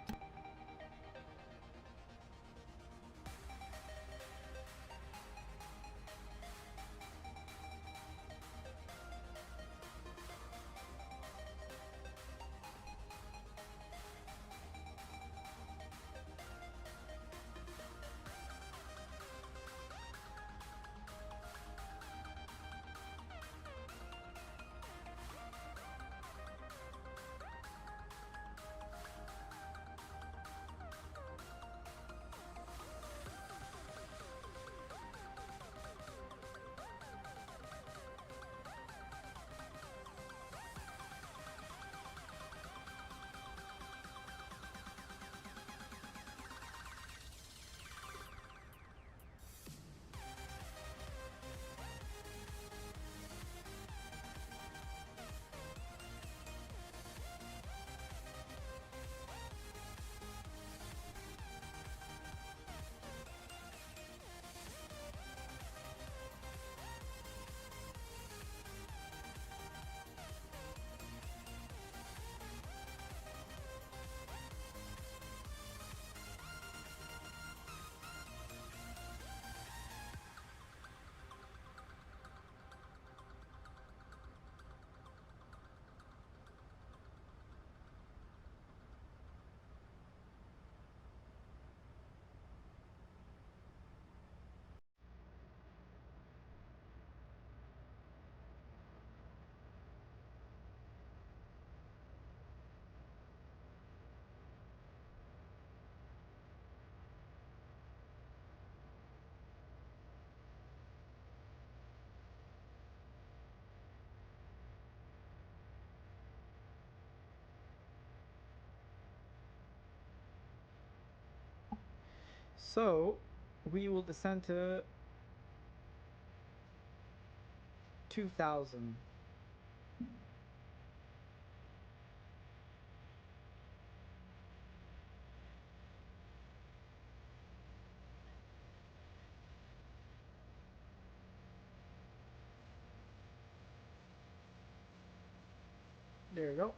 So we will descend to 2,000. There you go.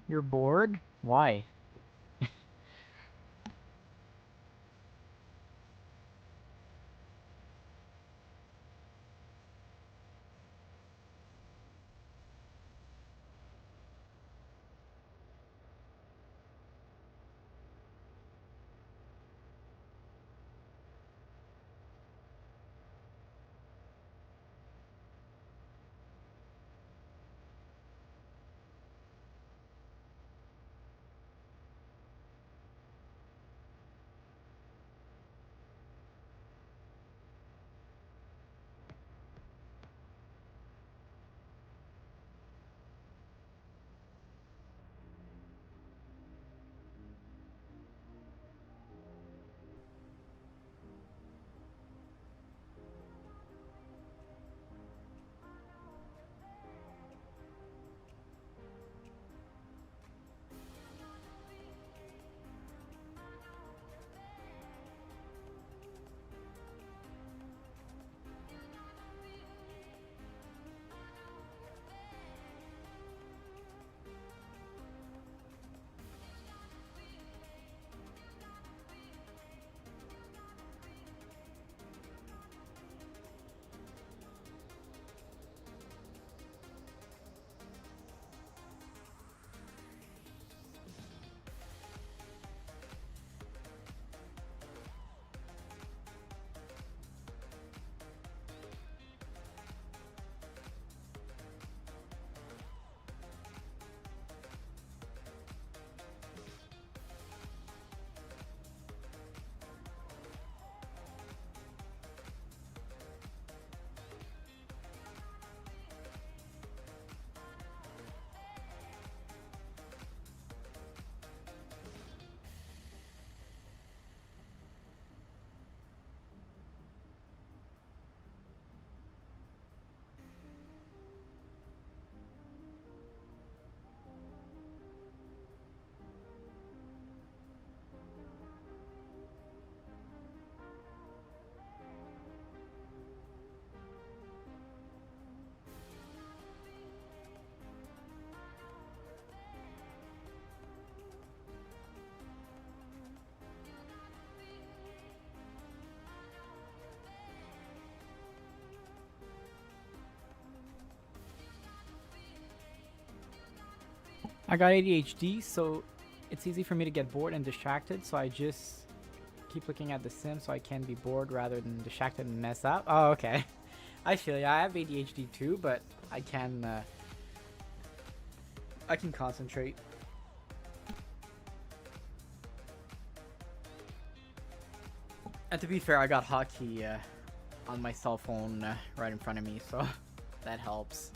You're bored? Why? I got ADHD, so it's easy for me to get bored and distracted, so I just keep looking at the sim so I can be bored rather than distracted and mess up. Oh, okay. I feel ya. I have ADHD too, but I can concentrate. And to be fair, I got hotkey on my cell phone right in front of me, so that helps.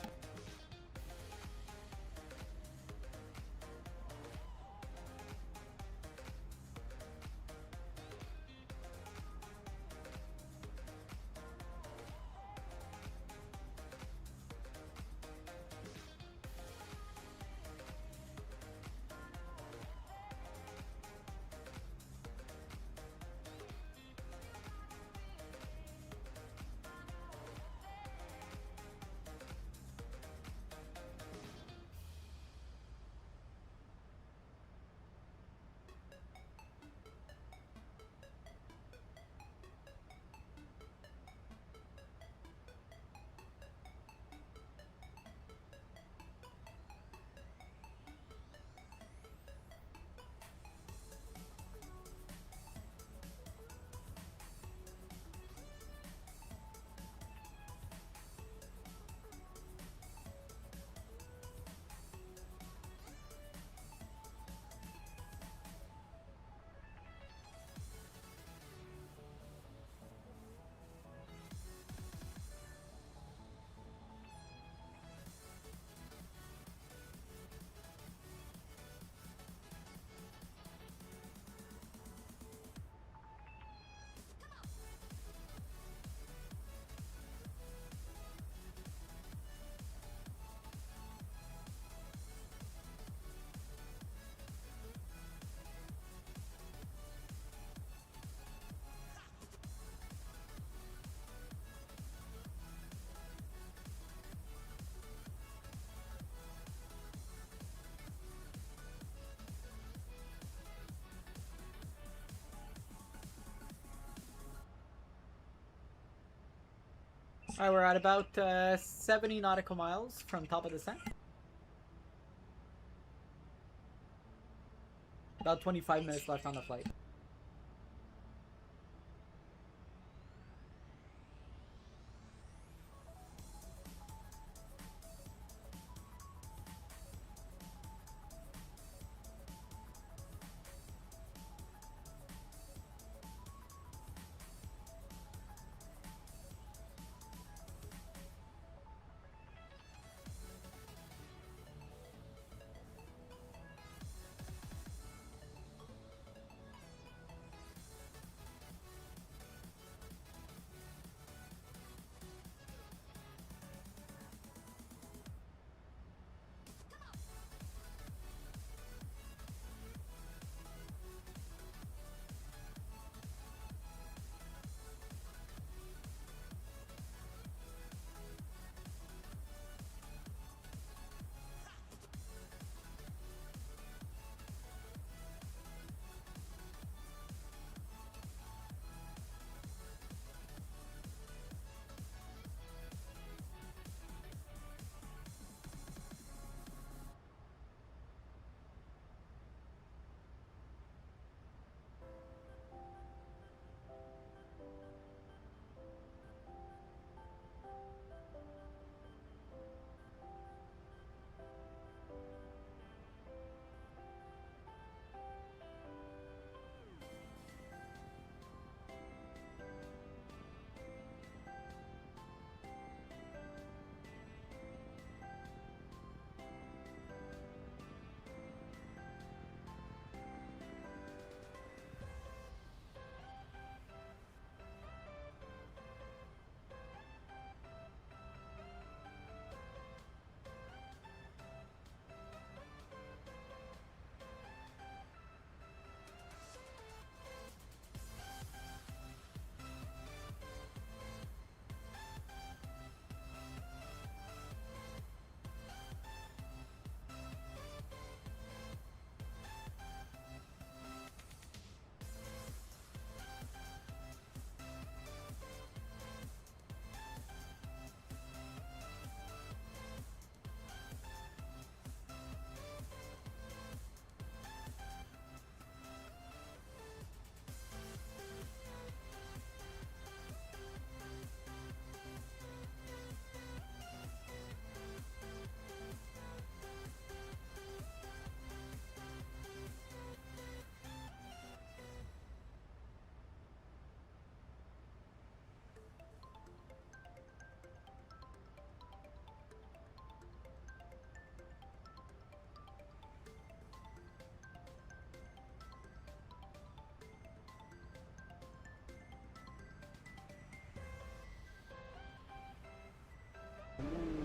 Alright, we're at about 70 nautical miles from top of descent. About 25 minutes left on the flight.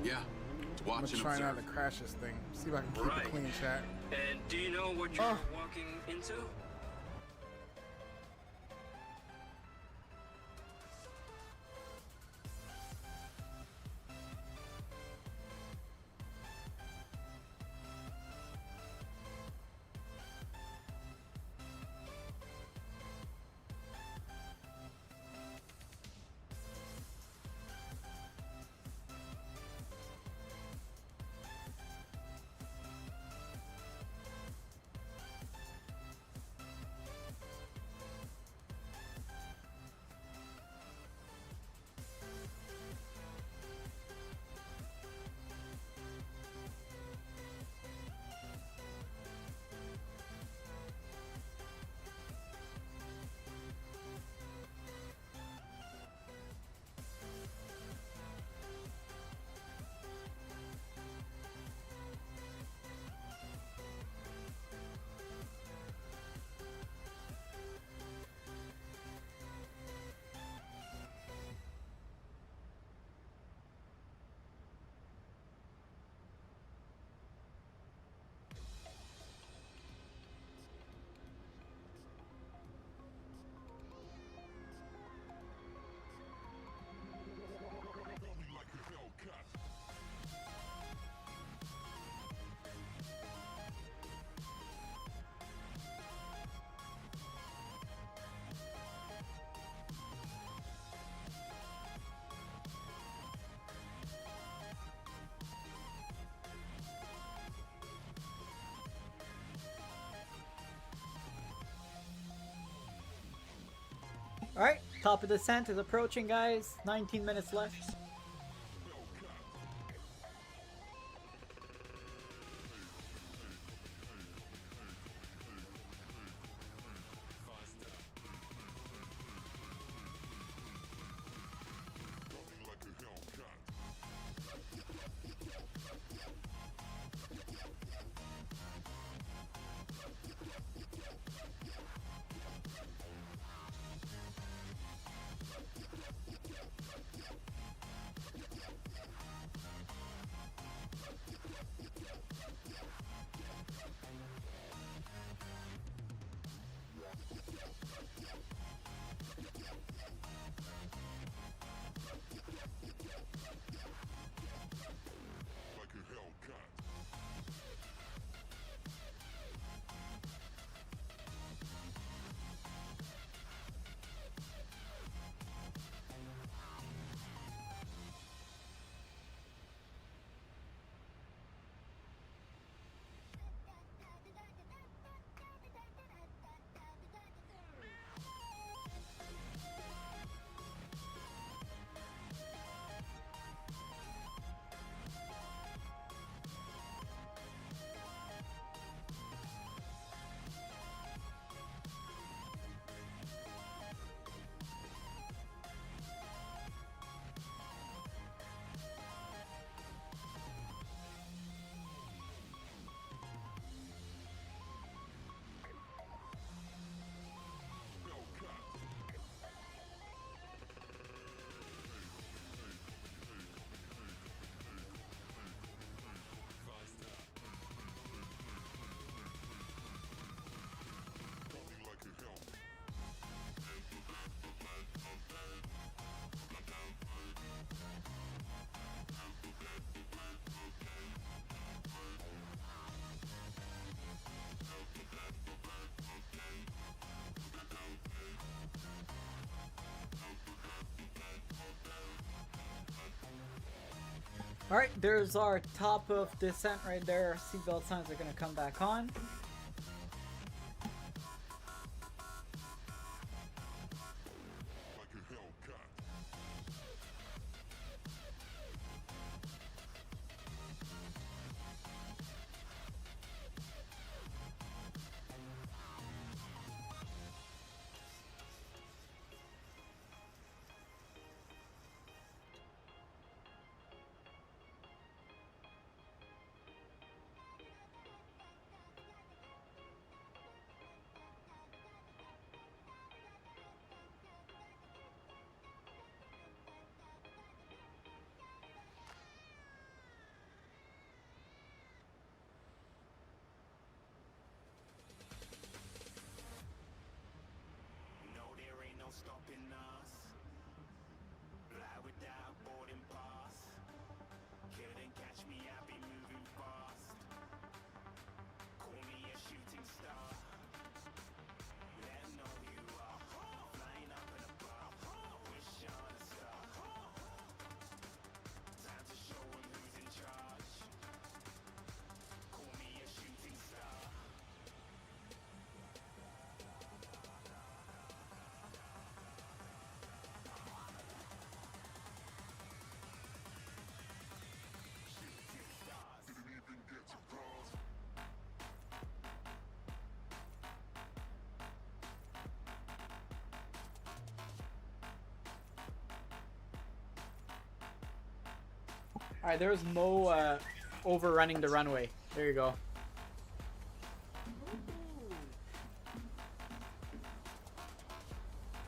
Yeah. I'm Watch gonna and try not observe. to crash this thing. See if I can keep it clean, chat. And do you know what you're walking into? Alright, top of descent is approaching, guys. 19 minutes left. Alright, there's our top of descent right there. Seatbelt signs are going to come back on. Alright, there's Mo overrunning the runway. There you go.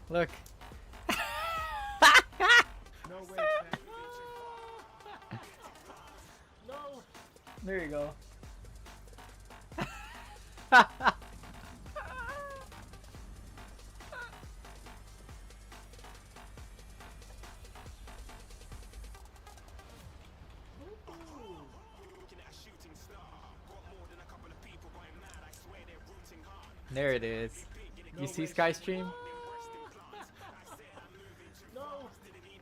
Look. No way, man. No. There you go. There it is. You see Skystream?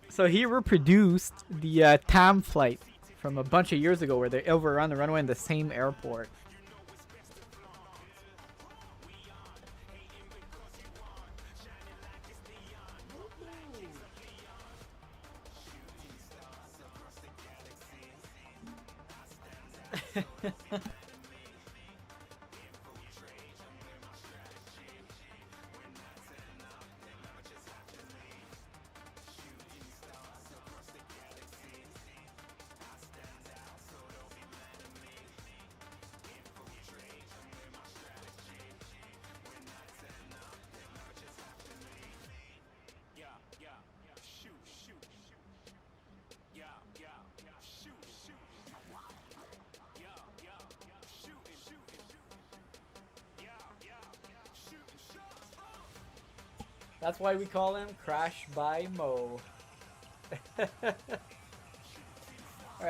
So he reproduced the TAM flight from a bunch of years ago where they overrun the runway in the same airport. That's why we call him Crash by Mo. Alright,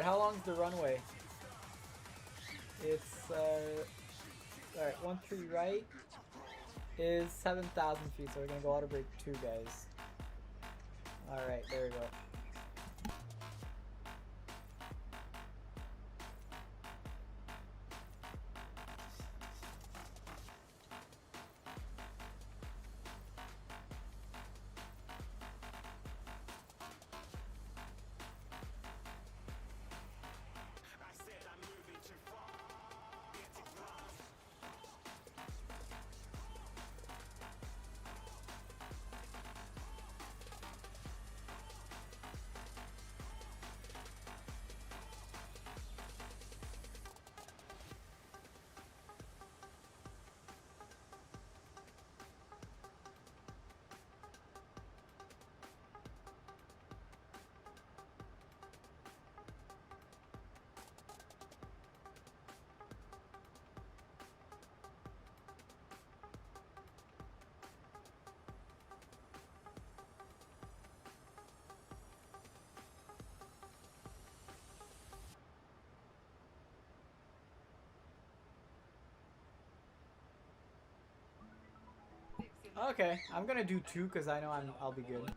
how long's the runway? It's, alright, 1-3 right is 7,000 feet, so we're gonna go auto brake 2, guys. Alright, there we go. Okay, I'm gonna do 2 because I know I'll be good.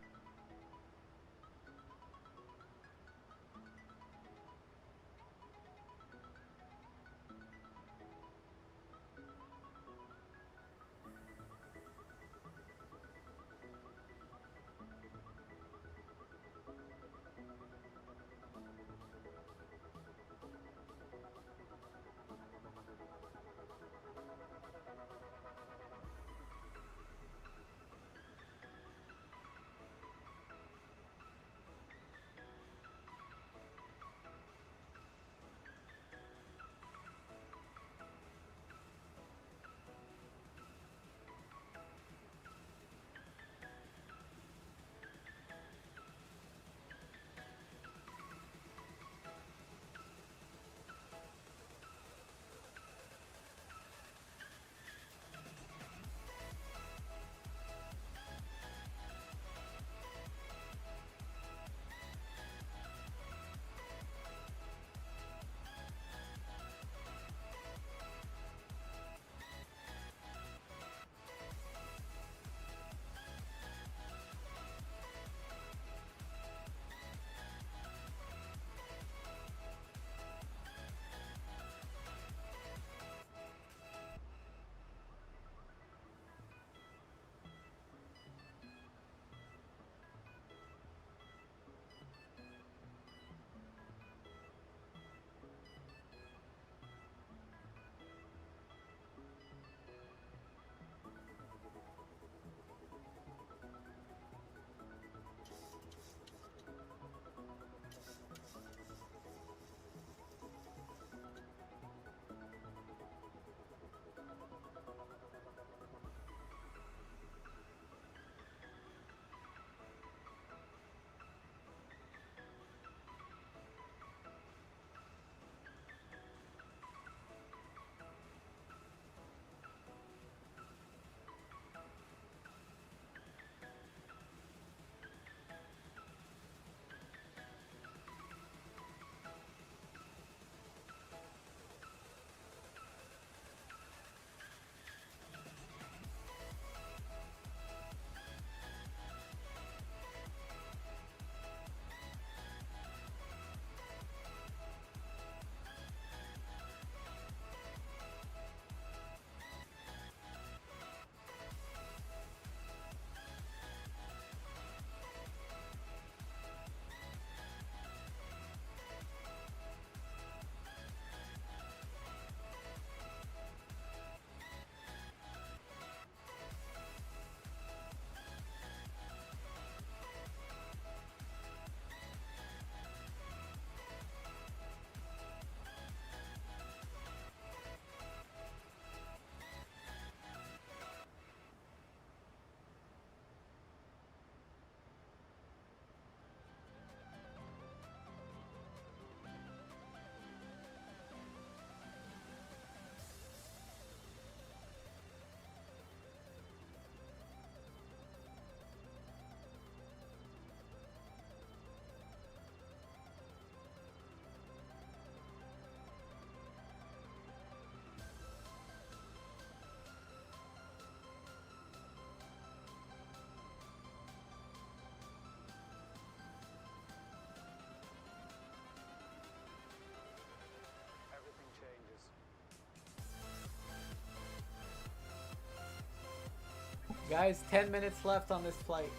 Guys, 10 minutes left on this flight.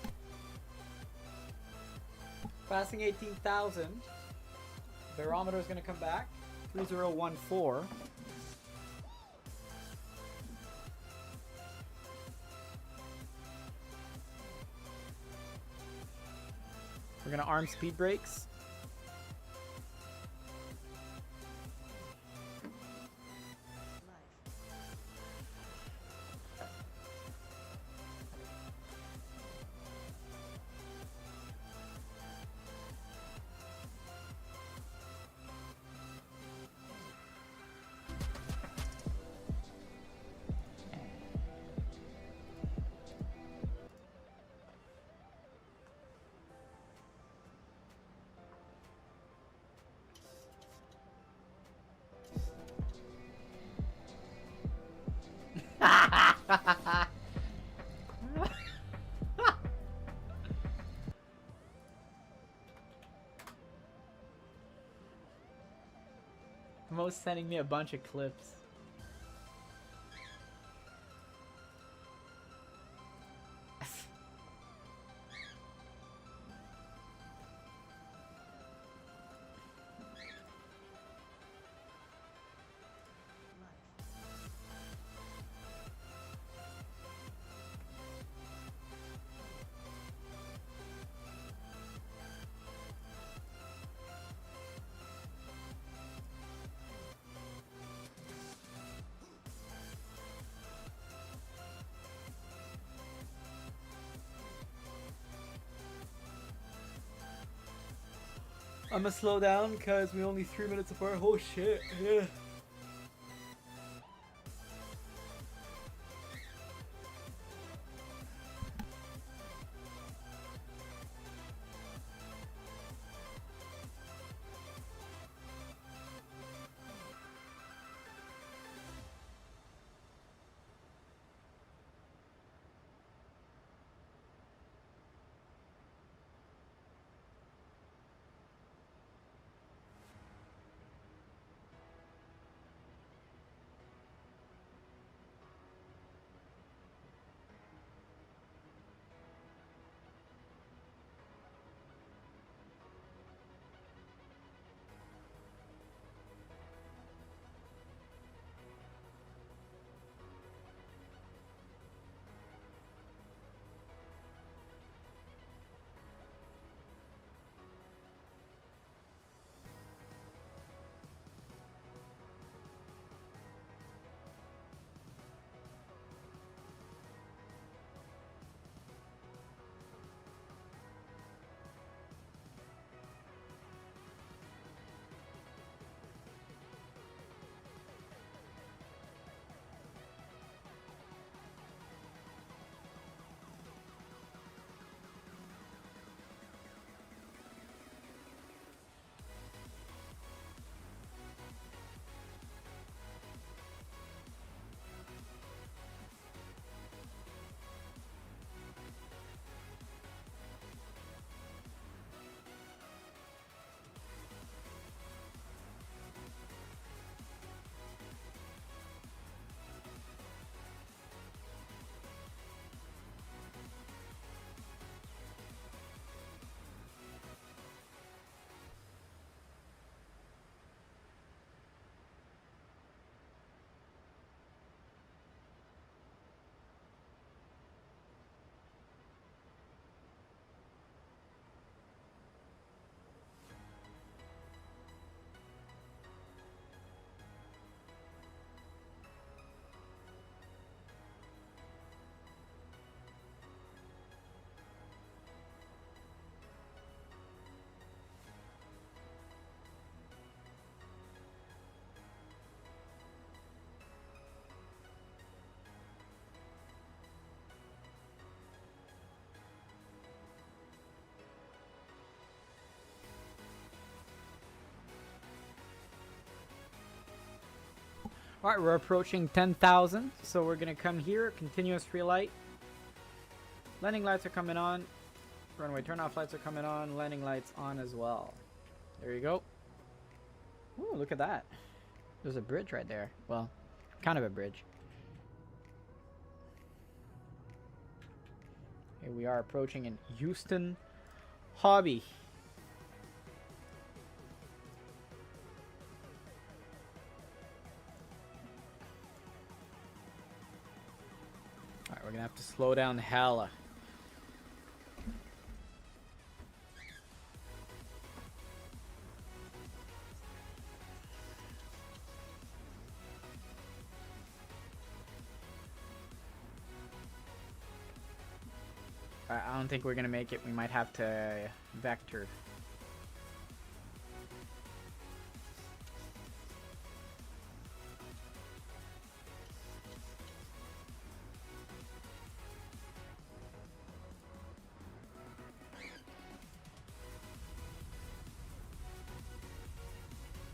Passing 18,000. Barometer is going to come back. 3014. We're going to arm speed brakes. Mo's sending me a bunch of clips. I'm gonna slow down because we're only 3 minutes apart. Oh shit, yeah. Alright, we're approaching 10,000, so we're going to come here, continuous free light. Landing lights are coming on. Runway turnoff lights are coming on. Landing lights on as well. There you go. Ooh, look at that. There's a bridge right there. Well, kind of a bridge. Okay, we are approaching in Houston Hobby. Alright, we're gonna have to slow down hella. I don't think we're gonna make it. We might have to vector.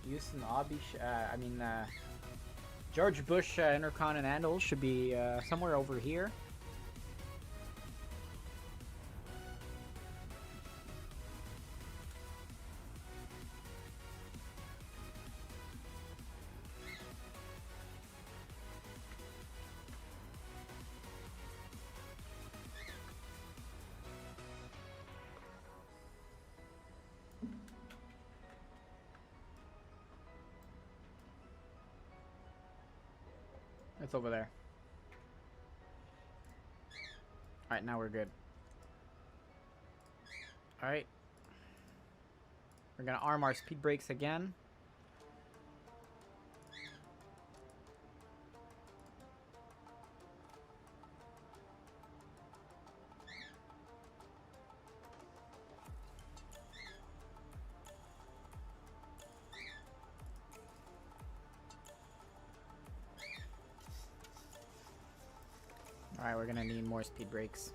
Houston Hobby, George Bush Intercontinental should be somewhere over here. It's over there. Alright, now we're good. Alright. We're gonna arm our speed brakes again. Alright, we're gonna need more speed brakes.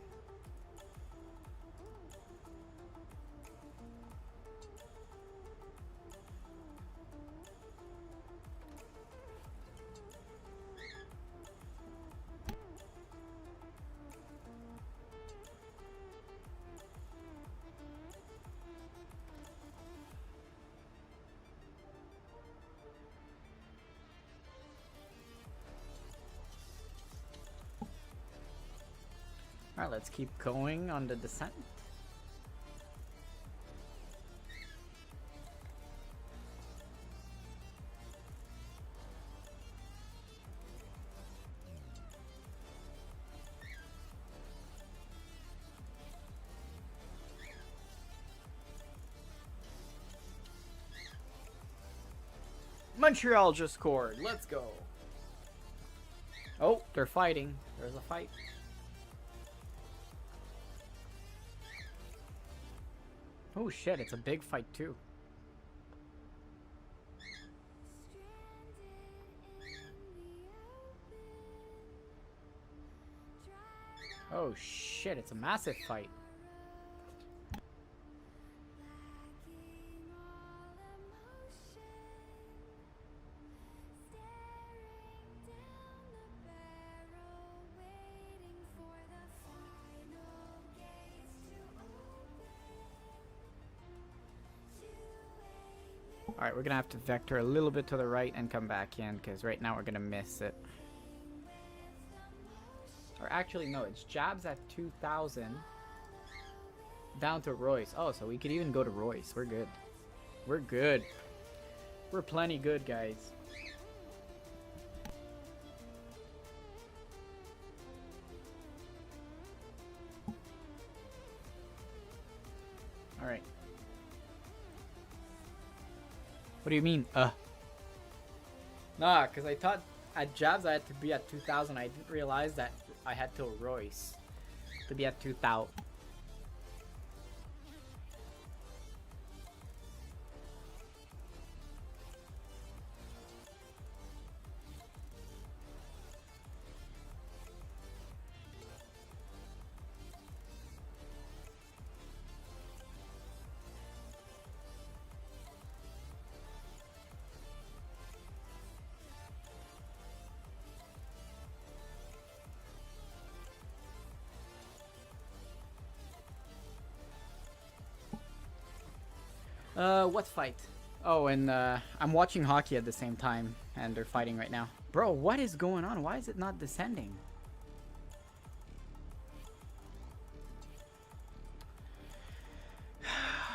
Alright, let's keep going on the descent. Montreal just scored. Let's go. Oh, they're fighting. There's a fight. Oh shit, it's a big fight too. Oh shit, it's a massive fight. Alright, we're gonna have to vector a little bit to the right and come back in, because right now we're gonna miss it. Or actually, no, it's jabs at 2000 down to Royce. Oh, so we could even go to Royce. We're good. We're good. We're plenty good, guys. Alright. What do you mean, Nah, because I thought at jabs I had to be at 2000. I didn't realize that I had to Royce to be at 2000. What fight? Oh, and I'm watching hockey at the same time, and they're fighting right now. Bro, what is going on? Why is it not descending?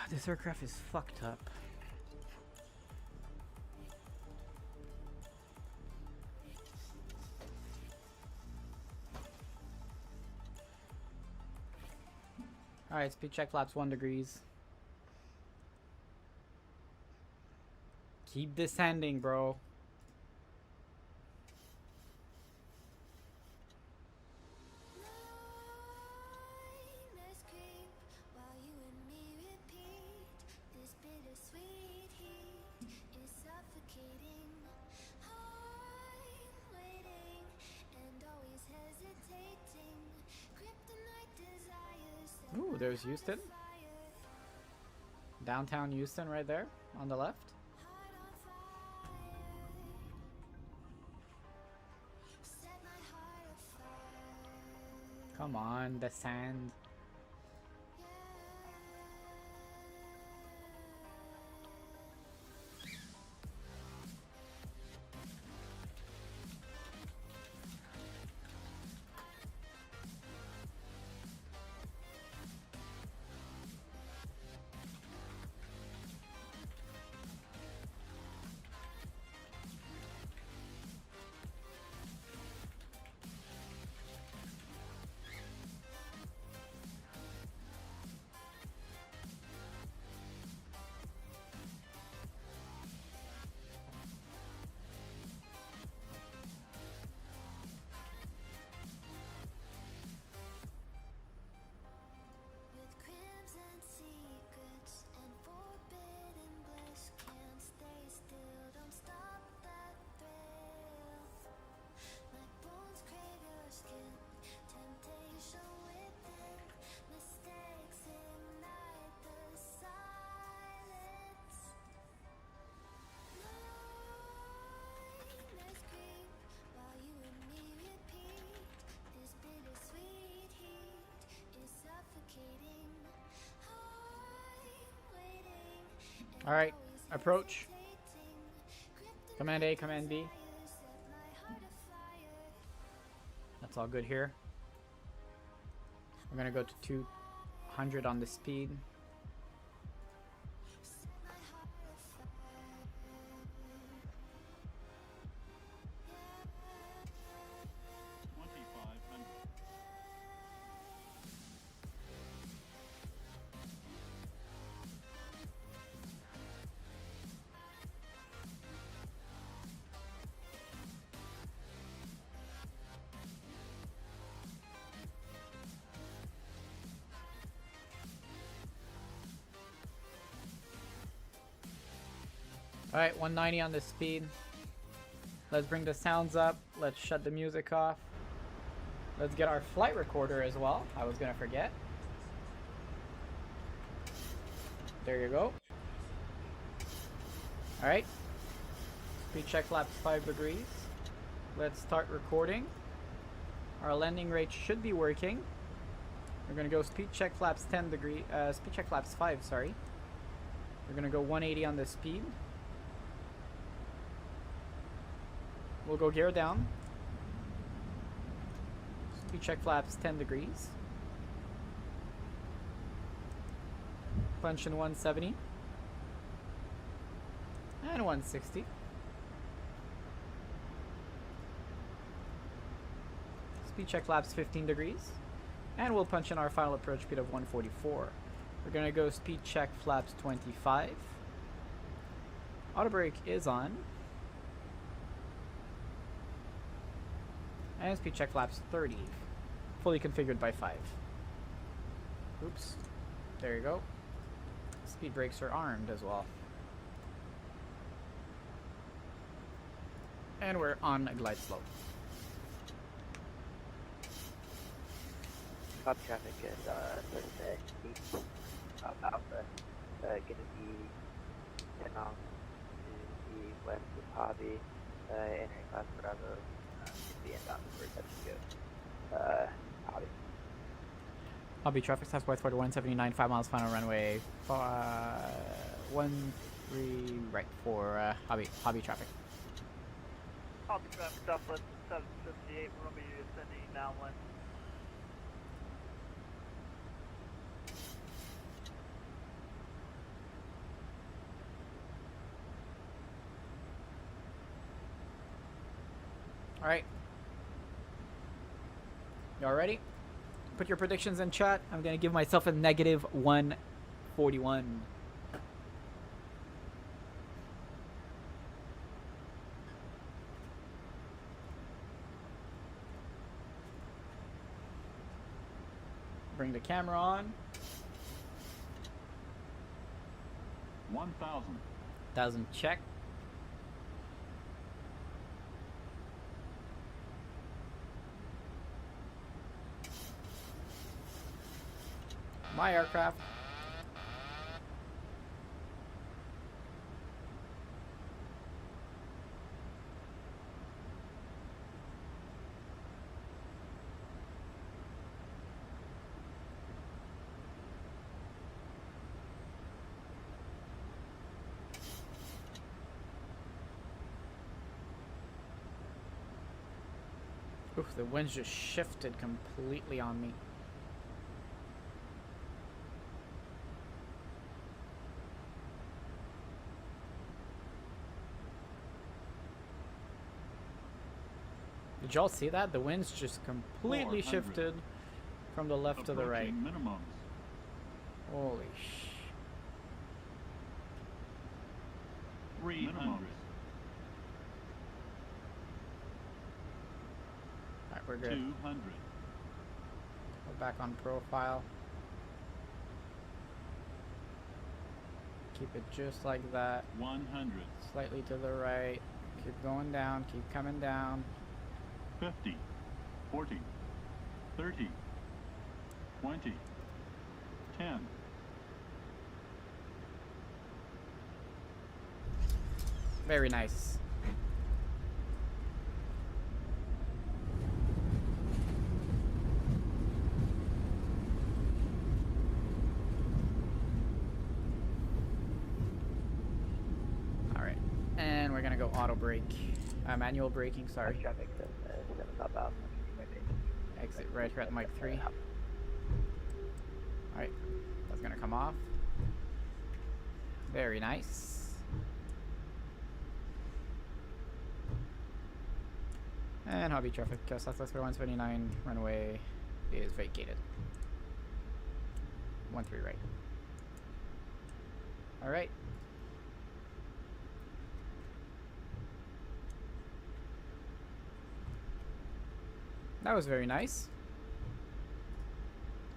This aircraft is fucked up. Alright, speed check flaps 1 degrees. Keep descending, bro. Ooh, there's Houston. Downtown Houston right there on the left. Come on, the sand. Alright, approach. Command A, Command B. That's all good here. We're gonna go to 200 on the speed. Alright, 190 on the speed. Let's bring the sounds up. Let's shut the music off. Let's get our flight recorder as well. I was gonna forget. There you go. Alright. Speed check flaps 5 degrees. Let's start recording. Our landing rate should be working. We're gonna go speed check flaps 10 degree. Speed check flaps 5, sorry. We're gonna go 180 on the speed. We'll go gear down. Speed check flaps 10 degrees. Punch in 170. And 160. Speed check flaps 15 degrees. And we'll punch in our final approach speed of 144. We're gonna go speed check flaps 25. Auto brake is on. And speed check flaps 30. Fully configured by 5. Oops. There you go. Speed brakes are armed as well. And we're on a glide slope. Top traffic is Thursday, east of Alpha. Gonna be heading off to the west of Hobby, entering class Bravo. Be inbound for Yoke. Hobby. Hobby traffic southwest 179, 5 miles final runway. 13 right for Hobby traffic. Hobby traffic southwest 758. We're gonna be ascending downwind. Alright. Y'all ready? Put your predictions in chat. I'm gonna give myself a negative 141. Bring the camera on. 1,000. 1,000 check. My aircraft. Oof, the winds just shifted completely on me. Did y'all see that? The winds just completely 400. shifted from the left to the right. Approaching minimums. Holy sh... 300. Alright, we're good. 200. We're back on profile. Keep it just like that. 100. Slightly to the right. Keep going down. Keep coming down. 50. 40. 30. 20. 10. Very nice. Alright. And we're gonna go auto brake. Manual braking, sorry. Traffic says 7 southbound. Exit right here at Mike 3. Alright. That's gonna come off. Very nice. And hobby traffic, Southwest 179 runway is vacated. 13 right. Alright. That was very nice.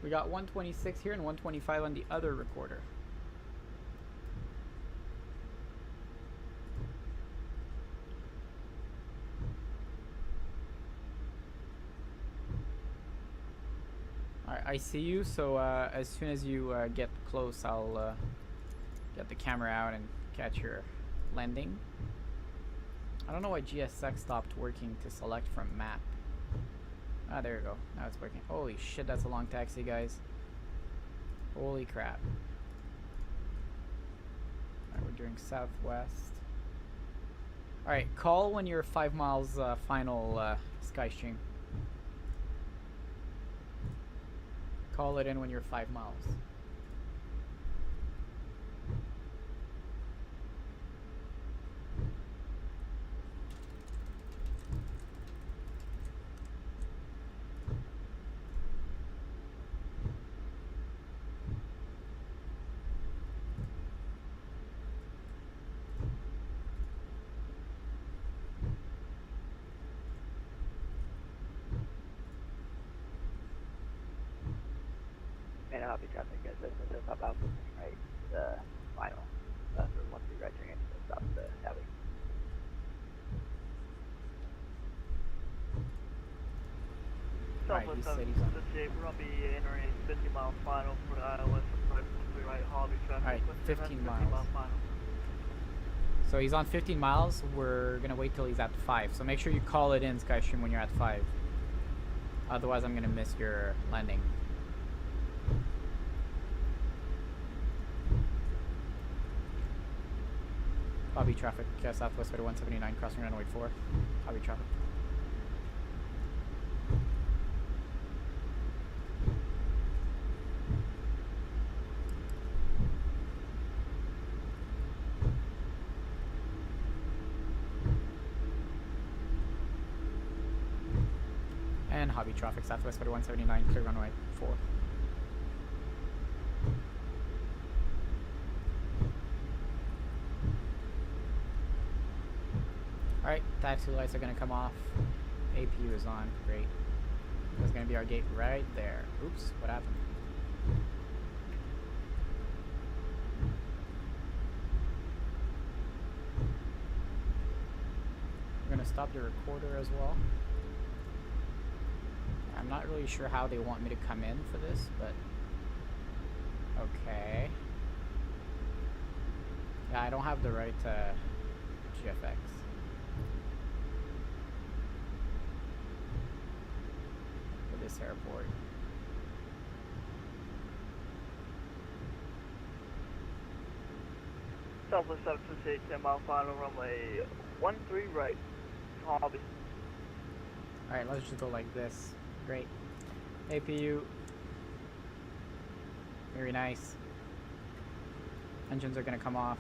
We got 126 here and 125 on the other recorder. Alright, I see you, so as soon as you get close, I'll get the camera out and catch your landing. I don't know why GSX stopped working to select from map. Ah, there you go. Now it's working. Holy shit, that's a long taxi, guys. Holy crap. Alright, we're doing southwest. Alright, call when you're 5 miles final Skystream. Call it in when you're 5 miles. And hobby traffic says the southbound right, the final. For 13 right turning into stop the alley. Alright, he Southwest said he's on. 58, we're going to be entering 50 mile final for the iOS 13 right hobby traffic. Alright, 15 miles. So he's on 15 miles. We're gonna wait till he's at 5. So make sure you call it in, Skystream, when you're at 5. Otherwise, I'm gonna miss your landing. Hobby traffic, Southwest 179, crossing runway 4. Hobby traffic. Hobby traffic, Southwest 4179, clear runway 4. Alright, taxi lights are gonna come off. APU is on, great. There's gonna be our gate right there. Oops, what happened? We're gonna stop the recorder as well. I'm not really sure how they want me to come in for this, but okay. Yeah, I don't have the right GFX. For this airport. Southwest 728, 10 mile final, runway 13 right. Hobby. Alright, let's just go like this. Great. APU. Very nice. Engines are gonna come off.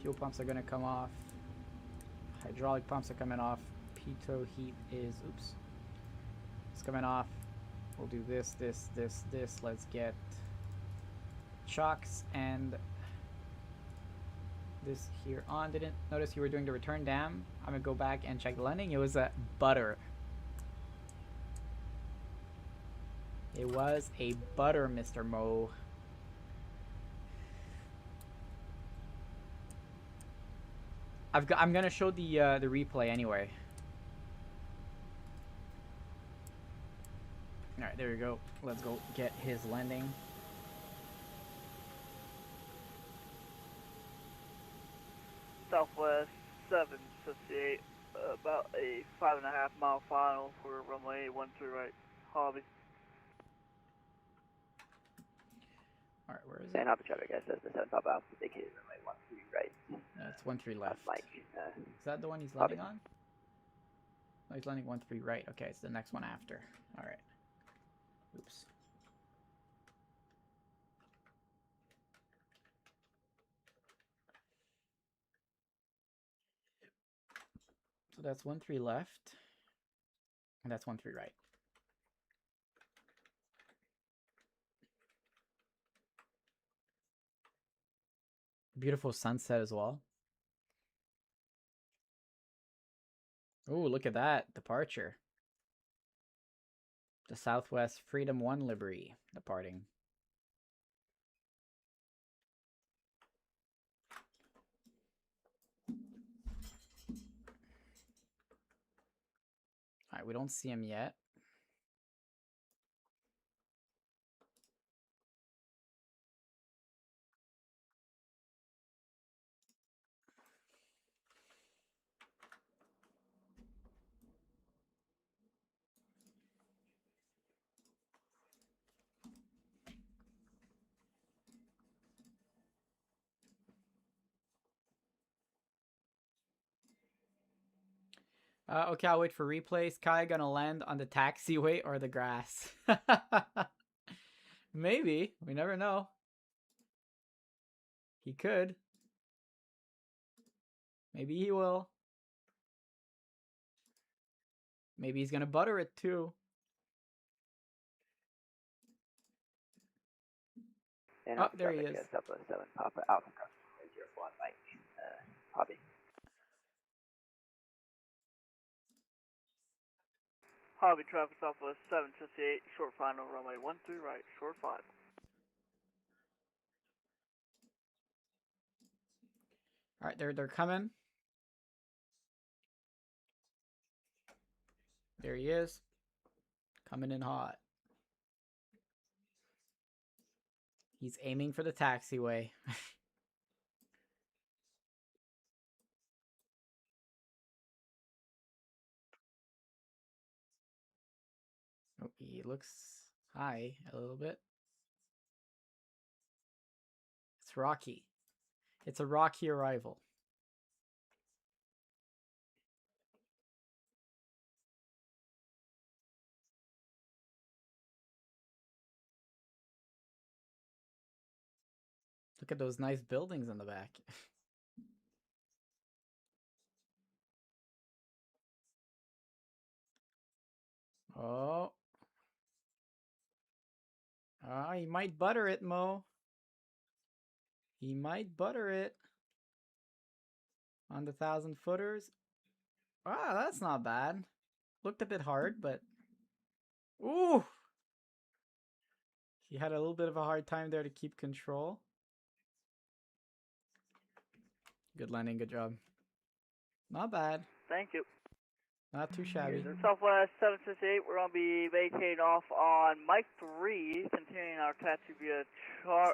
Fuel pumps are gonna come off. Hydraulic pumps are coming off. Pitot heat is, oops. It's coming off. We'll do this, this, this, this. Let's get chocks and this here on. Didn't notice you were doing the return dam. I'm gonna go back and check the landing. It was a butter. It was a butter, Mr. Mo. I'm gonna show the replay anyway. All right, there we go. Let's go get his landing. Southwest 758, about a 5.5 mile final for runway 13 right. Hobby. Alright, where is it? And Hobby traffic, guys, says the 7 Papa Alpha indicated runway 13 right. That's 13 left. Mike. Is that the one he's landing on? No, he's landing 13 right. Okay, it's the next one after. Alright. Oops. So that's 13 left. And that's 13 right. Beautiful sunset as well. Oh, look at that departure. The Southwest Freedom 1 livery departing. Alright, we don't see him yet. Okay, I'll wait for replays. Kai gonna land on the taxiway or the grass? Maybe. We never know. He could. Maybe he will. Maybe he's gonna butter it too. And oh, there he is. Southwest 7 Papa Alpha Crossing 01 Mike. Hobby. Hobby traffic Southwest 758, short final, runway 13 right, short 5. Alright, they're coming. There he is. Coming in hot. He's aiming for the taxiway. Oh, he looks high a little bit. It's rocky. It's a rocky arrival. Look at those nice buildings in the back. Oh. Ah, he might butter it, Mo. He might butter it. On the 1,000 footers. Ah, that's not bad. Looked a bit hard, but... Ooh! He had a little bit of a hard time there to keep control. Good landing, good job. Not bad. Thank you. Not too shabby. Southwest 768, we're going to be vacating off on Mike 3, continuing our taxi via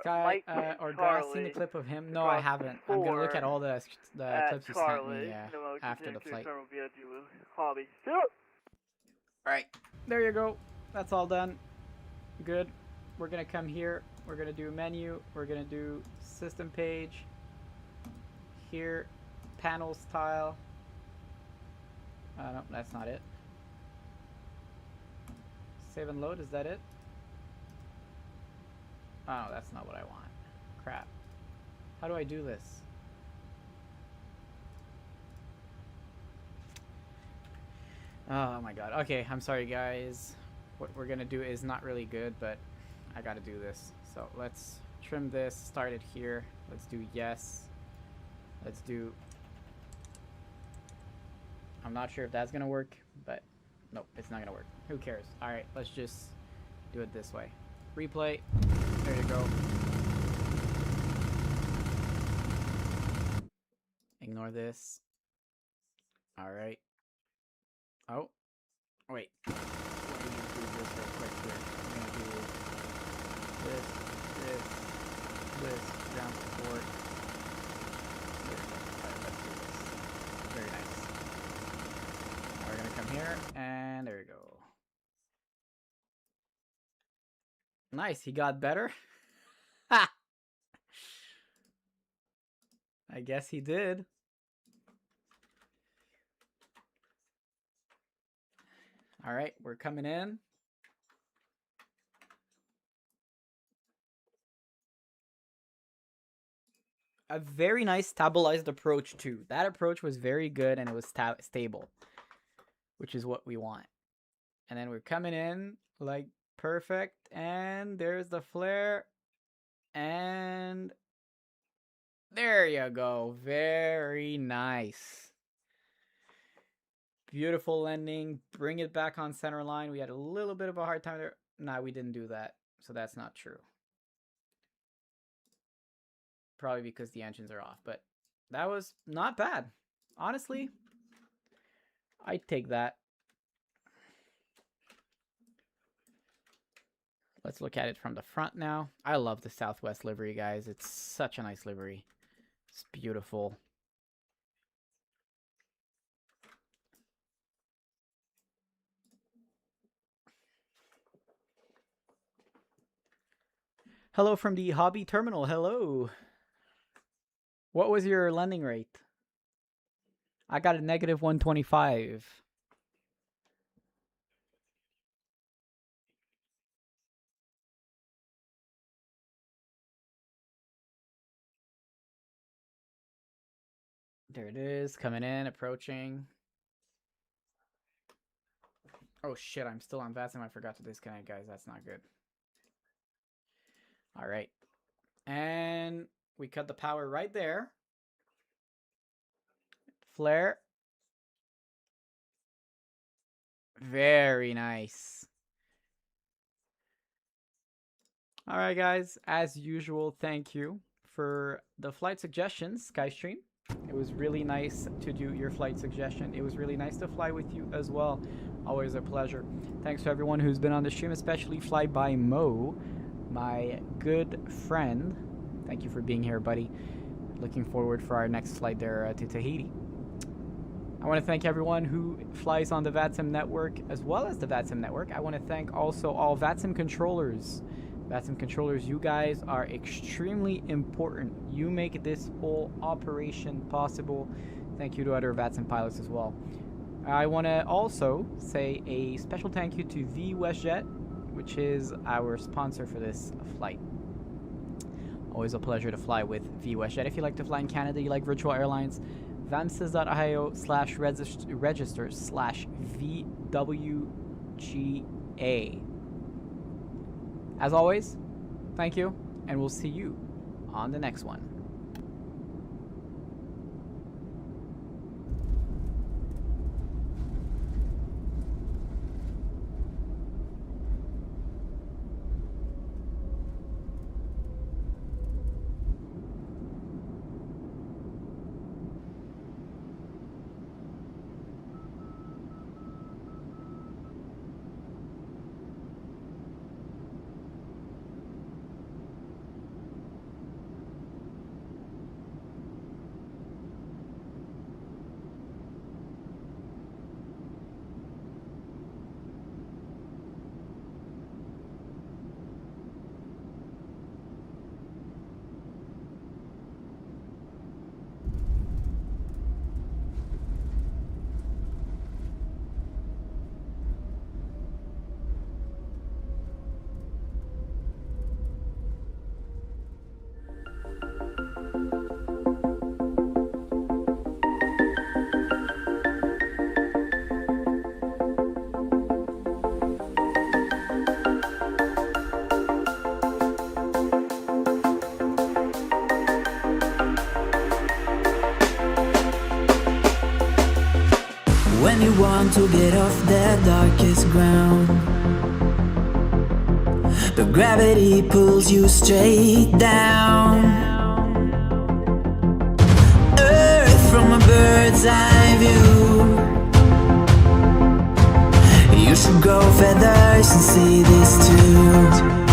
Sky, Mike or Charlie. I've seen the clip of him. No, I haven't. I'm going to look at all the clips you sent me after the flight. Alright, there you go. That's all done. Good. We're going to come here. We're going to do menu. We're going to do system page. Here, panel style. No, that's not it. Save and load, is that it? Oh, that's not what I want. Crap. How do I do this? Oh my god. Okay, I'm sorry guys. What we're gonna do is not really good, but I gotta do this. So let's trim this, start it here. Let's do yes. Let's do... I'm not sure if that's gonna work, but nope, it's not gonna work. Who cares? Alright, let's just do it this way. Replay. There you go. Ignore this. Alright. Oh. Wait. Let me do this real quick here. I'm gonna do this, ground support. There we go. Alright, let's do this. Very nice. Now we're gonna come here, and there we go. Nice, he got better. Ha! I guess he did. All right, we're coming in. A very nice stabilized approach too. That approach was very good and it was stable, which is what we want. And then we're coming in like perfect, and there's the flare, and there you go. Very nice. Beautiful landing. Bring it back on center line. We had a little bit of a hard time there. Nah, we didn't do that, so that's not true. Probably because the engines are off, but that was not bad. Honestly, I'd take that. Let's look at it from the front now. I love the Southwest livery, guys. It's such a nice livery. It's beautiful. Hello from the hobby terminal. Hello. What was your landing rate? I got a negative 125. There it is, coming in, approaching. Oh shit, I'm still on VATSIM. I forgot to disconnect, guys. That's not good. All right. And we cut the power right there. Flare. Very nice. All right, guys. As usual, thank you for the flight suggestions, Skystream. It was really nice to do your flight suggestion. It was really nice to fly with you as well. Always a pleasure. Thanks to everyone who's been on the stream, especially Fly by Mo, my good friend. Thank you for being here, buddy. Looking forward for our next flight there to Tahiti. I want to thank everyone who flies on the VATSIM network as well as the VATSIM network. I want to thank also all VATSIM controllers. VATSIM controllers, you guys are extremely important. You make this whole operation possible. Thank you to other VATSIM pilots as well. I want to also say a special thank you to WestJet, which is our sponsor for this flight. Always a pleasure to fly with WestJet. If you like to fly in Canada, you like virtual airlines, vamsys.io/register/VW RGA. As always, thank you, and we'll see you on the next one. When you want to get off the darkest ground, but gravity pulls you straight down. Earth from a bird's eye view. You should grow feathers and see this too.